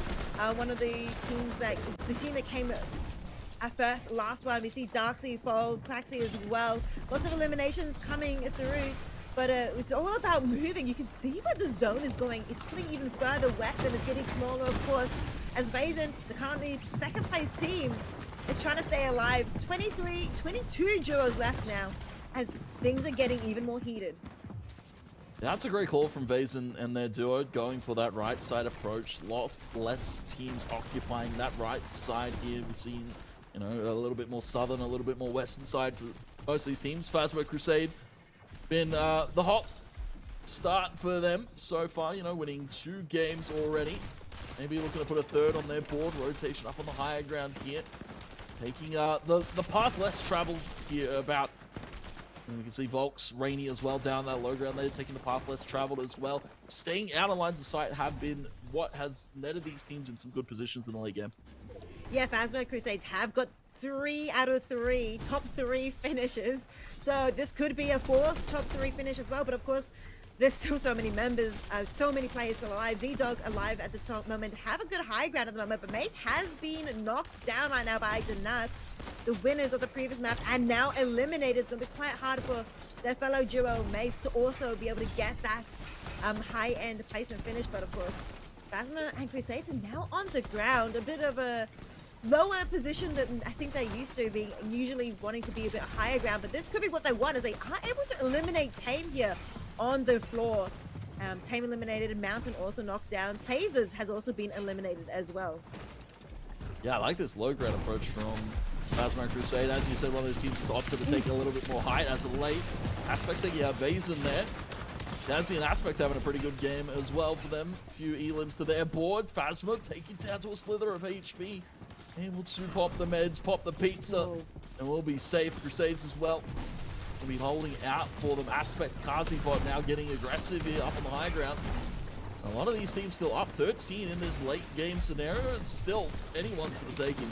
One of the team that came at first, last one. We see Darksea fall, Klaxi as well. Lots of eliminations coming through, but it's all about moving. You can see where the zone is going. It's pulling even further west, and it's getting smaller, of course, as Vazen, the currently 2nd place team, is trying to stay alive. 22 duos left now, as things are getting even more heated. That's a great call from Vazen and their duo, going for that right side approach. Lots less teams occupying that right side here. We've seen, you know, a little bit more southern, a little bit more western side for most of these teams. Phasma Crusade been the hot start for them so far, you know, winning 2 games already. Maybe looking to put a 3rd on their board. Rotation up on the higher ground here. Taking the path less traveled here about. And you can see Volks, Rainy as well down that low ground there, taking the path less traveled as well. Staying out of lines of sight have been what has netted these teams in some good positions in the late game. Yeah, Phasma Crusades have got 3 out of 3 top 3 finishes. So this could be a 4th top 3 finish as well. But of course, there's still so many members, so many players still alive. Z-Dog alive at the top moment, have a good high ground at the moment, but Mace has been knocked down right now by Donut, the winners of the previous map, and now eliminated. It's going to be quite hard for their fellow duo Mace to also be able to get that high-end placement finish. But of course, Phasma and Crusades are now on the ground, a bit of a lower position than I think they're used to, being usually wanting to be a bit higher ground. But this could be what they want, as they are able to eliminate Tame here on the floor. Tame eliminated, Mountain also knocked down. Caesars has also been eliminated as well. Yeah, I like this low ground approach from Phasma Crusade. As you said, one of those teams has opted to take a little bit more height as of late. Aspect taking out Vazen there. Jazzy and Aspect having a pretty good game as well for them. A few elims to their board. Phasma taking down to a slither of HP. Able to pop the meds, pop the pizza, and we'll be safe. Crusades as well. We'll be holding out for them. Aspect, Kazibot now getting aggressive here up on the high ground. A lot of these teams still up 13 in this late game scenario. It's still anyone's for the taking.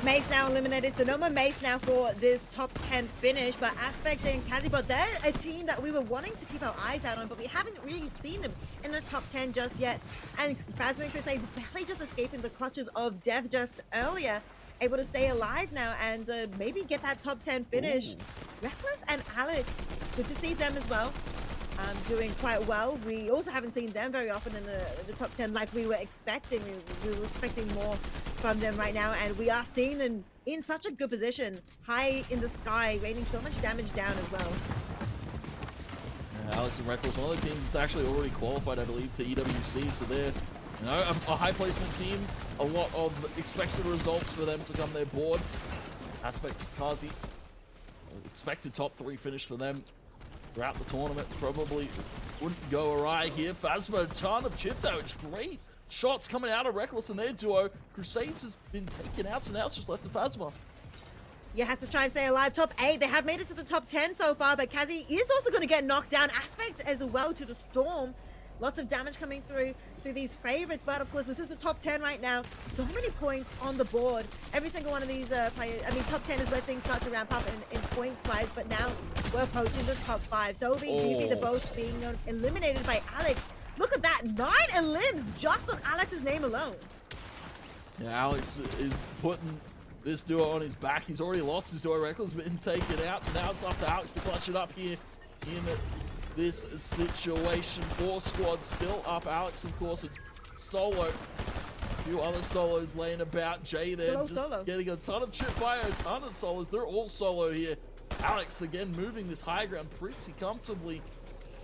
Mace now eliminated, so no more Mace now for this top 10 finish, but Aspect and Kazibot, they're a team that we were wanting to keep our eyes out on, but we haven't really seen them in the top 10 just yet. And Phasma and Crusades barely just escaping the clutches of death just earlier, able to stay alive now and maybe get that top 10 finish. Ooh. Reckless and Alex, it's good to see them as well. Doing quite well. We also haven't seen them very often in the top 10 like we were expecting. We were expecting more from them right now, and we are seeing them in such a good position, high in the sky, raining so much damage down as well. Yeah, Alex and Reckless, one of the teams that's actually already qualified, I believe, to EWC, so they're a high placement team, a lot of expected results for them to come their board. Aspect Kazi, expected top 3 finish for them throughout the tournament. Probably wouldn't go awry here. Phasma, a ton of chip damage. Great shots coming out of Reckless and their duo. Crusades has been taken out, so now it's just left to Phasma. Yeah, has to try and stay alive. Top 8, they have made it to the top 10 so far, but Kazi is also going to get knocked down. Aspect as well to the Storm. Lots of damage coming through these favorites, but of course this is the top 10 right now. So many points on the board. Every single one of these players, I mean, top 10 is where things start to ramp up in points wise, but now we're approaching the top 5. So Goofy, they're both being eliminated by Alex. Look at that, 9 elims just on Alex's name alone. Yeah, Alex is putting this duo on his back. He's already lost his duo. Reckless been taken out, so now it's up to Alex to clutch it up here in this situation. 4 squads still up. Alex, of course, a solo. A few other solos laying about. Jay there just getting a ton of chip fire, a ton of solos. They're all solo here. Alex again moving this high ground pretty comfortably.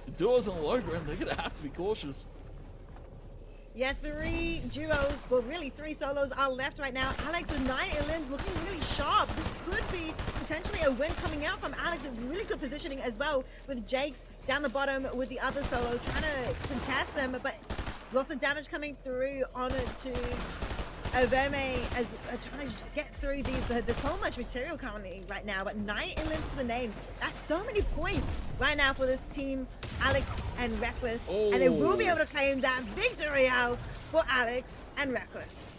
The duos on the low ground, they're gonna have to be cautious. Yeah, 3 duos, well really 3 solos are left right now. Alex with 9 elims looking really sharp. This could be potentially a win coming out from Alex. Really good positioning as well with Jake's down the bottom with the other solo trying to contest them, but lots of damage coming through on it to Verme as trying to get through these. There's so much material currently right now, but 9 elims to the name. That's so many points right now for this team, Alex and Reckless. And they will be able to claim that victory out for Alex and Reckless.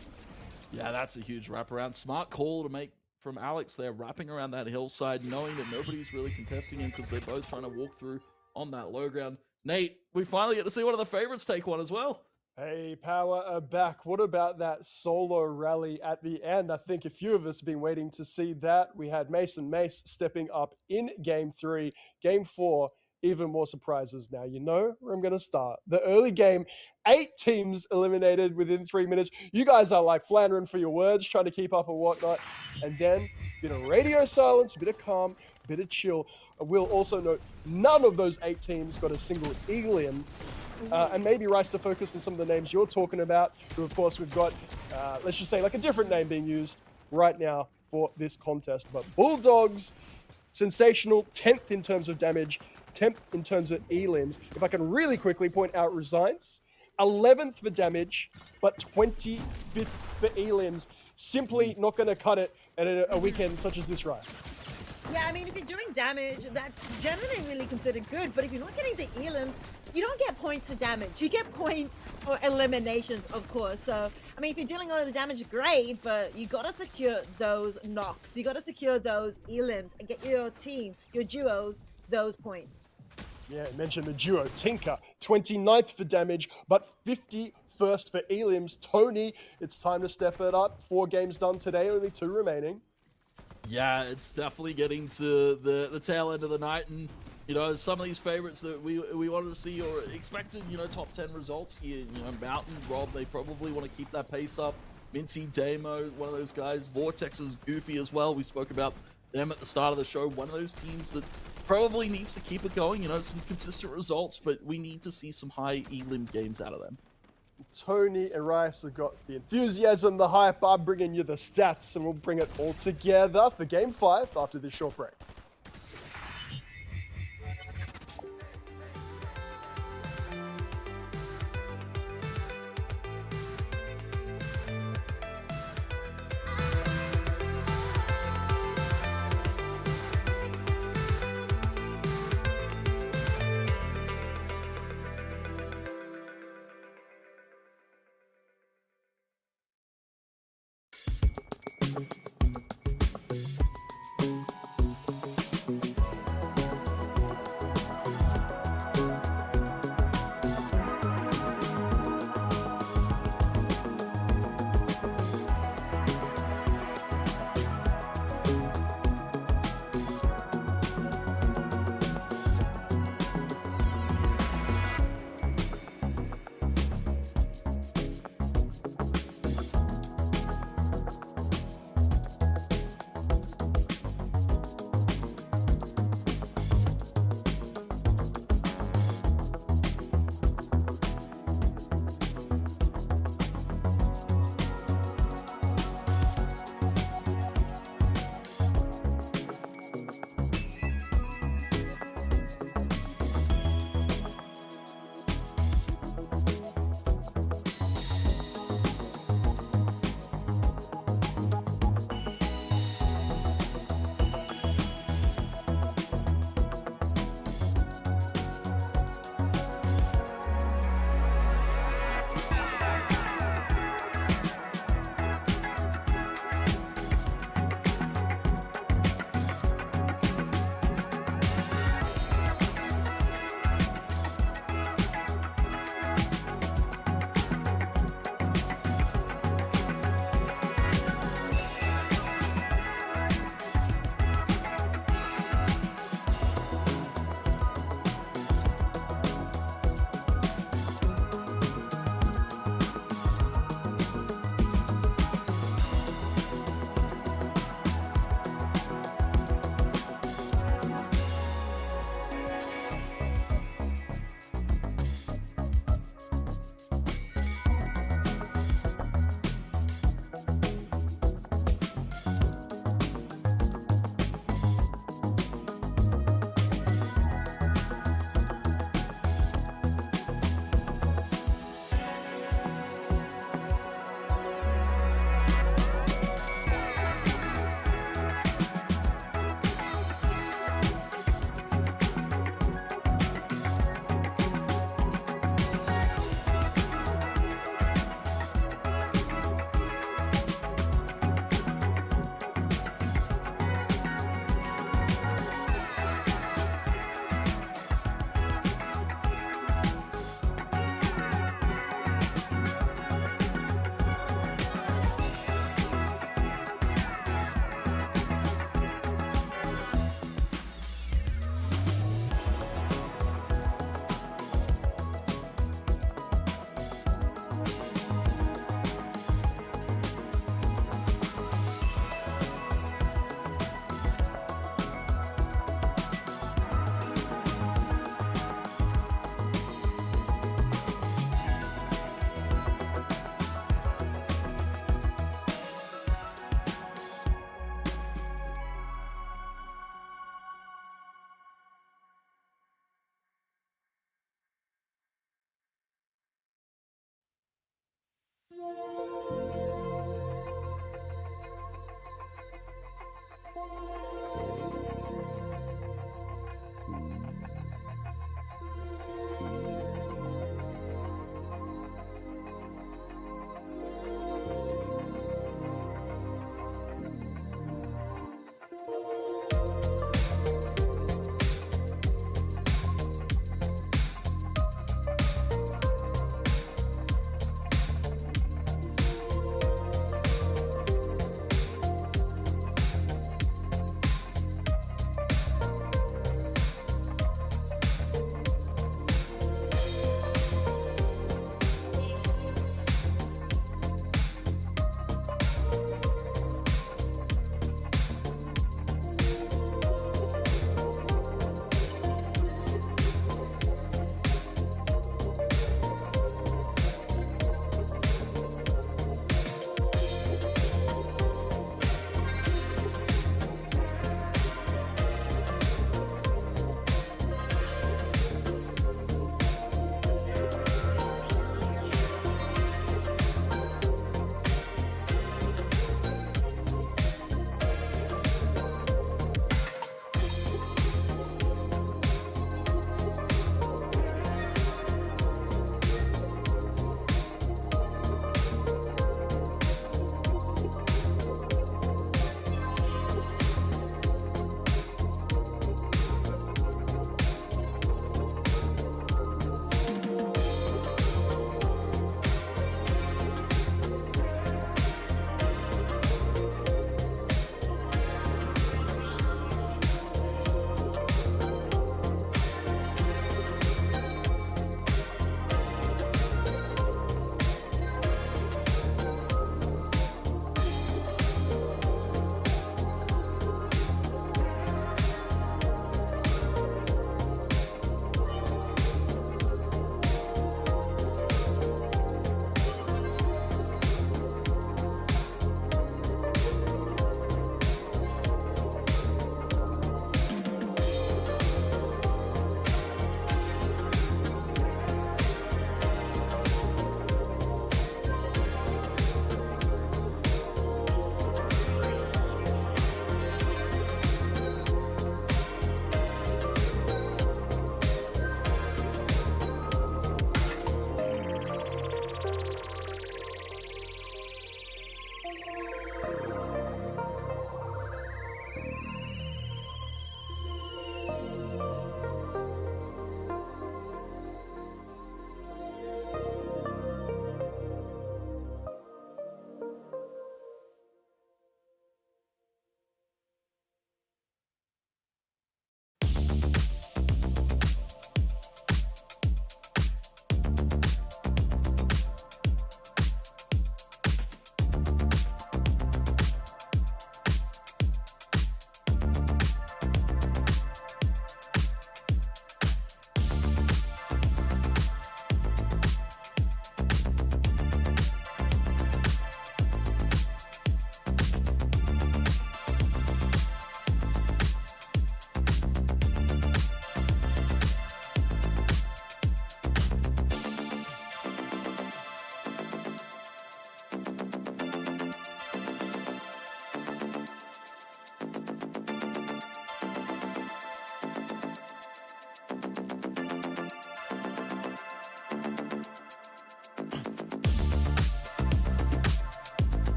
Yeah, that's a huge wraparound. Smart call to make from Alex there, wrapping around that hillside, knowing that nobody's really contesting him because they're both trying to walk through on that low ground. Nate, we finally get to see one of the favorites take one as well. Hey, Power are back. What about that solo rally at the end? I think a few of us have been waiting to see that. We had Mace stepping up in Game 3. Game 4, even more surprises. Now, you know where I'm going to start. The early game, 8 teams eliminated within 3 minutes. You guys are like floundering for your words, trying to keep up and whatnot. And then a bit of radio silence, a bit of calm, a bit of chill. We'll also note none of those 8 teams got a single Eglium. And maybe Rice to focus on some of the names you're talking about, who of course we've got, let's just say like a different name being used right now for this contest. But Bulldogs, sensational, 10th in terms of damage, 10th in terms of elims. If I can really quickly point out Resigns, 11th for damage, but 25th for elims. Simply not going to cut it at a weekend such as this, Rice. Yeah, I mean, if you're doing damage, that's generally really considered good, but if you're not getting the elims, you don't get points for damage. You get points for eliminations, of course. So, I mean, if you're dealing a lot of damage, great, but you gotta secure those knocks. You gotta secure those elims and get your team, your duos, those points. Yeah, I mentioned the duo. Tinker, 29th for damage, but 51st for elims. Tony, it's time to step it up. 4 games done today, only 2 remaining. Yeah, it's definitely getting to the tail end of the night, and you know, some of these favorites that we wanted to see or expected, you know, top 10 results here. You know, Mountain, Rob, they probably want to keep that pace up. Minty, Damo, one of those guys. Vortex is Goofy as well. We spoke about them at the start of the show. One of those teams that probably needs to keep it going. You know, some consistent results, but we need to see some high elim games out of them. Tony and Rice have got the enthusiasm, the hype. I'm bringing you the stats, and we'll bring it all together for Game 5 after this short break.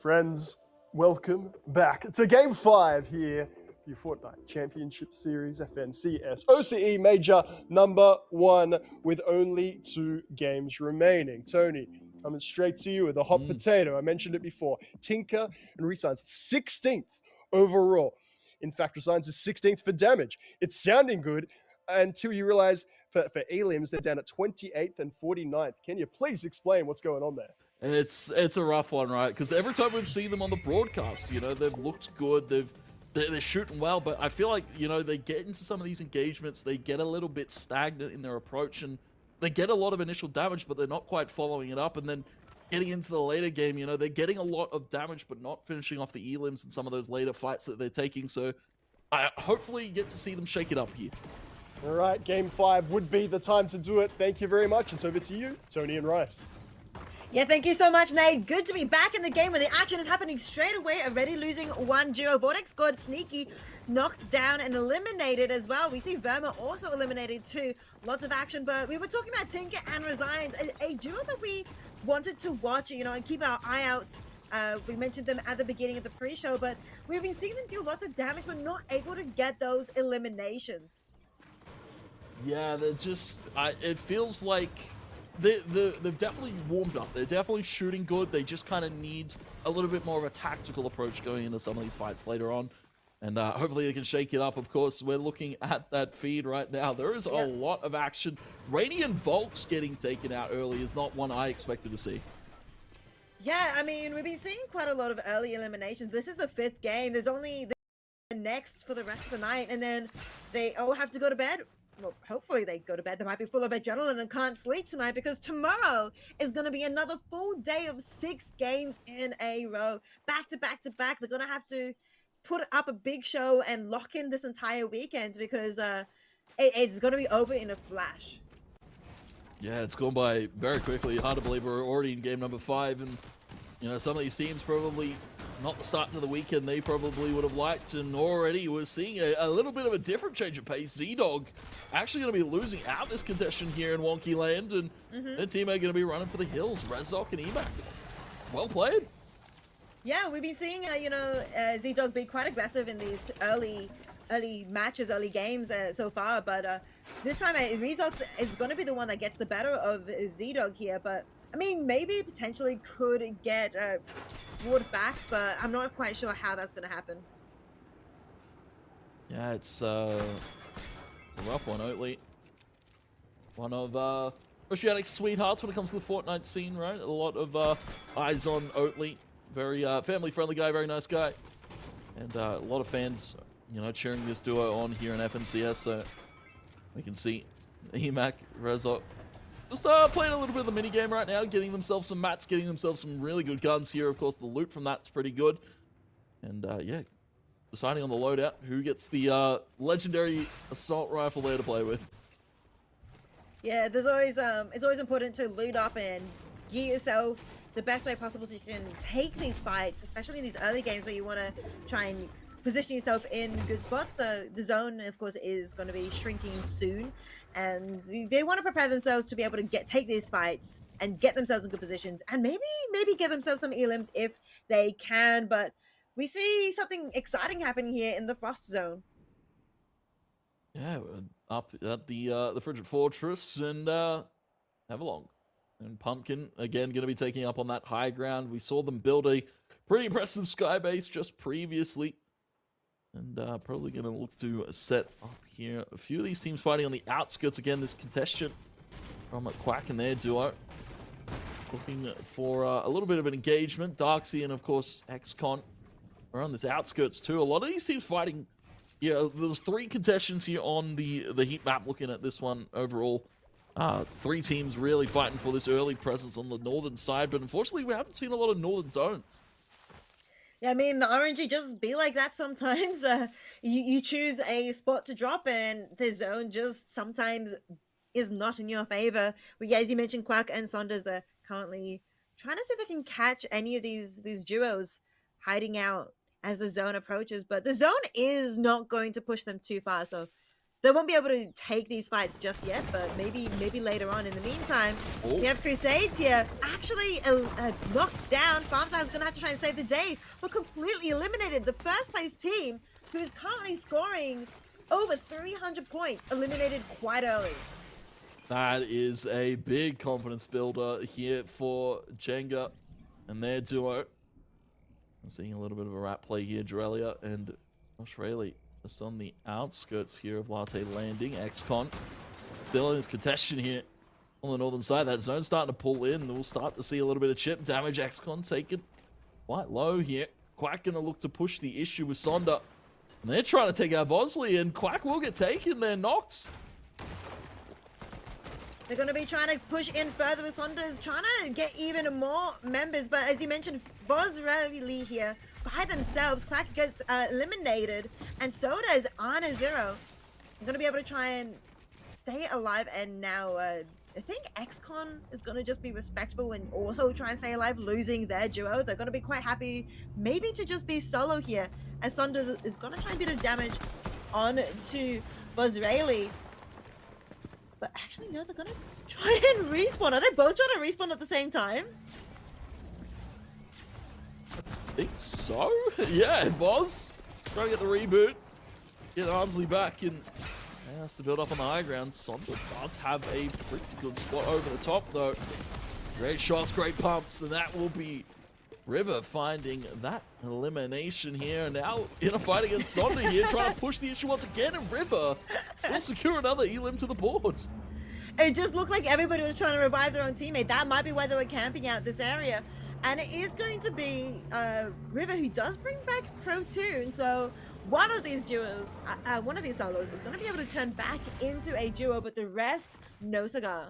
Friends, welcome back to Game 5 here for your Fortnite Championship Series FNCS OCE Major number 1 with only 2 games remaining. Tony, coming straight to you with a hot potato. I mentioned it before. Tinker and Resigns 16th overall. In fact, Resigns is 16th for damage. It's sounding good until you realize for elims, they're down at 28th and 49th. Can you please explain what's going on there? It's a rough one, right? Because every time we've seen them on the broadcast, they've looked good, they're shooting well, but I feel like, they get into some of these engagements, they get a little bit stagnant in their approach, and they get a lot of initial damage, but they're not quite following it up, and then getting into the later game, they're getting a lot of damage, but not finishing off the elims in some of those later fights that they're taking, so I hopefully get to see them shake it up here. All right, Game 5 would be the time to do it. Thank you very much. It's over to you, Tony and Rice. Yeah, thank you so much, Nate. Good to be back in the game where the action is happening straight away. Already losing one duo. Vortex got sneaky, knocked down and eliminated as well. We see Verma also eliminated too. Lots of action, but we were talking about Tinker and Resigns, a duo that we wanted to watch, and keep our eye out. We mentioned them at the beginning of the pre-show, but we've been seeing them deal lots of damage, but not able to get those eliminations. Yeah, they're just, it feels like they've definitely warmed up. They're definitely shooting good. They just kind of need a little bit more of a tactical approach going into some of these fights later on. And hopefully they can shake it up. Of course, we're looking at that feed right now. There is a lot of action. Rainy and Volks getting taken out early is not one I expected to see. Yeah, I mean, we've been seeing quite a lot of early eliminations. This is the 5th game. There's only the next for the rest of the night, and then they all have to go to bed. Well, hopefully they go to bed. They might be full of adrenaline and can't sleep tonight because tomorrow is going to be another full day of 6 games in a row. Back to back to back. They're going to have to put up a big show and lock in this entire weekend because it's going to be over in a flash. Yeah, it's gone by very quickly. Hard to believe we're already in game number 5, and some of these teams probably not the start to the weekend they probably would have liked, and already we're seeing a little bit of a different change of pace. Z-Dog actually going to be losing out this contestation here in Wonky Land, and their team are going to be running for the hills. Rezok and Emac. Well played. Yeah, we've been seeing, Z-Dog be quite aggressive in these early matches, early games so far, but this time Rezok is going to be the one that gets the better of Z-Dog here, but I mean, maybe potentially could get Ward back, but I'm not quite sure how that's going to happen. Yeah, it's a rough one, Oatley. One of Oceanic sweethearts when it comes to the Fortnite scene, right? A lot of eyes on Oatley. Very family-friendly guy, very nice guy. And a lot of fans, cheering this duo on here in FNCS, so we can see Emac, Rezok, just playing a little bit of the mini game right now, getting themselves some mats, getting themselves some really good guns here. Of course, the loot from that's pretty good. And yeah, deciding on the loadout, who gets the legendary assault rifle there to play with. Yeah, there's always it's always important to loot up and gear yourself the best way possible so you can take these fights, especially in these early games where you want to try and position yourself in good spots. So the zone, of course, is going to be shrinking soon, and they want to prepare themselves to be able to take these fights and get themselves in good positions, and maybe get themselves some elims if they can. But we see something exciting happening here in the Frost Zone. Yeah, up at the Frigid Fortress, and Everlong and Pumpkin again going to be taking up on that high ground. We saw them build a pretty impressive sky base just previously. And probably going to look to set up here. A few of these teams fighting on the outskirts. Again, this contestant from Quack and their duo. Looking for a little bit of an engagement. Darksea and, of course, XCon are on this outskirts too. A lot of these teams fighting. Yeah, there's 3 contestants here on the heat map looking at this one overall. 3 teams really fighting for this early presence on the northern side. But unfortunately, we haven't seen a lot of northern zones. Yeah, I mean, the RNG just be like that sometimes. You choose a spot to drop and the zone just sometimes is not in your favor. But yeah, as you mentioned, Quack and Saunders, they're currently trying to see if they can catch any of these duos hiding out as the zone approaches. But the zone is not going to push them too far. So They won't be able to take these fights just yet, but maybe later on. In the meantime, we have Crusades here actually knocked down. Farmtown's gonna have to try and save the day, but completely eliminated. The first place team, who is currently scoring over 300 points, eliminated quite early. That is a big confidence builder here for Jenga and their duo. I'm seeing a little bit of a rat play here. Durelia and Australia just on the outskirts here of Latte Landing. XCon still in his contention here on the northern side. That zone's starting to pull in. We'll start to see a little bit of chip damage. XCon taken quite low here. Quack gonna look to push the issue with Sonda. And they're trying to take out Bosley, and Quack will get taken. They're knocked. They're going to be trying to push in further with Saunders, trying to get even more members. But as you mentioned, Bosrelli here by themselves. Quack gets eliminated, and so does Ana Zero. They're going to be able to try and stay alive, and now I think XCon is going to just be respectful and also try and stay alive, losing their duo. They're going to be quite happy maybe to just be solo here, as Saunders is going to try and do the damage on to Bosrelli. But actually, no, they're gonna try and respawn. Are they both trying to respawn at the same time? I think so. Yeah, it was. Trying to get the reboot. Get Armsley back and has to build up on the high ground. Sonda does have a pretty good spot over the top, though. Great shots, great pumps, and that will be River finding that elimination here. And now in a fight against Sonda here, trying to push the issue once again, and River will secure another elim to the board. It just looked like everybody was trying to revive their own teammate. That might be why they were camping out this area. And it is going to be River who does bring back Pro 2. And so one of these duos, one of these solos is going to be able to turn back into a duo, but the rest, no cigar.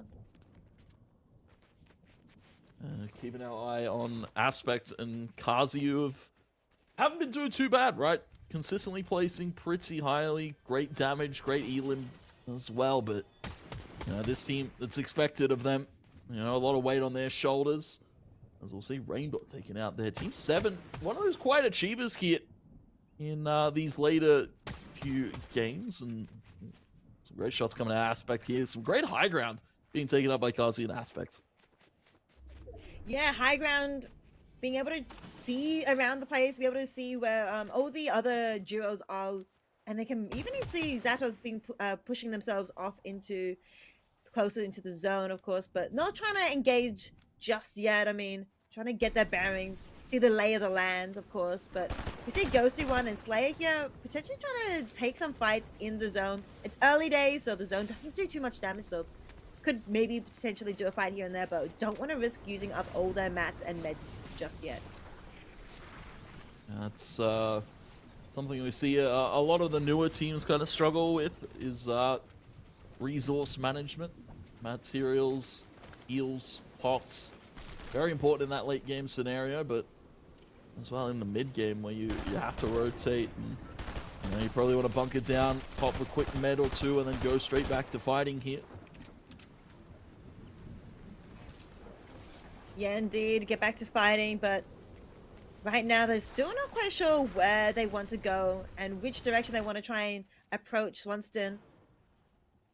Keeping our eye on Aspect and Kazi, who haven't been doing too bad, right? Consistently placing pretty highly. Great damage, great elim as well, but this team, it's expected of them. A lot of weight on their shoulders. As we'll see, Rainbow taking out their team 7. One of those quiet achievers here in these later few games, and some great shots coming out of Aspect here. Some great high ground being taken up by Kazi and Aspect. Yeah, high ground, being able to see around the place, be able to see where all the other duos are, and they can even see Zatos being pushing themselves off into closer into the zone, of course, but not trying to engage just yet. I mean, trying to get their bearings, see the lay of the land, of course. But we see Ghosty One and Slayer here potentially trying to take some fights in the zone. It's early days, so the zone doesn't do too much damage, so could maybe potentially do a fight here and there, but don't want to risk using up all their mats and meds just yet. That's something we see a lot of the newer teams kind of struggle with, is resource management, materials, heals, pots. Very important in that late game scenario, but as well in the mid game where you have to rotate, and you probably want to bunker down, pop a quick med or two, and then go straight back to fighting here. Yeah, indeed, get back to fighting, but right now they're still not quite sure where they want to go and which direction they want to try and approach Swanston.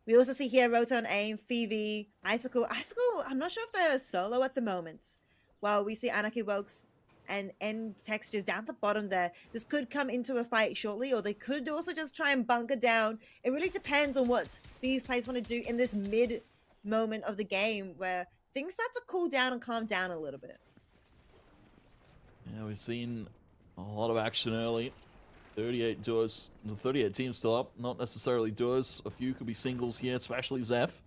We also see here Roton, Aim, Phoebe, Icicle. Icicle, I'm not sure if they're a solo at the moment. While we see Anarchy Wokes and End Textures down at the bottom there. This could come into a fight shortly, or they could also just try and bunker down. It really depends on what these players want to do in this mid moment of the game where things start to cool down and calm down a little bit. Yeah, we've seen a lot of action early. 38 duos, the 38 teams still up, not necessarily duos. A few could be singles here, especially Zeph.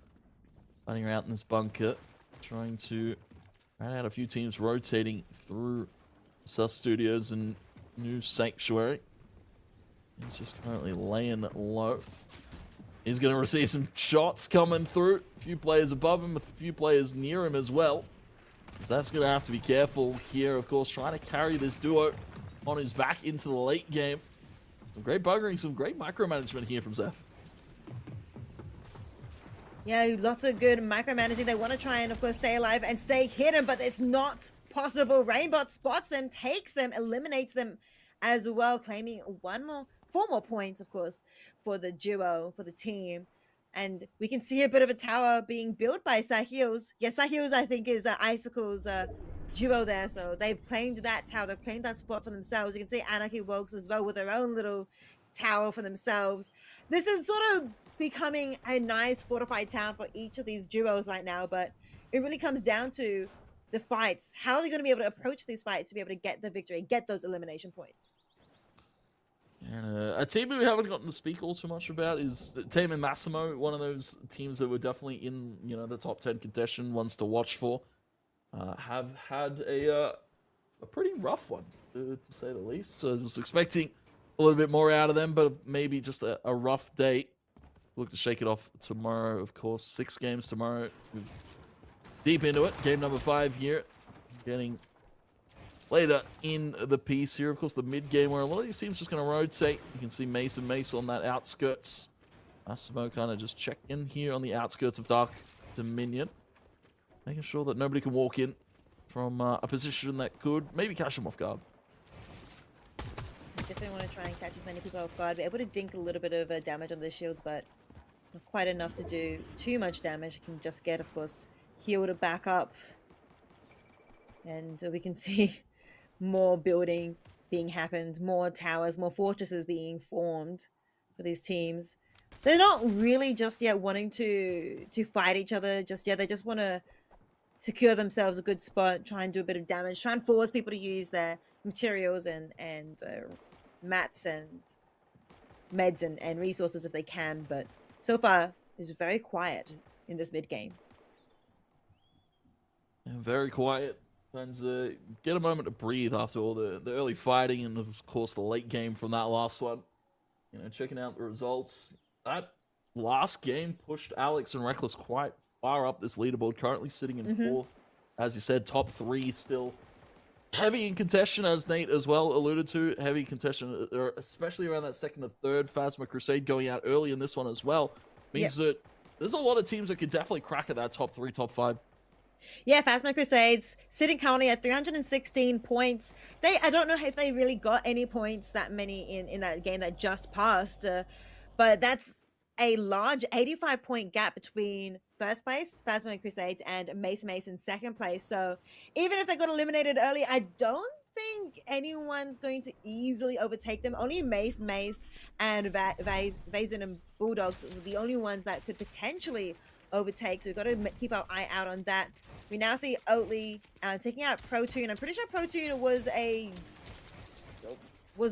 Running around in this bunker, trying to run out a few teams rotating through Sus Studios and New Sanctuary. He's just currently laying low. He's going to receive some shots coming through. A few players above him, a few players near him as well. Zeph's going to have to be careful here, of course, trying to carry this duo on his back into the late game. Some great buggering, some great micromanagement here from Zeph. Yeah, lots of good micromanaging. They want to try and, of course, stay alive and stay hidden, but it's not possible. Rainbot spots them, takes them, eliminates them as well, claiming one more 4 more points, of course, for the duo, for the team. And we can see a bit of a tower being built by Sahils. Yes, Sahils, I think, is Icicle's duo there. So they've claimed that tower. They've claimed that spot for themselves. You can see Anarchy Wogs as well with their own little tower for themselves. This is sort of becoming a nice fortified town for each of these duos right now. But it really comes down to the fights. How are they going to be able to approach these fights to be able to get the victory, get those elimination points? And a team we haven't gotten to speak all too much about is the team in Massimo, one of those teams that were definitely in the top 10 contention, ones to watch for. Have had a pretty rough one, to say the least. So I was expecting a little bit more out of them, but maybe just a rough day. Look to shake it off tomorrow, of course. 6 games tomorrow. We're deep into it. Game number 5 here. Getting later in the piece here, of course, the mid game where a lot of these teams just going to rotate. You can see Mace on that outskirts. Massimo kind of just check in here on the outskirts of Dark Dominion, making sure that nobody can walk in from a position that could maybe catch them off guard. Definitely want to try and catch as many people off guard. Be able to dink a little bit of damage on the shields, but not quite enough to do too much damage. You can just get, of course, heal to back up. And we can see more building being happened, more towers, more fortresses being formed for these teams. They're not really just yet wanting to fight each other just yet. They just want to secure themselves a good spot, try and do a bit of damage, try and force people to use their materials and mats and meds and resources if they can. But so far, it's very quiet in this mid game. And very quiet. And get a moment to breathe after all the early fighting and, of course, the late game from that last one. Checking out the results. That last game pushed Alex and Reckless quite far up this leaderboard, currently sitting in 4th. As you said, top 3 still heavy in contention, as Nate as well alluded to. Heavy contention, especially around that 2nd and 3rd. Phasma Crusade going out early in this one as well. Means that there's a lot of teams that could definitely crack at that top 3, top 5. Yeah, Phasma Crusades sitting currently at 316 points. I don't know if they really got any points that many in that game that just passed, but that's a large 85-point gap between first place, Phasma Crusades, and Mace in second place. So even if they got eliminated early, I don't think anyone's going to easily overtake them. Only Mace, and Vazen and Bulldogs were the only ones that could potentially overtake. So we've got to keep our eye out on that. We now see Oatly taking out Protoon. I'm pretty sure Protoon was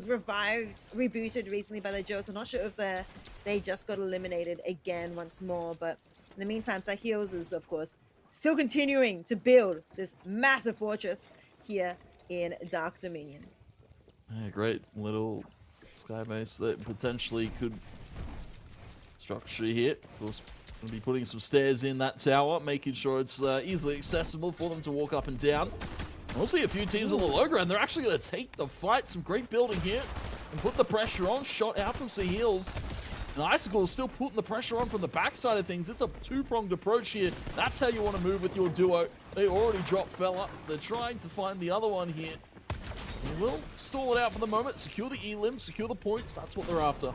rebooted recently by the Joe, so not sure if they just got eliminated again once more. But in the meantime, Sahils is, of course, still continuing to build this massive fortress here in Dark Dominion. Yeah, great little sky base that potentially could structure here. Of course, going to be putting some stairs in that tower, making sure it's easily accessible for them to walk up and down. We'll see a few teams on the low ground. They're actually going to take the fight. Some great building here and put the pressure on. Shot out from Sahils. And Icicle is still putting the pressure on from the backside of things. It's a 2-pronged approach here. That's how you want to move with your duo. They already dropped Fella. They're trying to find the other one here. They will stall it out for the moment. Secure the elim, secure the points. That's what they're after.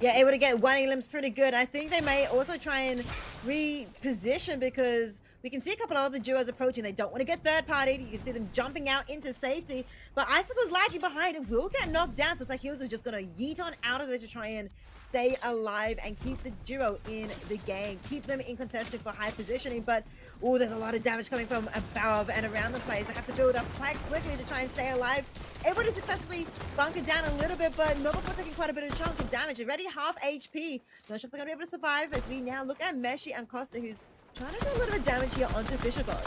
Yeah, able to get 1 elim's pretty good. I think they may also try and reposition because we can see a couple of other duos approaching. They don't want to get third party. You can see them jumping out into safety. But Icicle's lagging behind and will get knocked down. So it's like Heels is just going to yeet on out of there to try and stay alive and keep the duo in the game. Keep them in contention for high positioning. But, oh, there's a lot of damage coming from above and around the place. They have to build up quite quickly to try and stay alive. Able to successfully bunker down a little bit, but Novacore taking quite a bit of chunk of damage. Already half HP. Not sure if they're going to be able to survive as we now look at Meshi and Costa, who's trying to do a little bit of damage here onto Fisherboy.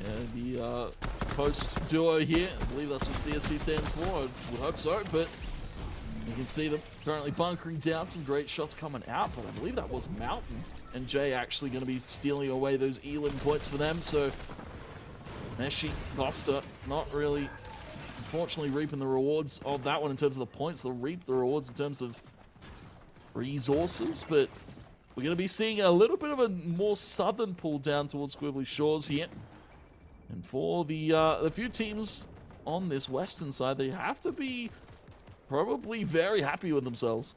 Yeah, the post duo here, I believe that's what CSC stands for. I would hope so, but you can see them currently bunkering down. Some great shots coming out, but I believe that was Mountain and Jay actually going to be stealing away those elim points for them. So Meshi, Costa, not really, unfortunately, reaping the rewards of that one in terms of the points. They'll reap the rewards in terms of resources, but we're going to be seeing a little bit of a more southern pull down towards Squibbly Shores here. And for the few teams on this western side, they have to be probably very happy with themselves.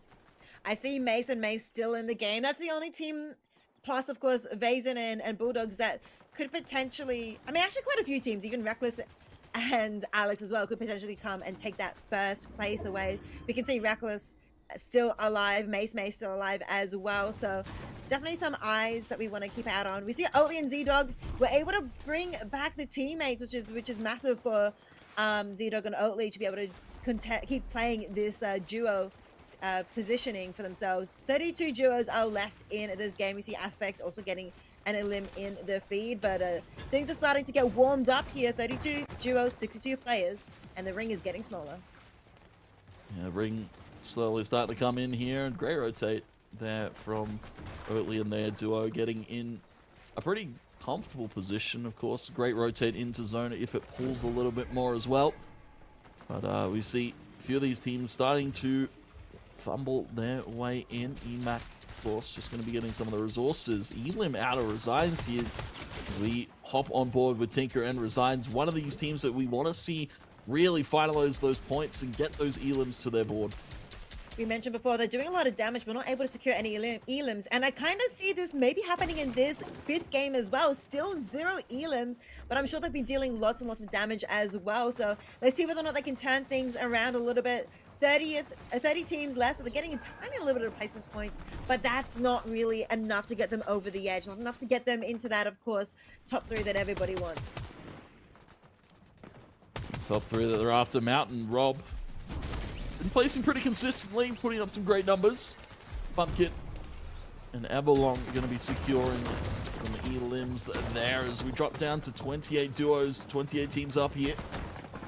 I see Mace and Mace still in the game. That's the only team, plus of course Vazen and Bulldogs, that could potentially, I mean actually quite a few teams, even Reckless and Alex as well, could potentially come and take that first place away. We can see Reckless still alive, Mace still alive as well, so definitely some eyes that we want to keep out on. We see Oatly and Z-Dog were able to bring back the teammates, which is massive for Z-Dog and Oatly to be able to keep playing this duo positioning for themselves. 32 duos are left in this game. We see Aspect also getting an elim in the feed, but things are starting to get warmed up here. 32 duos, 62 players, and the ring is getting smaller. Yeah, the ring slowly starting to come in here, and great rotate there from Oatly and their duo, getting in a pretty comfortable position. Of course, great rotate into zone if it pulls a little bit more as well. But we see a few of these teams starting to fumble their way in. EMAC, of course, just going to be getting some of the resources. Elim out of Resigns here. We hop on board with Tinker and Resigns. One of these teams that we want to see really finalize those points and get those elims to their board. We mentioned before, they're doing a lot of damage, but not able to secure any elims. And I kind of see this maybe happening in this 5th game as well. Still 0 elims, but I'm sure they've been dealing lots and lots of damage as well. So let's see whether or not they can turn things around a little bit. 30 teams left, so they're getting a tiny little bit of placements points, but that's not really enough to get them over the edge. Not enough to get them into that, of course, top 3 that everybody wants. Top 3 that they're after. Mountain, Rob, been placing pretty consistently, putting up some great numbers. Bumpkit and Everlong are going to be securing some elims there as we drop down to 28 duos, 28 teams up here.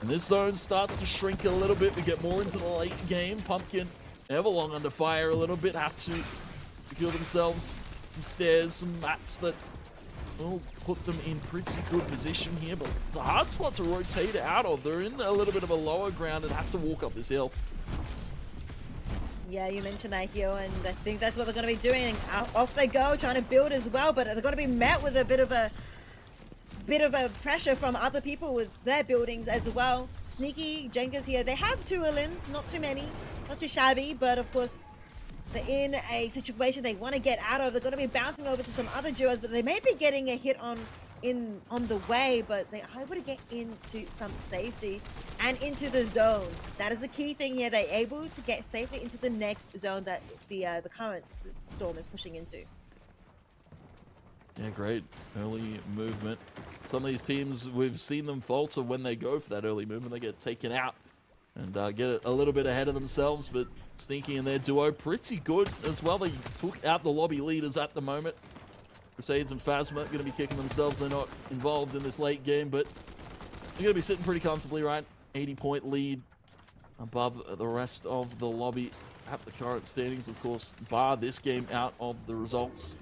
And this zone starts to shrink a little bit. We get more into the late game. Pumpkin, Everlong under fire a little bit, have to secure themselves some stairs, some mats that will put them in pretty good position here. But it's a hard spot to rotate out of. They're in a little bit of a lower ground and have to walk up this hill. Yeah, you mentioned that hill, and I think that's what they're going to be doing. Off they go, trying to build as well, but they're going to be met with a bit of a pressure from other people with their buildings as well. Sneaky Jenkins here, they have 2 elims, not too many, not too shabby, but of course they're in a situation they want to get out of. They're going to be bouncing over to some other duos, but they may be getting a hit on the way, but they are able to get into some safety and into the zone. That is the key thing here. They're able to get safely into the next zone that the current storm is pushing into. Yeah, great early movement. Some of these teams, we've seen them falter when they go for that early movement. They get taken out and get a little bit ahead of themselves, but Sneaky and their duo pretty good as well. They took out the lobby leaders at the moment. Crusades and Phasma are going to be kicking themselves. They're not involved in this late game, but they're going to be sitting pretty comfortably, right? 80-point lead above the rest of the lobby at the current standings, of course, bar this game out of the results.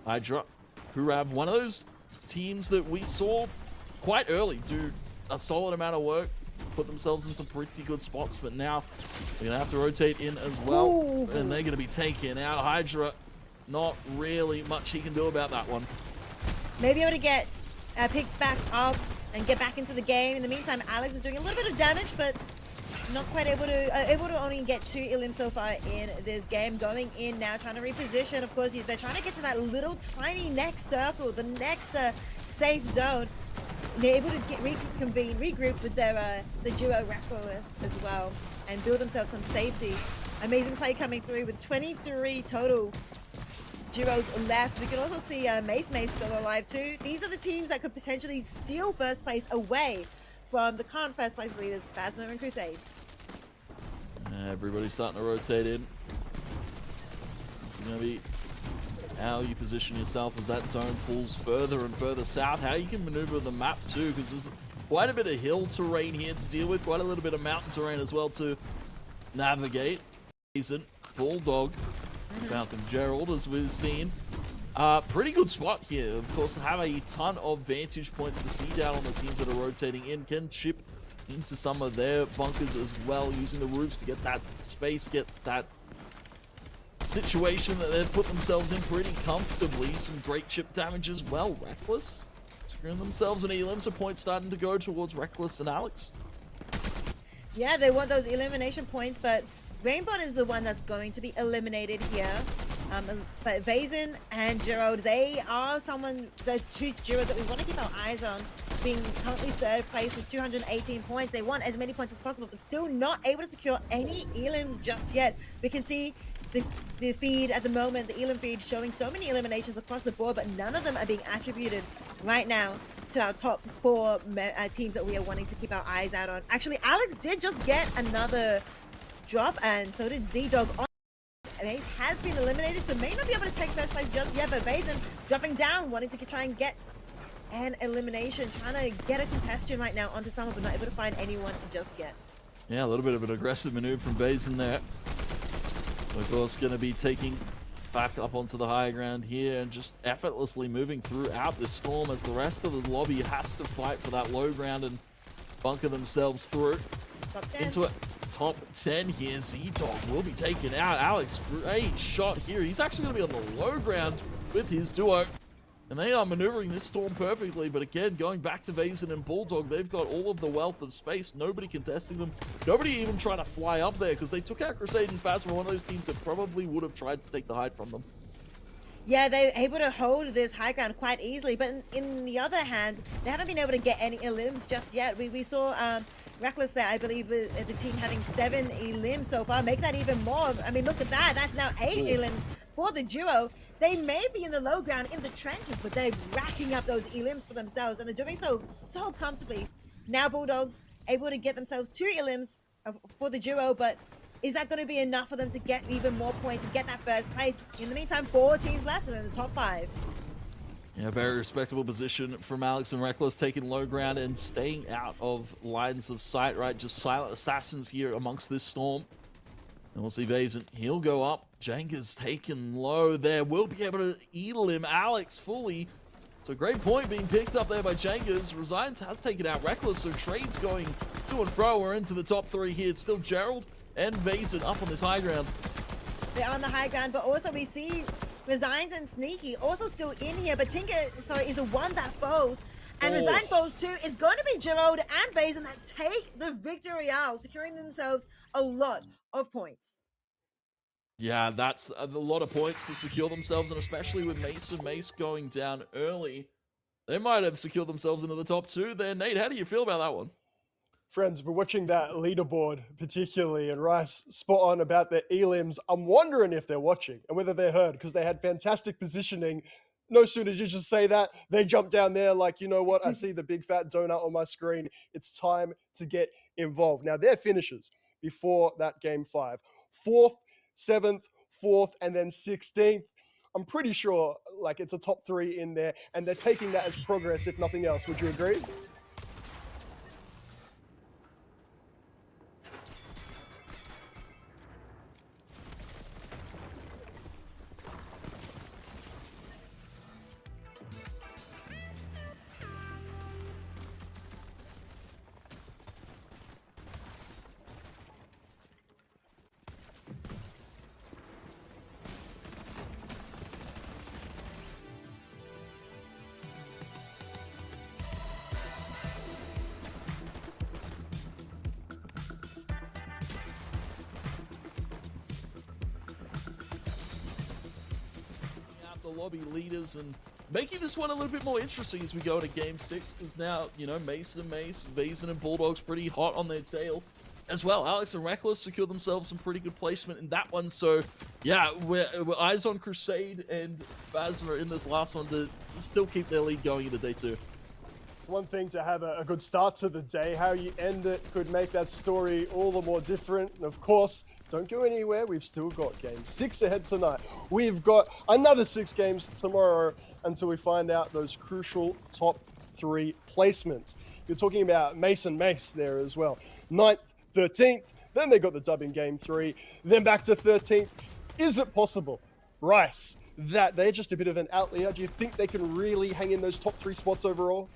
Hydra, Hurav, one of those teams that we saw quite early do a solid amount of work, put themselves in some pretty good spots, but now they're going to have to rotate in as well. Ooh. And they're going to be taken out. Hydra, not really much he can do about that one. Maybe able to get picked back up and get back into the game. In the meantime, Alex is doing a little bit of damage, but not quite able to only get 2 elims so far in this game. Going in now, trying to reposition. Of course, they're trying to get to that little tiny next circle, the next safe zone. They're able to regroup with their the duo Reckless as well, and build themselves some safety. Amazing play coming through with 23 total duos left. We can also see Mace still alive too. These are the teams that could potentially steal first place away from the current first place leaders, Phasma and Crusades. Everybody's starting to rotate in. This is going to be how you position yourself as that zone pulls further and further south. How you can maneuver the map too, because there's quite a bit of hill terrain here to deal with, quite a little bit of mountain terrain as well to navigate. Decent Bulldog, Falcon Gerald, as we've seen. Pretty good spot here. Of course, have a ton of vantage points to see down on the teams that are rotating in. Can chip into some of their bunkers as well, using the roofs to get that space, get that situation that they've put themselves in pretty comfortably. Some great chip damage as well. Yeah, they want those elimination points, but Rainbot is the one that's going to be eliminated here. But Vazen and Gerald, they are the two duos that we want to keep our eyes on, being currently third place with 218 points. They want as many points as possible, but still not able to secure any elims just yet. We can see the feed at the moment, the elim feed, showing so many eliminations across the board, but none of them are being attributed right now to our top 4 teams that we are wanting to keep our eyes out on. Actually, Alex did just get another drop, and so did Z-Dog. Mace has been eliminated, so may not be able to take first place just yet, but Vazen dropping down, wanting to try and get an elimination, trying to get a contestant right now onto someone, but not able to find anyone just yet. Yeah, a little bit of an aggressive maneuver from Vazen there. Of course, going to be taking back up onto the high ground here and just effortlessly moving throughout the storm as the rest of the lobby has to fight for that low ground and bunker themselves through into it. Top 10 here. Z-Dog will be taken out. Alex, great shot here. He's actually going to be on the low ground with his duo. And they are maneuvering this storm perfectly. But again, going back to Vazen and Bulldog, they've got all of the wealth of space. Nobody contesting them. Nobody even trying to fly up there because they took out Crusade and Phasma, one of those teams that probably would have tried to take the hide from them. Yeah, they're able to hold this high ground quite easily. But in the other hand, they haven't been able to get any elims just yet. We saw Reckless there, I believe, the team having 7 elims so far. Make that even more. I mean, look at that. That's now 8 elims for the duo. They may be in the low ground, in the trenches, but they're racking up those elims for themselves, and they're doing so comfortably. Now Bulldogs able to get themselves 2 elims for the duo, but is that going to be enough for them to get even more points and get that first place? In the meantime, 4 teams left in the top 5. Yeah, very respectable position from Alex and Reckless, taking low ground and staying out of lines of sight, right? Just silent assassins here amongst this storm. And we'll see Vazen. He'll go up. Jenga's taken low there. Will be able to elim Alex fully. So great point being picked up there by Jenga's. Resigns has taken out Reckless, so trades going to and fro. We're into the top 3 here. It's still Gerald and Vazen up on this high ground. They're on the high ground, but also we see Resigns and Sneaky also still in here, but Tinker, is the one that falls. And Resign falls too. It's going to be Gerald and Vazen that take the victory out, securing themselves a lot of points. Yeah, that's a lot of points to secure themselves, and especially with Mace going down early, they might have secured themselves into the top 2 there. Nate, how do you feel about that one? Friends, we're watching that leaderboard particularly, and Rice spot on about the elims. I'm wondering if they're watching and whether they heard, because they had fantastic positioning. No sooner did you just say that, they jump down there like, you know what, I see the big fat donut on my screen. It's time to get involved. Now, their finishes before that game 5. 4th, 7th, 4th, and then 16th. I'm pretty sure like it's a top 3 in there, and they're taking that as progress, if nothing else. Would you agree? The lobby leaders and making this one a little bit more interesting as we go into game 6, because now, you know, Mace, Vazen and Bulldogs pretty hot on their tail as well. Alex and Reckless secure themselves some pretty good placement in that one. So yeah, we're eyes on Crusade and Phasma in this last one to still keep their lead going into day 2. One thing to have a good start to the day. How you end it could make that story all the more different. And of course, don't go anywhere. We've still got game 6 ahead tonight. We've got another 6 games tomorrow until we find out those crucial top 3 placements. You're talking about Mace there as well. 9th, 13th, then they got the dub in game 3, then back to 13th. Is it possible, Rice, that they're just a bit of an outlier? Do you think they can really hang in those top 3 spots overall?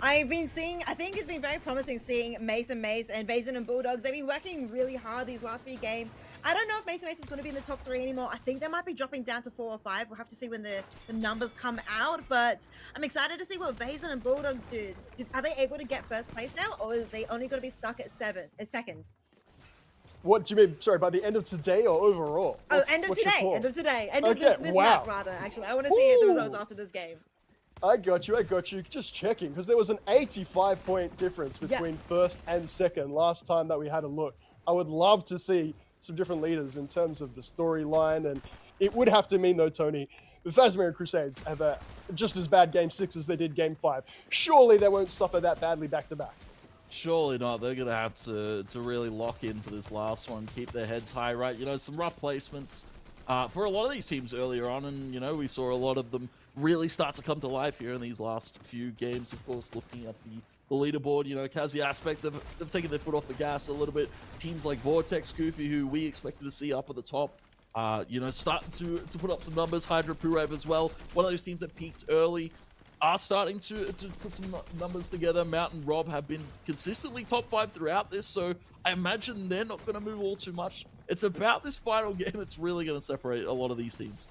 I've been seeing, I think it's been very promising seeing Mace and Vazen and Bulldogs. They've been working really hard these last few games. I don't know if Mason Mason's going to be in the top 3 anymore. I think they might be dropping down to 4 or 5. We'll have to see when the numbers come out. But I'm excited to see what Basin and Bulldogs do. Are they able to get first place now, or are they only going to be stuck at second? What do you mean? Sorry, by the end of today or overall? End of today. End of today. End of Okay, this wow. map, rather, actually. I want to see the results Ooh. after this game. I got you. Just checking, because there was an 85-point difference between first and second last time that we had a look. I would love to see some different leaders in terms of the storyline, and it would have to mean, though, Tony, the Phasmir and Crusades have a just as bad Game 6 as they did Game 5. Surely they won't suffer that badly back-to-back. Surely not. They're going to have to really lock in for this last one, keep their heads high, right? You know, some rough placements for a lot of these teams earlier on, and, you know, we saw a lot of them really start to come to life here in these last few games. Of course, looking at the leaderboard, you know, Kazi Aspect, they've taken their foot off the gas a little bit. Teams like Vortex, Goofy, who we expected to see up at the top, you know, starting to put up some numbers. Hydra, Purev as well. One of those teams that peaked early are starting to put some numbers together. Mountain Rob have been consistently top 5 throughout this, so I imagine they're not going to move all too much. It's about this final game that's really going to separate a lot of these teams.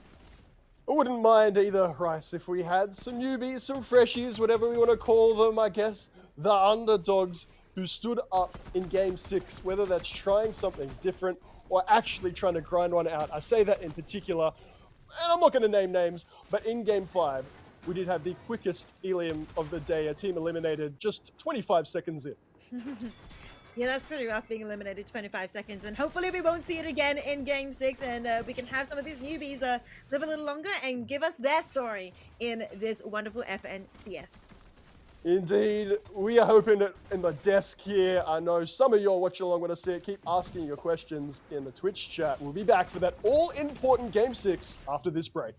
I wouldn't mind either, Rice, if we had some newbies, some freshies, whatever we want to call them, I guess. The underdogs who stood up in Game 6, whether that's trying something different or actually trying to grind one out. I say that in particular, and I'm not going to name names, but in Game 5, we did have the quickest Elium of the day, a team eliminated just 25 seconds in. Yeah, that's pretty rough, being eliminated 25 seconds, and hopefully we won't see it again in Game 6, and we can have some of these newbies live a little longer and give us their story in this wonderful FNCS. Indeed, we are hoping that in the desk here, I know some of you are watching along with us here. Keep asking your questions in the Twitch chat. We'll be back for that all-important Game 6 after this break.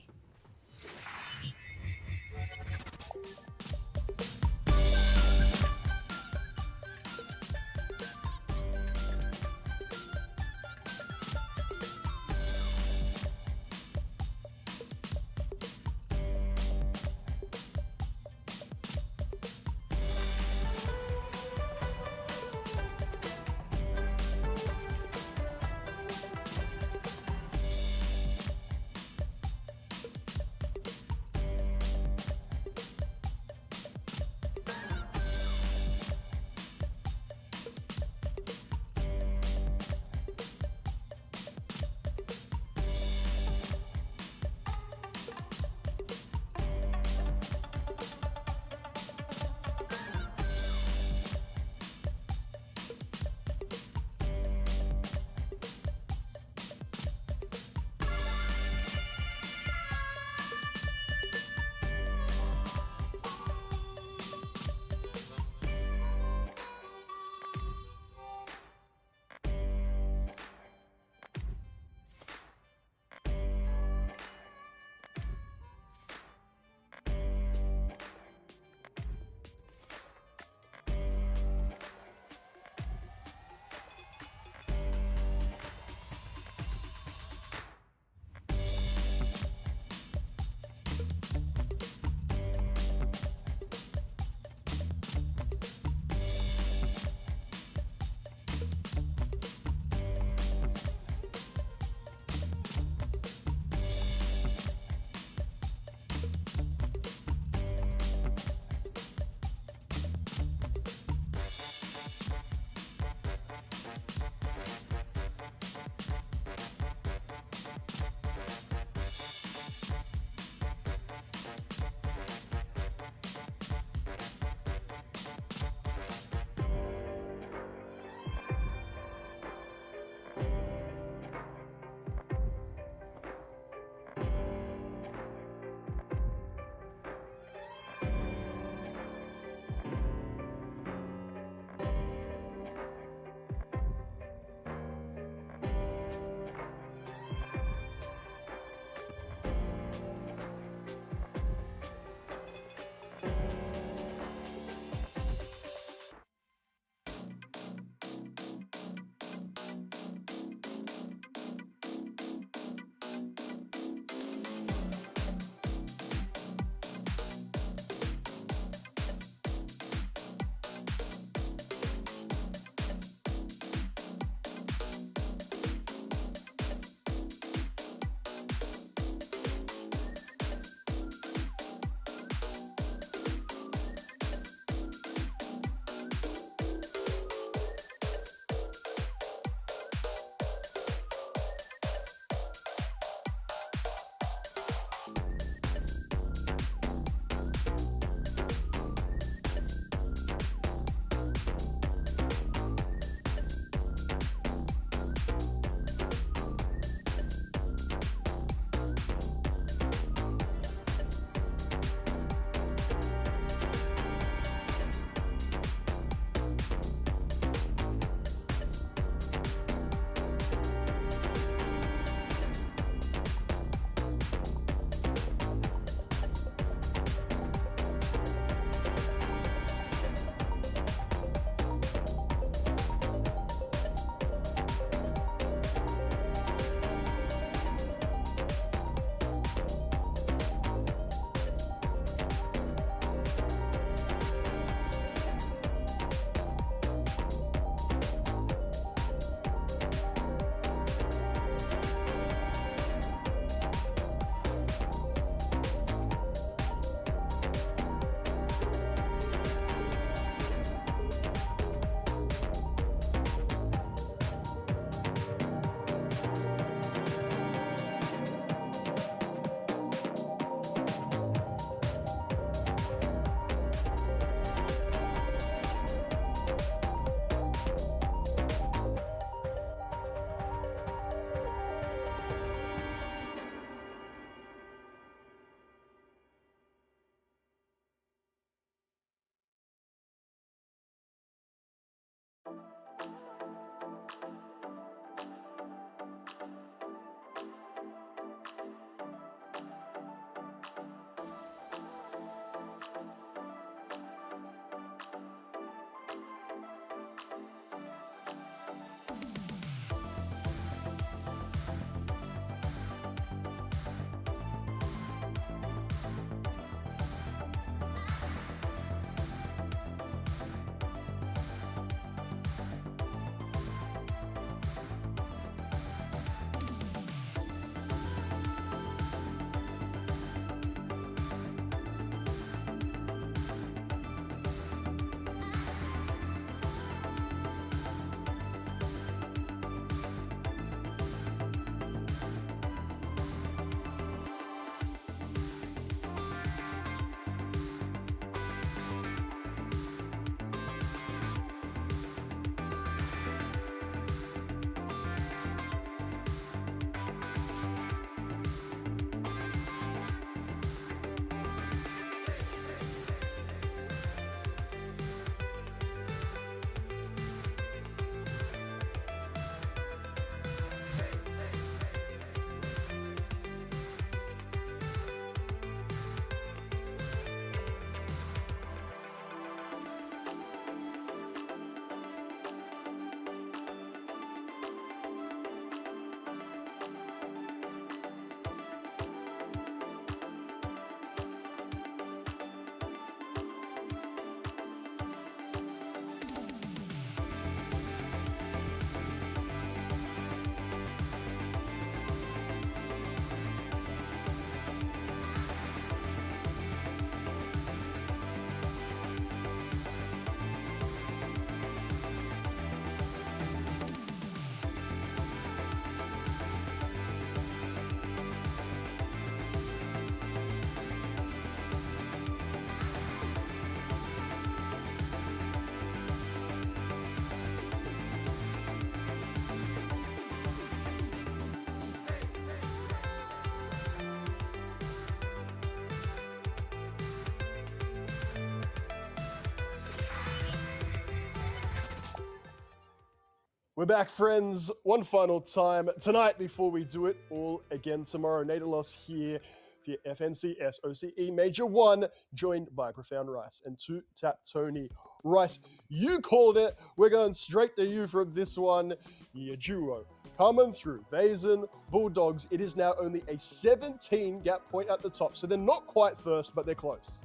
We're back, friends. One final time tonight before we do it all again tomorrow. Nadalos here for your FNCS OCE Major 1, joined by Profound Rice and 2-Tap Tony. Rice, you called it. We're going straight to you from this one. Your duo coming through. Vazen, Bulldogs. It is now only a 17 gap point at the top, so they're not quite first, but they're close.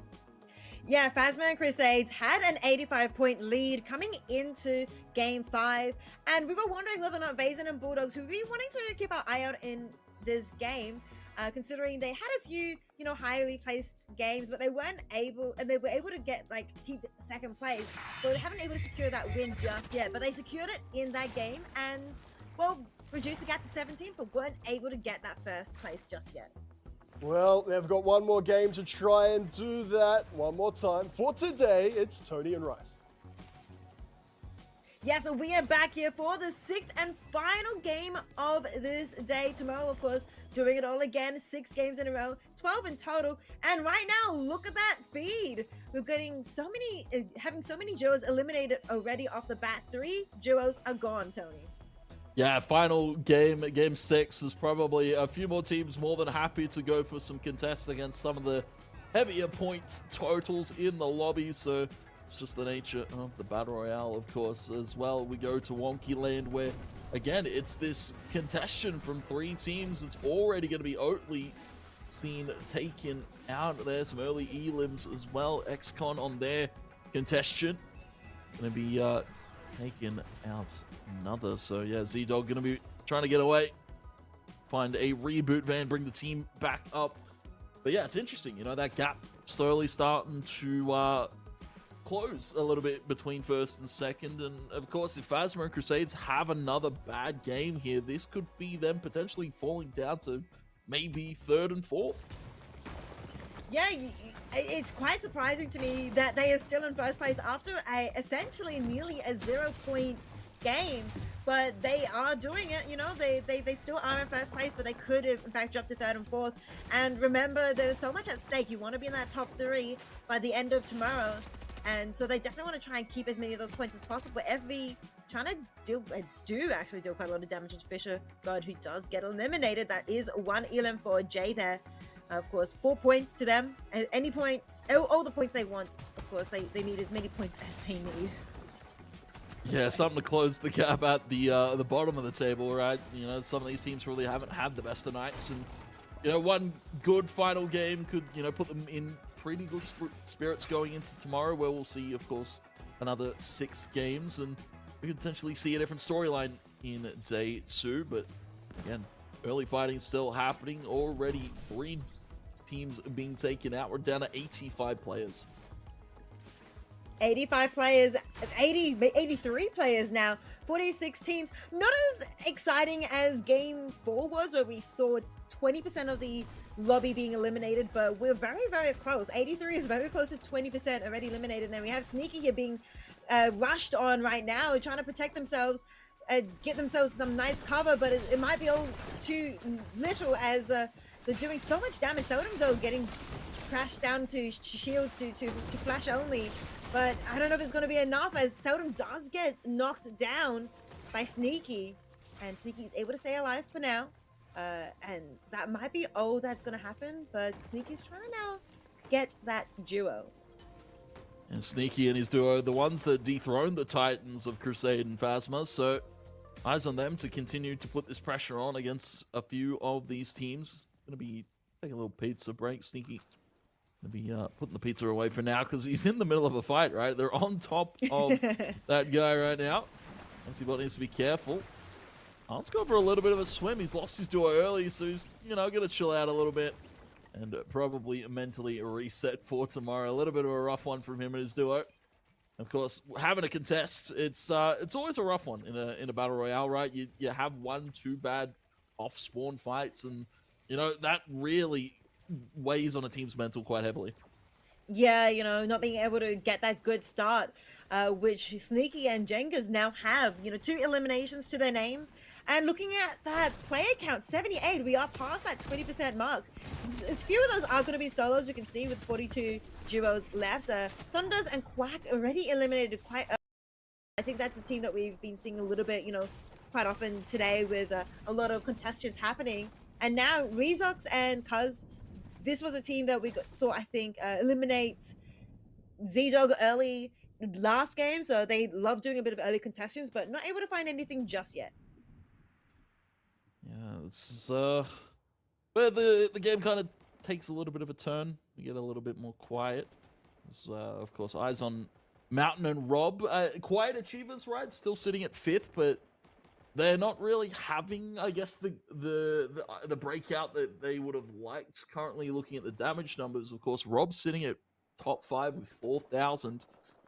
Yeah, Phasma and Crusades had an 85-point lead coming into Game 5, and we were wondering whether or not Vazen and Bulldogs, who we wanting to keep our eye out in this game, considering they had a few, highly placed games, but they weren't able, and they were able to keep second place, but they haven't been able to secure that win just yet. But they secured it in that game, and well, reduced the gap to 17, but weren't able to get that first place just yet. Well, they've got one more game to try and do that one more time. For today, it's Tony and Rice. Yeah, so we are back here for the 6th and final game of this day. Tomorrow, of course, doing it all again. 6 games in a row, 12 in total. And right now, look at that feed. We're getting having so many duos eliminated already off the bat. 3 duos are gone, Tony. Yeah, final game, game 6, is probably a few more teams more than happy to go for some contests against some of the heavier point totals in the lobby. So it's just the nature of the Battle Royale, of course, as well. We go to Wonky Land where, again, it's this contention from 3 teams. It's already going to be Oatly seen taken out. There's some early elims as well. XCon on their contention. Going to be taken out another. So yeah, Z-Dog gonna be trying to get away, find a reboot van, bring the team back up. But yeah, it's interesting, that gap slowly starting to close a little bit between first and second. And of course, if Phasma and Crusades have another bad game here, this could be them potentially falling down to maybe 3rd and 4th. Yeah, it's quite surprising to me that they are still in first place after essentially nearly a 0-point game, but they are doing it. They still are in first place, but they could have in fact dropped to 3rd and 4th. And remember, there's so much at stake. You want to be in that top 3 by the end of tomorrow, and so they definitely want to try and keep as many of those points as possible. Trying to do quite a lot of damage to Fisher God, who does get eliminated. That is 1 elim for Jay there. Of course, 4 points to them. Any points, all the points they want. Of course, they need as many points as they need. Yeah, something to close the gap at the bottom of the table, right? Some of these teams really haven't had the best of nights, and one good final game could put them in pretty good spirits going into tomorrow, where we'll see, of course, another 6 games, and we could potentially see a different storyline in day 2. But again, early fighting still happening. Already 3 teams being taken out. We're down to 85 players. 85 players, 83 players now, 46 teams. Not as exciting as Game 4 was, where we saw 20% of the lobby being eliminated, but we're very, very close. 83 is very close to 20% already eliminated. And we have Sneaky here being rushed on right now, trying to protect themselves, get themselves some nice cover, but it might be all too little as they're doing so much damage. Seldom though getting crashed down to shields to flash only, but I don't know if it's going to be enough, as Seldom does get knocked down by Sneaky, and Sneaky is able to stay alive for now, and that might be all that's going to happen. But Sneaky's trying to now get that duo. And Sneaky and his duo, the ones that dethroned the Titans of Crusade and Phasma, so eyes on them to continue to put this pressure on against a few of these teams. Gonna be taking a little pizza break. Sneaky gonna be putting the pizza away for now, because he's in the middle of a fight, right? They're on top of that guy right now. Bot needs to be careful. Let's go for a little bit of a swim. He's lost his duo early, so he's, gonna chill out a little bit and probably mentally reset for tomorrow. A little bit of a rough one from him and his duo. Of course, having a contest, it's always a rough one in a battle royale, right? You have 1-2 bad off spawn fights, and that really weighs on a team's mental quite heavily. Yeah, not being able to get that good start, which Sneaky and Jengas now have, 2 eliminations to their names. And looking at that player count, 78, we are past that 20% mark. A few of those are going to be solos, we can see, with 42 duos left. Saunders and Quack already eliminated quite I think that's a team that we've been seeing a little bit, quite often today with a lot of contestants happening. And now Rezox and Cuz, this was a team that saw, I think, eliminate Z-Dog early last game. So they love doing a bit of early contestants, but not able to find anything just yet. Yeah, it's but the game kind of takes a little bit of a turn. We get a little bit more quiet. There's, of course, eyes on Mountain and Rob. Quiet achievers, right? Still sitting at 5th, but they're not really having, I guess, the breakout that they would have liked. Currently, looking at the damage numbers, of course, Rob's sitting at top 5 with 4,000,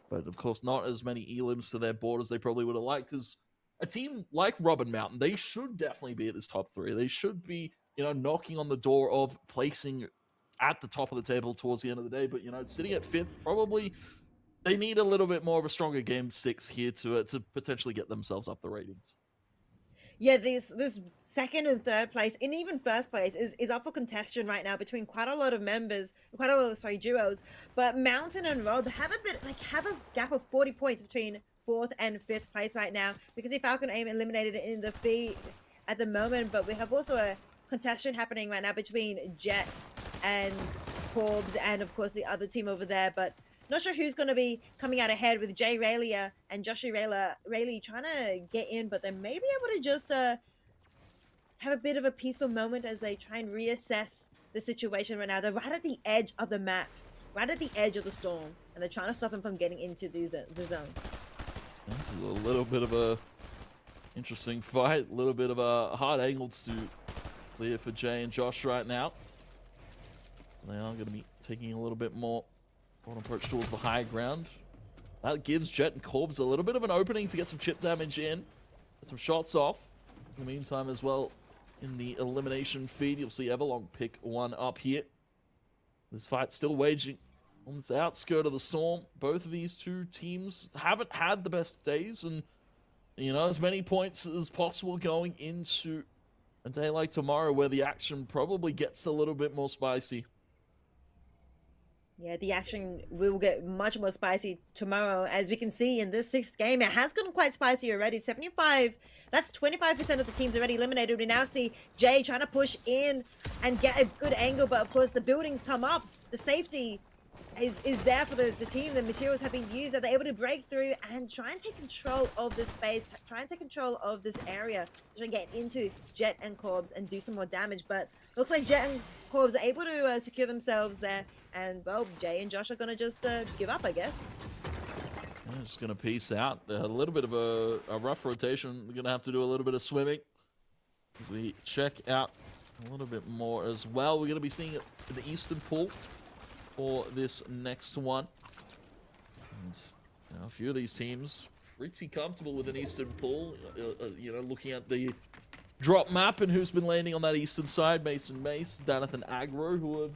but of course, not as many elims to their board as they probably would have liked. Because a team like Rob and Mountain, they should definitely be at this top 3. They should be, knocking on the door of placing at the top of the table towards the end of the day. But sitting at 5th, probably they need a little bit more of a stronger game 6 here to potentially get themselves up the ratings. Yeah, this second and third place, and even first place is up for contention right now between quite a lot of members, duos. But Mountain and Rob have a gap of 40 points between 4th and 5th place right now. We can see Falcon Aim eliminated in the feed at the moment, but we have also a contestation happening right now between Jet and Corbs and of course the other team over there. But not sure who's going to be coming out ahead with Jay Rayleigh and Joshie Rayleigh trying to get in, but they may be able to just have a bit of a peaceful moment as they try and reassess the situation right now. They're right at the edge of the map, right at the edge of the storm, and they're trying to stop him from getting into the zone. This is a little bit of a interesting fight, a little bit of a hard angle to clear for Jay and Josh right now. They are going to be taking a little bit more approach towards the high ground. That gives Jet and Corbs a little bit of an opening to get some chip damage in, get some shots off. In the meantime as well, in the elimination feed, you'll see Everlong pick one up here. This fight still waging on the outskirt of the storm. Both of these two teams haven't had the best days, and as many points as possible going into a day like tomorrow where the action probably gets a little bit more spicy. Yeah, the action will get much more spicy tomorrow. As we can see in this 6th game, it has gotten quite spicy already. 75, that's 25% of the teams already eliminated. We now see Jay trying to push in and get a good angle, but of course the buildings come up. The safety is there for the team. The materials have been used. Are they able to break through and try and take control of this space, try and take control of this area, try and get into Jet and Corbs and do some more damage? But looks like Jet and Corbs are able to secure themselves there. And, well, Jay and Josh are going to just give up, I guess. Yeah, just going to peace out. A little bit of a rough rotation. We're going to have to do a little bit of swimming. As we check out a little bit more as well. We're going to be seeing the Eastern Pool for this next one. And a few of these teams pretty comfortable with an Eastern Pool. Looking at the drop map and who's been landing on that eastern side. Mason Mace, Danathan Agro, who have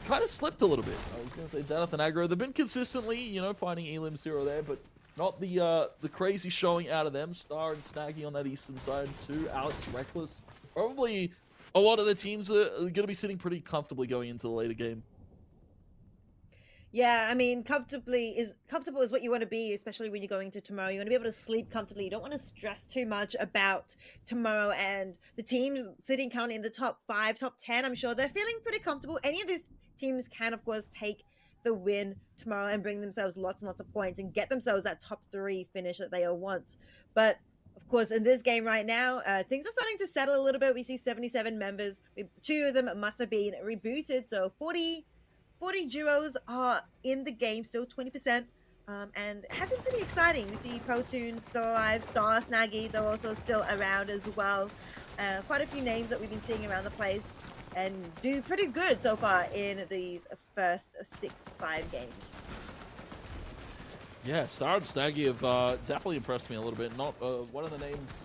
kind of slipped a little bit. I was going to say Danathan Agro. They've been consistently, finding elims here or there, but not the crazy showing out of them. Star and Snaggy on that eastern side too. Alex Reckless. Probably a lot of the teams are going to be sitting pretty comfortably going into the later game. Yeah, I mean, comfortable is what you want to be, especially when you're going to tomorrow. You want to be able to sleep comfortably. You don't want to stress too much about tomorrow. And the teams sitting currently in the top 5, top 10, I'm sure they're feeling pretty comfortable. Any of these teams can, of course, take the win tomorrow and bring themselves lots and lots of points and get themselves that top 3 finish that they all want. But of course, in this game right now, things are starting to settle a little bit. We see 77 members. 2 of them must have been rebooted, so 40 duos are in the game, still 20%, and it has been pretty exciting. We see Protoon still alive, Star, Snaggy, they're also still around as well. Quite a few names that we've been seeing around the place and do pretty good so far in these first 6-5 games. Yeah, Star and Snaggy have definitely impressed me a little bit. Not one of the names,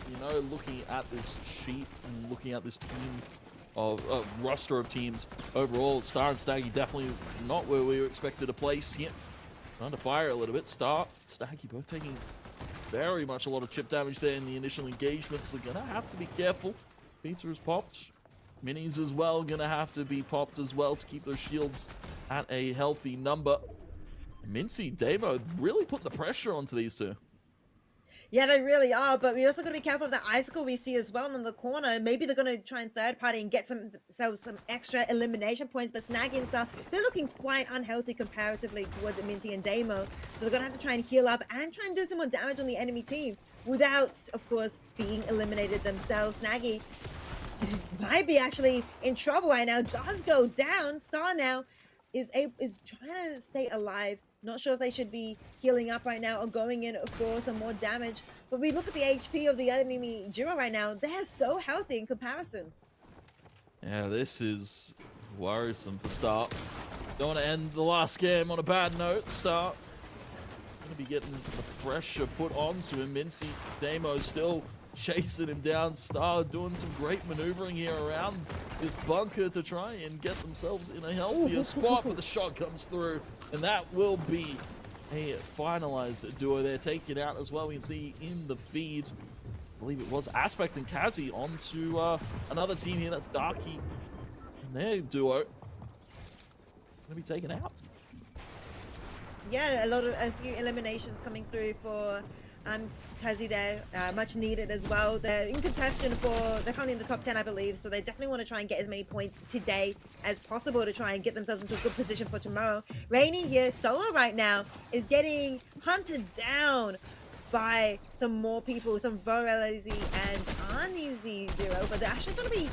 looking at this sheet and looking at this team, of roster of teams overall, Star and Snaggy definitely not where we were expected to place here. Under fire a little bit. Star, Snaggy both taking very much a lot of chip damage there in the initial engagements. They're gonna have to be careful. Pizza is popped. Minis as well gonna have to be popped as well to keep those shields at a healthy number. Mincy, Damo really putting the pressure onto these two. Yeah, they really are, but we also got to be careful of the icicle we see as well in the corner. Maybe they're going to try and third party and get some extra elimination points, but snagging stuff. They're looking quite unhealthy comparatively towards Minty and Damo. So they're going to have to try and heal up and try and do some more damage on the enemy team without, of course, being eliminated themselves. Snaggy might be actually in trouble right now. Does go down. Star now is trying to stay alive. Not sure if they should be healing up right now or going in for some more damage. But we look at the HP of the enemy duo right now. They're so healthy in comparison. Yeah, this is worrisome for Star. Don't want to end the last game on a bad note. Star going to be getting the pressure put onto him. Mincy Damo still chasing him down. Star doing some great maneuvering here around this bunker to try and get themselves in a healthier spot, but the shot comes through, and that will be a finalized duo. They're taking out as well. We can see in the feed, I believe it was Aspect and Kazi onto another team here. That's Darky, and their duo going to be taken out. Yeah, a few eliminations coming through for Kazi there, much needed as well. They're in contention they're currently in the top 10, I believe, so they definitely want to try and get as many points today as possible to try and get themselves into a good position for tomorrow. Rainy here, solo right now, is getting hunted down by some more people, some Vorelazy and Arneezy Zero, but they're actually going to be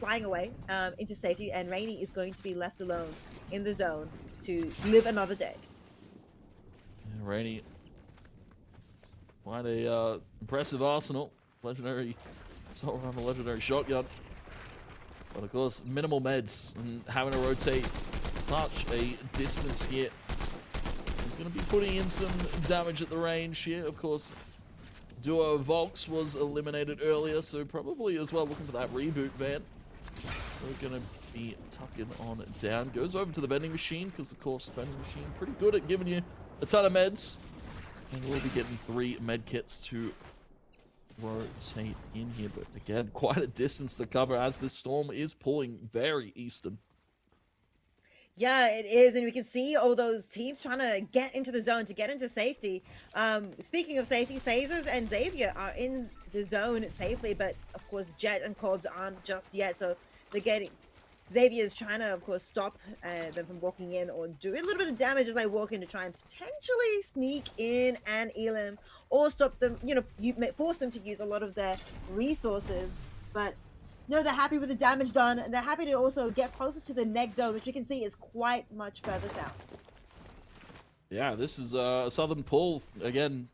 flying away into safety, and Rainy is going to be left alone in the zone to live another day. Yeah, Rainy, quite a impressive arsenal. Legendary assault rifle, legendary shotgun. But of course, minimal meds and having to rotate such a distance here. He's going to be putting in some damage at the range here. Of course, duo Volks was eliminated earlier, so probably as well looking for that reboot van. We're going to be tucking on down. Goes over to the vending machine, because of course, the vending machine pretty good at giving you a ton of meds. And we'll be getting 3 med kits to rotate in here. But again, quite a distance to cover as this storm is pulling very eastern. Yeah, it is. And we can see all those teams trying to get into the zone, to get into safety. Speaking of safety, Cazers and Xavier are in the zone safely. But of course, Jet and Corbs aren't just yet. So they're getting... Xavier's trying to, of course, stop them from walking in or do a little bit of damage as they walk in to try and potentially sneak in and Elim, or stop them, force them to use a lot of their resources. But no, they're happy with the damage done. They're happy to also get closer to the next zone, which you can see is quite much further south. Yeah, this is a southern pull. Again,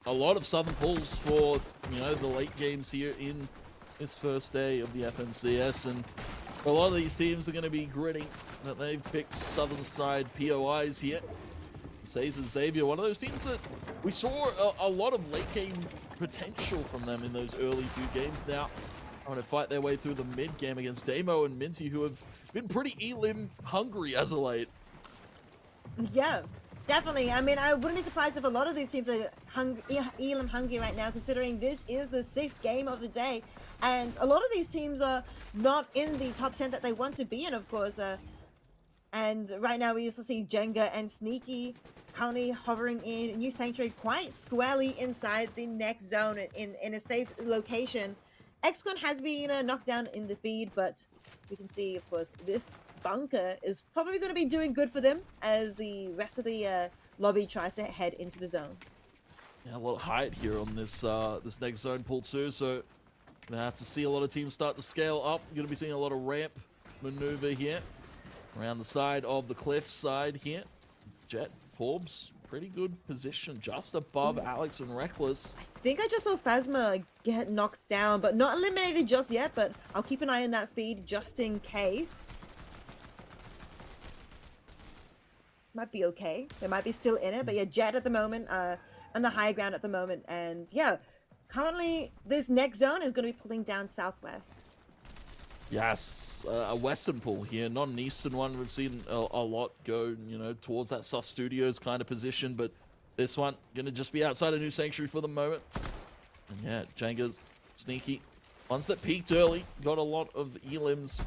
a lot of southern pulls for, the late games here in this first day of the FNCS. And a lot of these teams are going to be gritting that they've picked southern side POIs here. Says Xavier, one of those teams that we saw a lot of late game potential from them in those early few games. Now trying to fight their way through the mid game against Damo and Minty, who have been pretty Elim hungry as of late. Yeah, definitely. I mean, I wouldn't be surprised if a lot of these teams are Elim hungry right now, considering this is the 6th game of the day. And a lot of these teams are not in the top 10 that they want to be in, of course. And right now we used to see Jenga and Sneaky currently hovering in New Sanctuary quite squarely inside the next zone in a safe location. XCon has been knocked down in the feed, but we can see, of course, this bunker is probably going to be doing good for them as the rest of the lobby tries to head into the zone. Yeah, a lot of height here on this this next zone pull too, so gonna have to see a lot of teams start to scale up. You're gonna be seeing a lot of ramp maneuver here around the side of the cliff side here. Jet, Corbs, pretty good position just above Alex and Reckless. I think I just saw Phasma get knocked down, but not eliminated just yet, but I'll keep an eye on that feed just in case. Might be okay. They might be still in it, but yeah, Jet at the moment, on the high ground at the moment, and yeah, currently this next zone is going to be pulling down southwest. Yes, a western pull here, not an eastern one. We've seen a lot go, towards that Sus Studios kind of position, but this one going to just be outside of New Sanctuary for the moment. And yeah, Jenga's sneaky. Ones that peaked early, got a lot of elims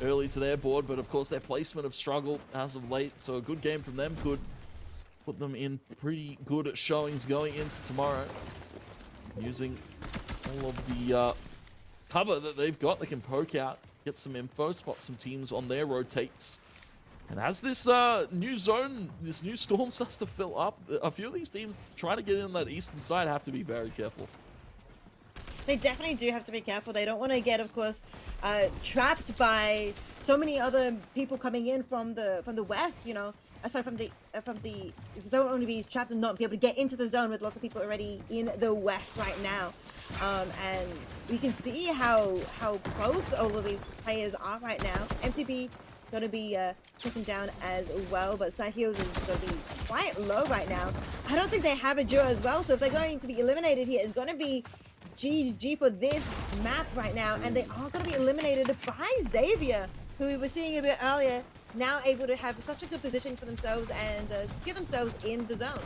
early to their board, but of course their placement have struggled as of late, so a good game from them could put them in pretty good showings going into tomorrow. using all of the cover that they've got. They can poke out, get some info, spot some teams on their rotates. And as this new zone, this new storm starts to fill up, a few of these teams trying to get in that eastern side have to be very careful. They definitely do have to be careful. They don't want to get, of course, trapped by so many other people coming in from the west. You know, sorry, from the they don't want to be trapped and not be able to get into the zone with lots of people already in the west right now. And we can see how close all of these players are right now. MTB going to be taken down as well, but Sahil's is going to be quite low right now. I don't think they have a duo as well, so if they're going to be eliminated here, it's going to be GG for this map right now, and they are going to be eliminated by Xavier, who we were seeing a bit earlier, now able to have such a good position for themselves and secure themselves in the zone.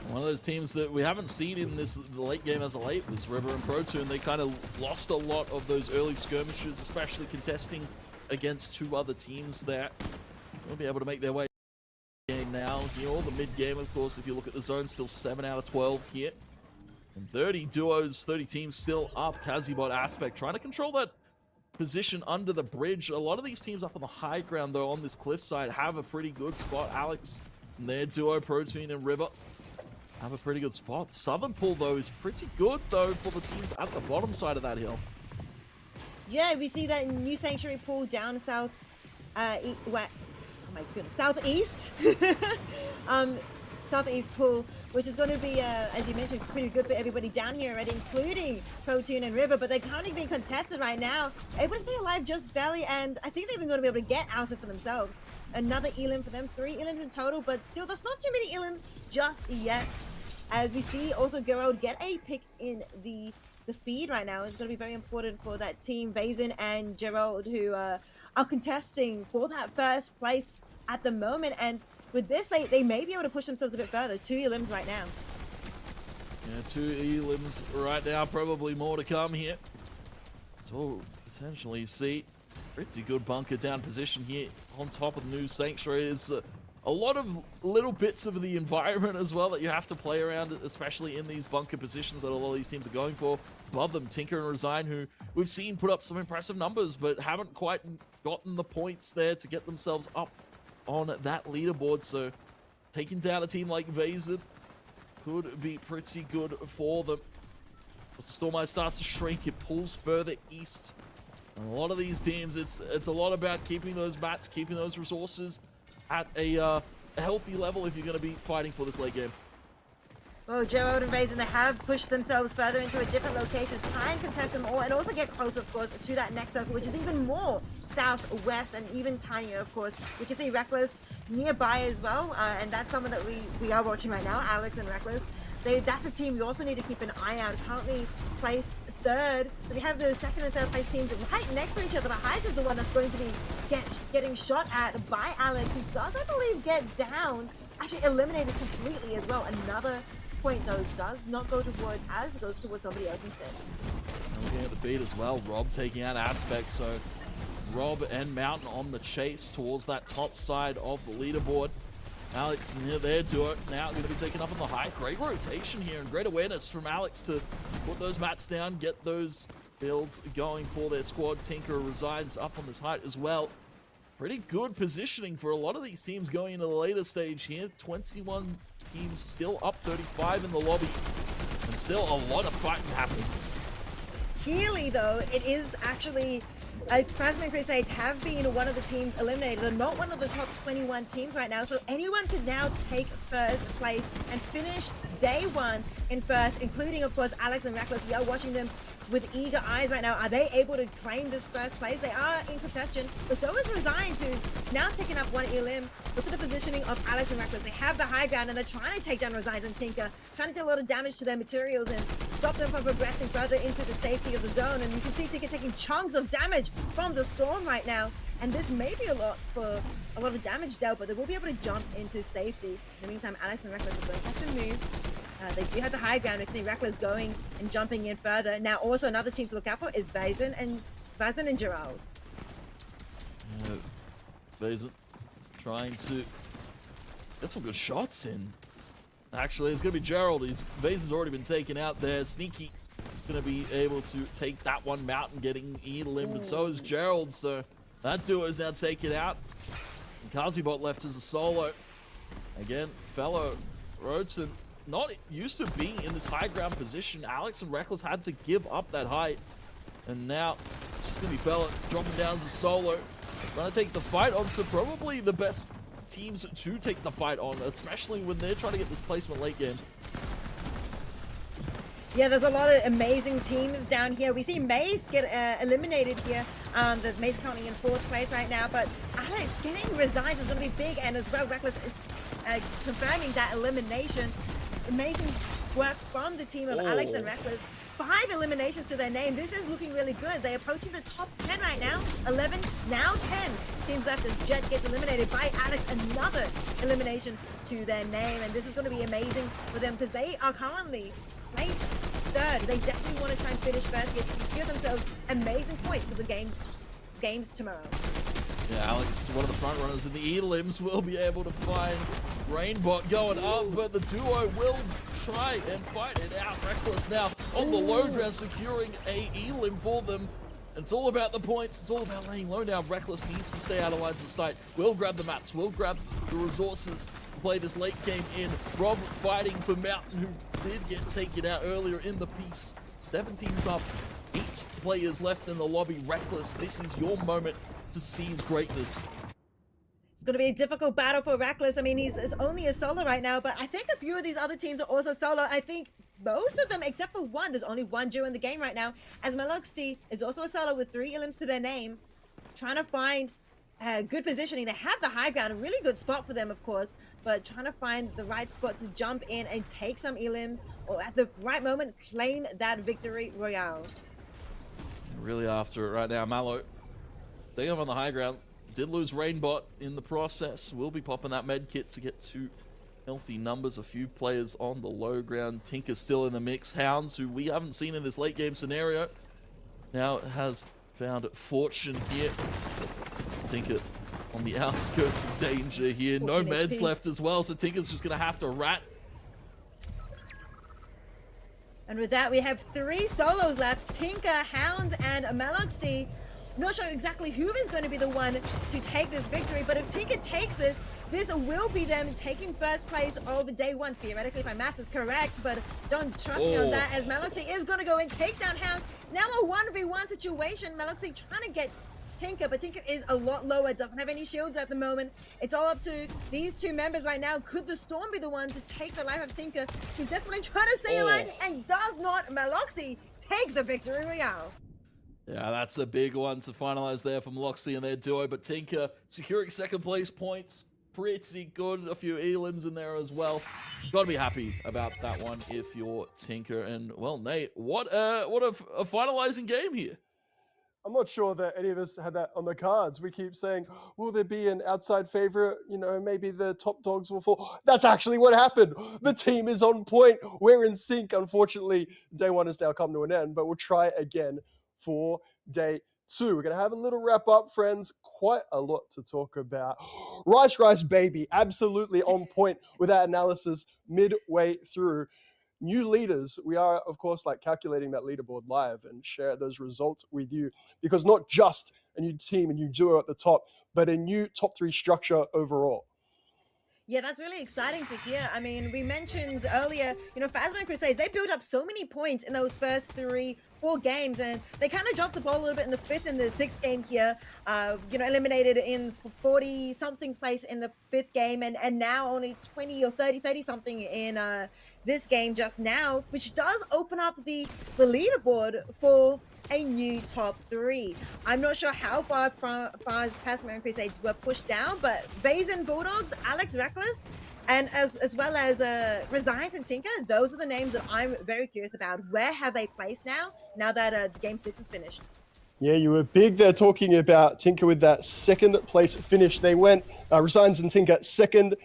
One of those teams that we haven't seen in the late game as of late was River and Protoon. They kind of lost a lot of those early skirmishes, especially contesting against two other teams that will be able to make their way game now. Here, the mid game, of course, if you look at the zone, still 7 out of 12 here. And 30 duos, 30 teams still up. Kazibot Aspect trying to control that position under the bridge. A lot of these teams up on the high ground, though, on this cliffside have a pretty good spot. Alex and their duo, Protein and River, have a pretty good spot. Southern Pool, though, is pretty good, though, for the teams at the bottom side of that hill. Yeah, we see that new Sanctuary Pool down south, oh my goodness, southeast. Southeast pool, which is going to be, as you mentioned, pretty good for everybody down here already, including Protein and River, but they're currently being contested right now. Able to stay alive just barely, and I think they're even going to be able to get out of for themselves. Another elim for them, 3 elims in total, but still, that's not too many elims just yet. As we see also Gerald get a pick in the feed right now. It's going to be very important for that team, Vazen and Gerald, who are contesting for that first place at the moment, and with this, they may be able to push themselves a bit further. 2 elims right now. Yeah, 2 elims right now. Probably more to come here. So we'll potentially see pretty good bunker down position here on top of the new Sanctuary. Is a lot of little bits of the environment as well that you have to play around, especially in these bunker positions that a lot of these teams are going for. Above them, Tinker and Resign, who we've seen put up some impressive numbers, but haven't quite gotten the points there to get themselves up on that leaderboard. So taking down a team like Vazen could be pretty good for them. As the Storm Eye starts to shrink, it pulls further east. And a lot of these teams, it's a lot about keeping those mats, keeping those resources at a healthy level if you're going to be fighting for this late game. Well, Gerald and Vazen, they have pushed themselves further into a different location, try and contest them all, and also get closer, of course, to that next circle, which is even more southwest and even tinier, of course. We can see Reckless nearby as well, and that's someone that we are watching right now, Alex and Reckless. That's a team you also need to keep an eye on. Currently placed 3rd, so we have the 2nd and 3rd place teams right next to each other. But Hydra's the one that's going to be getting shot at by Alex, who does, I believe, get down, actually eliminated completely as well. Another point, though, does not go towards Az, it goes towards somebody else instead. Looking at the feed as well, Rob taking out Aspect, so Rob and Mountain on the chase towards that top side of the leaderboard. Alex near their duo now going to be taken up on the high. Great rotation here and great awareness from Alex to put those mats down, get those builds going for their squad. Tinker resides up on this height as well. Pretty good positioning for a lot of these teams going into the later stage here. 21 teams still up 35 in the lobby, and still a lot of fighting happening. Healy, though, it is actually Plasma Crusades have been one of the teams eliminated. They're not one of the top 21 teams right now, so anyone could now take first place and finish day 1 in first, including, of course, Alex and Reckless. We are watching them with eager eyes right now. Are they able to claim this first place? They are in contention, but so is Resigned, who's now taking up 1 elim. Look at the positioning of Alex and Reckless. They have the high ground, and they're trying to take down Resigned and Tinker, trying to do a lot of damage to their materials and stop them from progressing further into the safety of the zone. And you can see Tinker taking chunks of damage from the storm right now, and this may be a lot of damage dealt, but they will be able to jump into safety. In the meantime, Alex and Reckless are going to have to move. They do have the high ground. We can see Reckless going and jumping in further. Now, also another team to look out for is Vazen and Gerald. Vazen trying to get some good shots in. Actually, it's going to be Gerald. His base has already been taken out there. Sneaky going to be able to take that one. Mountain getting Elim, but so is Gerald. So that duo is now taken out. Kazibot left as a solo. Again, fellow Roten not used to being in this high ground position. Alex and Reckless had to give up that height. And now it's just going to be Fella dropping down as a solo. Trying to take the fight onto probably the best teams to take the fight on, especially when they're trying to get this placement late game. Yeah, there's a lot of amazing teams down here. We see Maze get eliminated here. The Maze currently in 4th place right now, but Alex getting resigned is going to be big, and as well Reckless is confirming that elimination. Amazing work from the team of Alex and Reckless. 5 eliminations to their name. This is looking really good. They're approaching the top 10 right now. 11, now 10 teams left as Jet gets eliminated by Alex. Another elimination to their name, and this is going to be amazing for them because they are currently placed 3rd. They definitely want to try and finish first here to secure themselves amazing points for the games tomorrow. Yeah, Alex, one of the front runners in the Elims, will be able to find Rainbot going up, but the duo will try and fight it out. Reckless now on the low ground, securing a Elim for them. It's all about the points. It's all about laying low now. Reckless needs to stay out of lines of sight. Will grab the mats. Will grab the resources to play this late game in. Rob fighting for Mountain, who did get taken out earlier in the piece. 7 teams up. 8 players left in the lobby. Reckless, this is your moment to seize greatness. It's going to be a difficult battle for Reckless. I mean, he's only a solo right now, but I think a few of these other teams are also solo. I think most of them, except for one, there's only one duo in the game right now, as Meloxy is also a solo with 3 Elims to their name, trying to find good positioning. They have the high ground, a really good spot for them, of course, but trying to find the right spot to jump in and take some Elims, or at the right moment, claim that victory royale. Really after it right now. Mallow, they have on the high ground. Did lose Rainbot in the process. Will be popping that med kit to get to healthy numbers. A few players on the low ground. Tinker's still in the mix. Hounds, who we haven't seen in this late game scenario, now has found fortune here. Tinker on the outskirts of danger here. No meds left as well, so Tinker's just going to have to rat. And with that, we have 3 solos left. Tinker, Hound, and Meloxy. Not sure exactly who is going to be the one to take this victory, but if Tinker takes this, this will be them taking first place over day 1, theoretically, if my math is correct, but don't trust me on that, as Meloxy is going to go and take down Hounds. It's now a 1v1 situation. Meloxy trying to get Tinker, but Tinker is a lot lower, doesn't have any shields at the moment. It's all up to these 2 members right now. Could the Storm be the one to take the life of Tinker? He's desperately trying to stay alive and does not. Meloxy takes the victory royale. Yeah, that's a big one to finalize there from Loxy and their duo, but Tinker securing 2nd place points. Pretty good. A few Elims in there as well. Gotta be happy about that one if you're Tinker. And, well, Nate, what a finalizing game here. I'm not sure that any of us had that on the cards. We keep saying, will there be an outside favorite? You know, maybe the top dogs will fall. That's actually what happened. The team is on point. We're in sync. Unfortunately, day 1 has now come to an end, but we'll try again for day 2. We're going to have a little wrap up, friends. Quite a lot to talk about. Rice Baby, absolutely on point with that analysis midway through. New leaders, we are, of course, calculating that leaderboard live and share those results with you, because not just a new team, a new duo at the top, but a new top 3 structure overall. Yeah, that's really exciting to hear. I mean, we mentioned earlier, you know, Phasma and Crusades, they built up so many points in those first 3-4 games, and they kind of dropped the ball a little bit in the 5th and the 6th game here. You know, eliminated in 40-something place in the 5th game, and now only 20 or 30-something in this game just now, which does open up the leaderboard for a new top 3. I'm not sure how far Phasma and Crusades were pushed down, but Baze and Bulldogs, Alex Reckless, and as well as Resigns and Tinker, those are the names that I'm very curious about. Where have they placed now that game 6 is finished? Yeah, you were big there talking about Tinker with that 2nd place finish. They went, Resigns and Tinker 2nd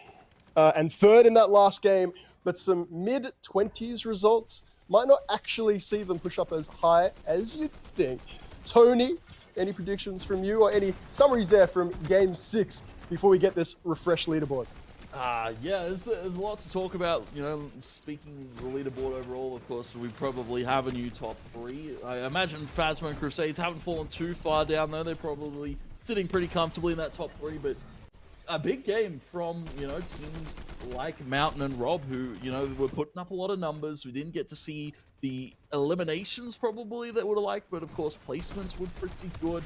and 3rd in that last game, but some mid-20s results might not actually see them push up as high as you think. Tony, any predictions from you or any summaries there from game 6 before we get this refreshed leaderboard? Yeah, there's a lot to talk about. Speaking of the leaderboard overall, of course, we probably have a new top three. I imagine Phasma and Crusades haven't fallen too far down, though. They're probably sitting pretty comfortably in that top three, but a big game from, teams like Mountain and Rob, who, were putting up a lot of numbers. We didn't get to see the eliminations probably that would have liked, but of course, placements were pretty good.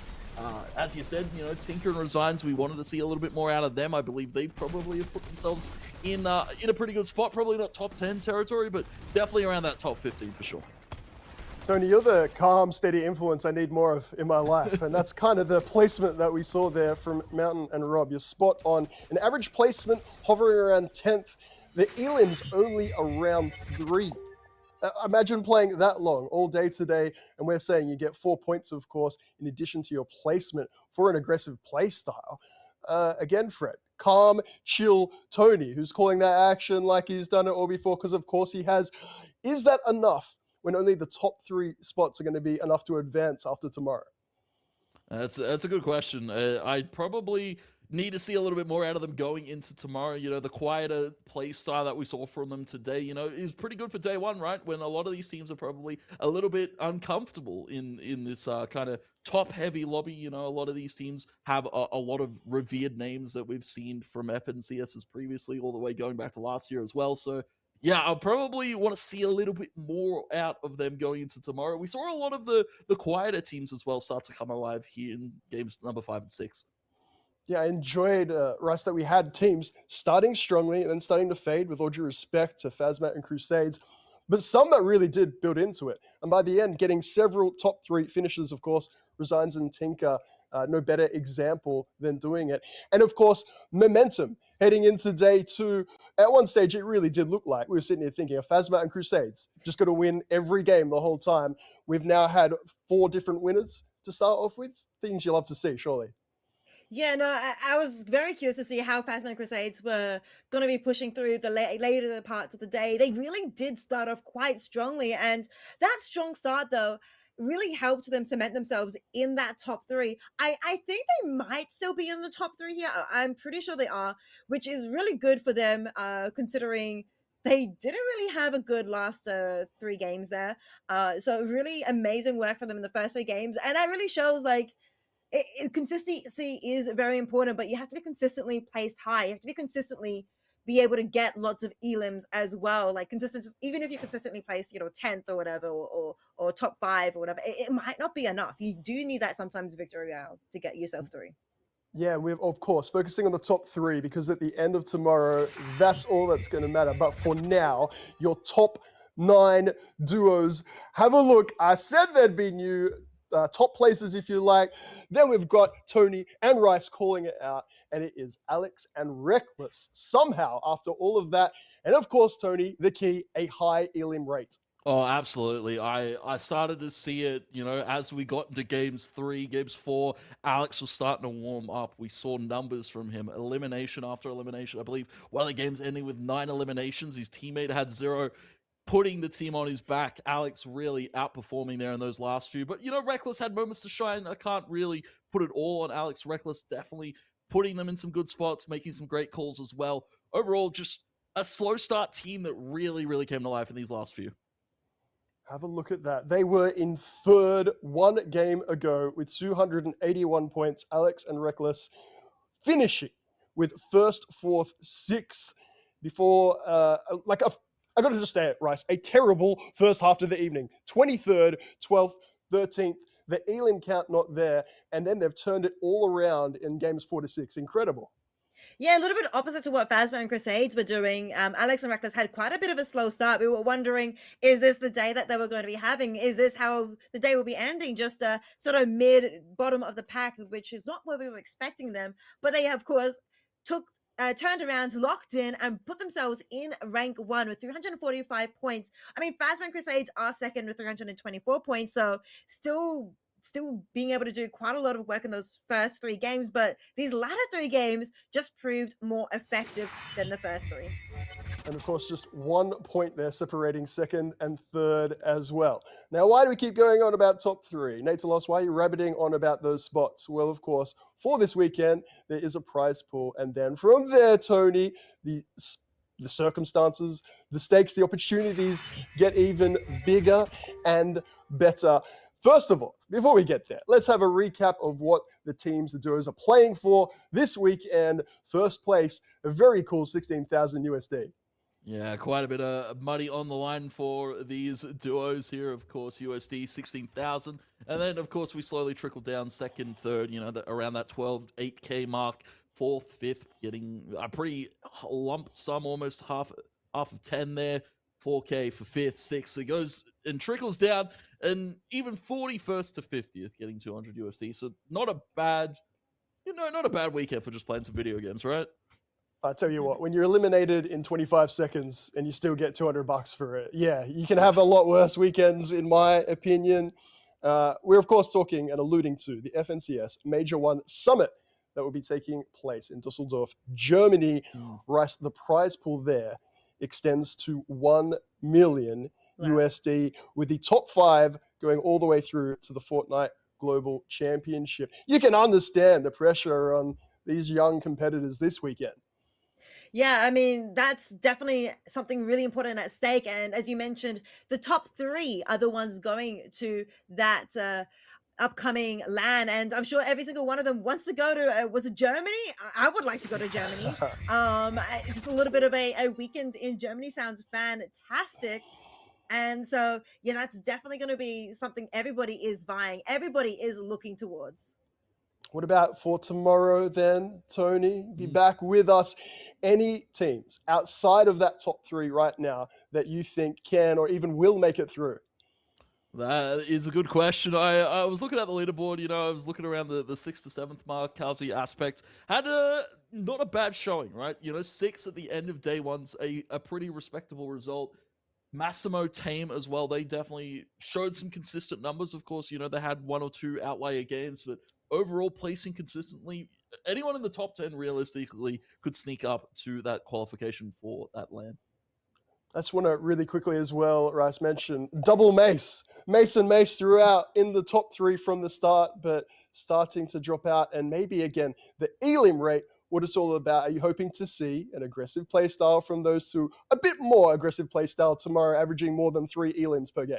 As you said, Tinker and Resigns, we wanted to see a little bit more out of them. I believe they probably have put themselves in a pretty good spot. Probably not top 10 territory, but definitely around that top 15 for sure. Tony, you're the calm, steady influence I need more of in my life. And that's kind of the placement that we saw there from Mountain and Rob. You're spot on. An average placement hovering around 10th. The Elim's only around 3. Imagine playing that long, all day today, and we're saying you get 4 points, of course, in addition to your placement for an aggressive play style. Again, Fred, calm, chill Tony, who's calling that action like he's done it all before, because of course he has. Is that enough when only the top 3 spots are going to be enough to advance after tomorrow? That's a good question. I probably need to see a little bit more out of them going into tomorrow. The quieter play style that we saw from them today, is pretty good for day one, right? When a lot of these teams are probably a little bit uncomfortable in this kind of top-heavy lobby. A lot of these teams have a lot of revered names that we've seen from FNCSs previously, all the way going back to last year as well. So yeah, I'll probably want to see a little bit more out of them going into tomorrow. We saw a lot of the quieter teams as well start to come alive here in games number 5 and 6. Yeah, I enjoyed, Russ, that we had teams starting strongly and then starting to fade, with all due respect to Phasmat and Crusades, but some that really did build into it. And by the end, getting several top 3 finishes, of course, Resigns and Tinker, no better example than doing it. And of course, momentum heading into day 2. At one stage, it really did look like we were sitting here thinking, Phasmat and Crusades just got to win every game the whole time. We've now had 4 different winners to start off with. Things you love to see, surely. Yeah, no, I was very curious to see how Fastman Crusades were going to be pushing through the later parts of the day. They really did start off quite strongly, and that strong start, though, really helped them cement themselves in that top 3. I think they might still be in the top 3 here. I'm pretty sure they are, which is really good for them, considering they didn't really have a good last 3 games there. So really amazing work for them in the first 3 games, and that really shows consistency is very important, but you have to be consistently placed high. You have to be consistently be able to get lots of elims as well. Like consistency, even if you're consistently placed, 10th or whatever, or top 5 or whatever, it might not be enough. You do need that sometimes victory round to get yourself through. Yeah, we're of course focusing on the top 3, because at the end of tomorrow, that's all that's going to matter. But for now, your top 9 duos, have a look. I said there'd be new top places if you like. Then we've got Tony and Rice calling it out, and it is Alex and Reckless somehow after all of that. And of course, Tony, the key, a high elim rate. Oh, absolutely. I started to see it, as we got into games 3, games 4, Alex was starting to warm up. We saw numbers from him, elimination after elimination. I believe one of the games ending with 9 eliminations. His teammate had 0, putting the team on his back. Alex really outperforming there in those last few. But, Reckless had moments to shine. I can't really put it all on Alex. Reckless definitely putting them in some good spots, making some great calls as well. Overall, just a slow start team that really, really came to life in these last few. Have a look at that. They were in 3rd 1 game ago with 281 points. Alex and Reckless finishing with 1st, 4th, 6th before, I got to just say it, Rice, a terrible first half of the evening. 23rd, 12th, 13th, the elim count not there, and then they've turned it all around in games 4 to 6. Incredible. Yeah, a little bit opposite to what Phasma and Crusades were doing. Alex and Reckless had quite a bit of a slow start. We were wondering, is this the day that they were going to be having? Is this how the day will be ending? Just a sort of mid-bottom of the pack, which is not where we were expecting them. But they, of course, turned around, locked in, and put themselves in rank 1 with 345 points. I mean, Phasma and Crusades are second with 324 points, so still still being able to do quite a lot of work in those first 3 games, but these latter 3 games just proved more effective than the first 3. And of course, just 1 point there separating second and third as well. Now, why do we keep going on about top 3? Natalos, why are you rabbiting on about those spots? Well, of course, for this weekend, there is a prize pool. And then from there, Tony, the circumstances, the stakes, the opportunities get even bigger and better. First of all, before we get there, let's have a recap of what the teams, the duos, are playing for this weekend. First place, a very cool 16,000 USD. Yeah, quite a bit of money on the line for these duos here. Of course, USD 16,000. And then, of course, we slowly trickle down second, third, around that 12, 8K mark. Fourth, fifth, getting a pretty lump sum, almost half of 10 there. 4K for fifth, sixth. It goes and trickles down. And even 41st to 50th, getting 200 USD. So not a bad, not a bad weekend for just playing some video games, right? I tell you what, when you're eliminated in 25 seconds and you still get $200 for it, yeah, you can have a lot worse weekends, in my opinion. We're, of course, talking and alluding to the FNCS Major 1 Summit that will be taking place in Dusseldorf, Germany. Rice, the prize pool there extends to 1 million USD, with the top 5 going all the way through to the Fortnite Global Championship. You can understand the pressure on these young competitors this weekend. Yeah, I mean, that's definitely something really important at stake. And as you mentioned, the top 3 are the ones going to that upcoming LAN. And I'm sure every single one of them wants to go to, was it Germany? I would like to go to Germany. Just a little bit of a weekend in Germany sounds fantastic. And so, yeah, that's definitely going to be something everybody is vying. Everybody is looking towards. What about for tomorrow then, Tony? Be back with us. Any teams outside of that top 3 right now that you think can or even will make it through? That is a good question. I was looking at the leaderboard, I was looking around the 6th to 7th mark. Kazi Aspect had not a bad showing, right? 6 at the end of day 1's a pretty respectable result. Massimo Tame as well. They definitely showed some consistent numbers. Of course, they had 1 or 2 outlier games, but overall placing consistently, anyone in the top 10 realistically could sneak up to that qualification for that LAN. I just want to really quickly as well, Rice, mention double Mace. Mace and Mace throughout in the top 3 from the start, but starting to drop out. And maybe, again, the Elim rate, what it's all about. Are you hoping to see an aggressive play style from those 2? A bit more aggressive play style tomorrow, averaging more than 3 Elims per game.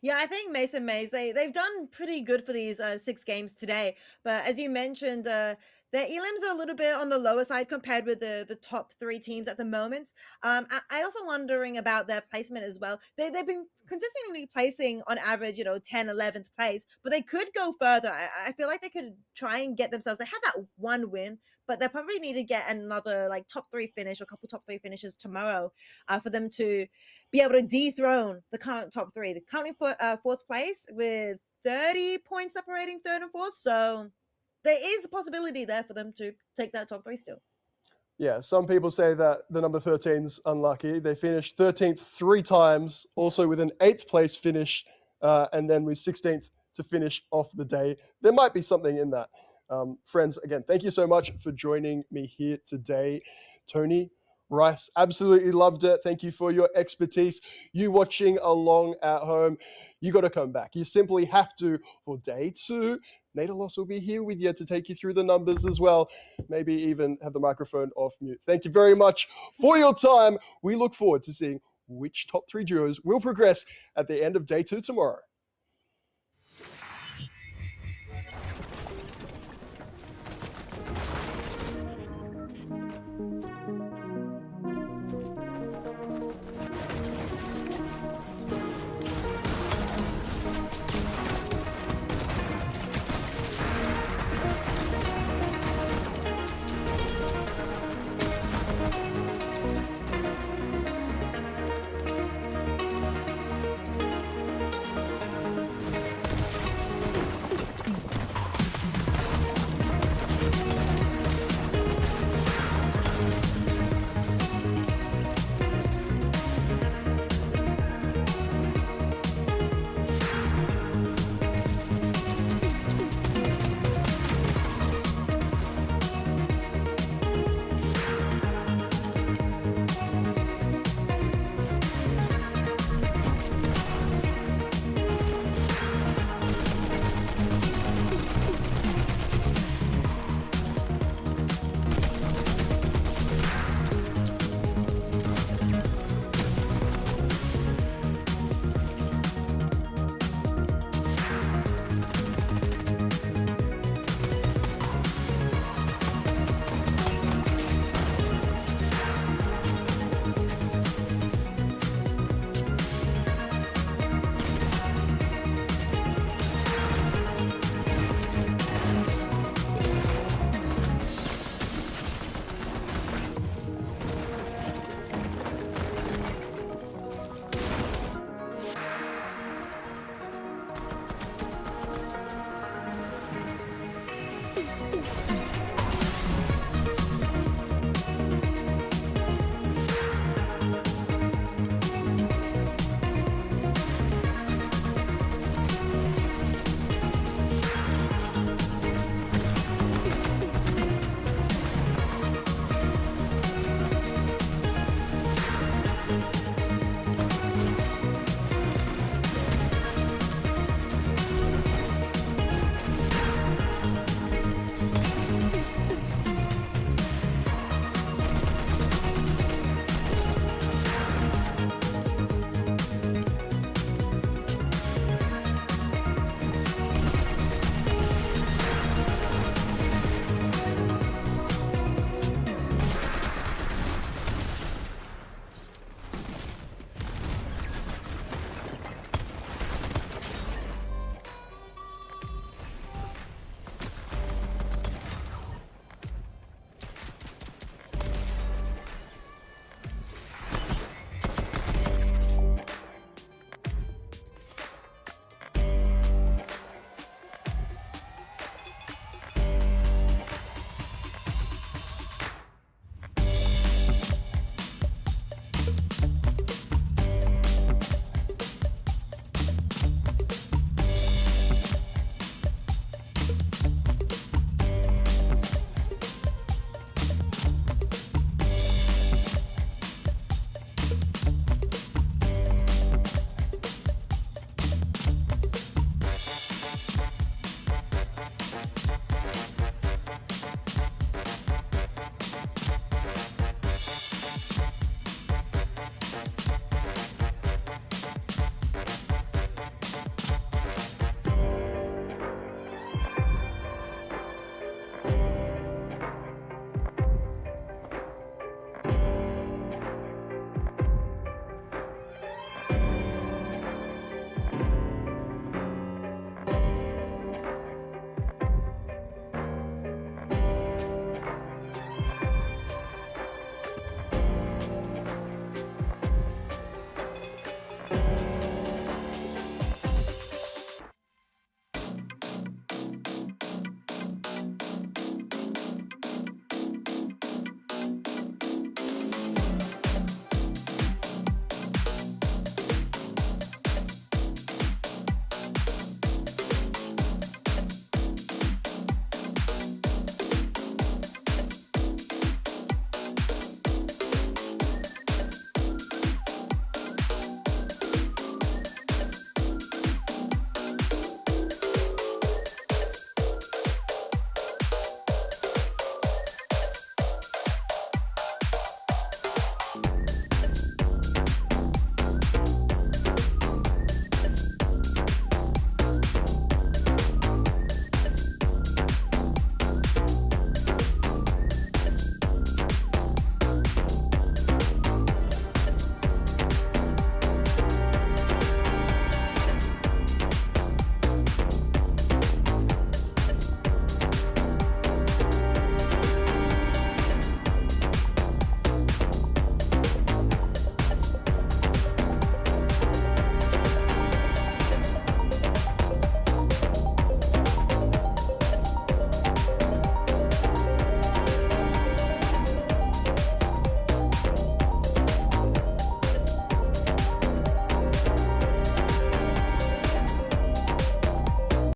Yeah, I think Mason Mays, they've done pretty good for these 6 games today. But as you mentioned, their elims are a little bit on the lower side compared with the top 3 teams at the moment. I also wondering about their placement as well. They've been consistently placing on average, 10, 11th place, but they could go further. I feel like they could try and get themselves, they have that 1 win, but they probably need to get another like top 3 finish or a couple top 3 finishes tomorrow for them to be able to dethrone the current top 3. They're currently for 4th place with 30 points separating 3rd and 4th. So there is a possibility there for them to take that top 3 still. Yeah, some people say that the number 13's unlucky. They finished 13th 3 times, also with an 8th place finish, and then with 16th to finish off the day. There might be something in that. Friends, again, thank you so much for joining me here today. Tony, Rice, absolutely loved it. Thank you for your expertise. You watching along at home, you got to come back. You simply have to for day 2. Natalos will be here with you to take you through the numbers as well. Maybe even have the microphone off mute. Thank you very much for your time. We look forward to seeing which top 3 duos will progress at the end of day 2 tomorrow.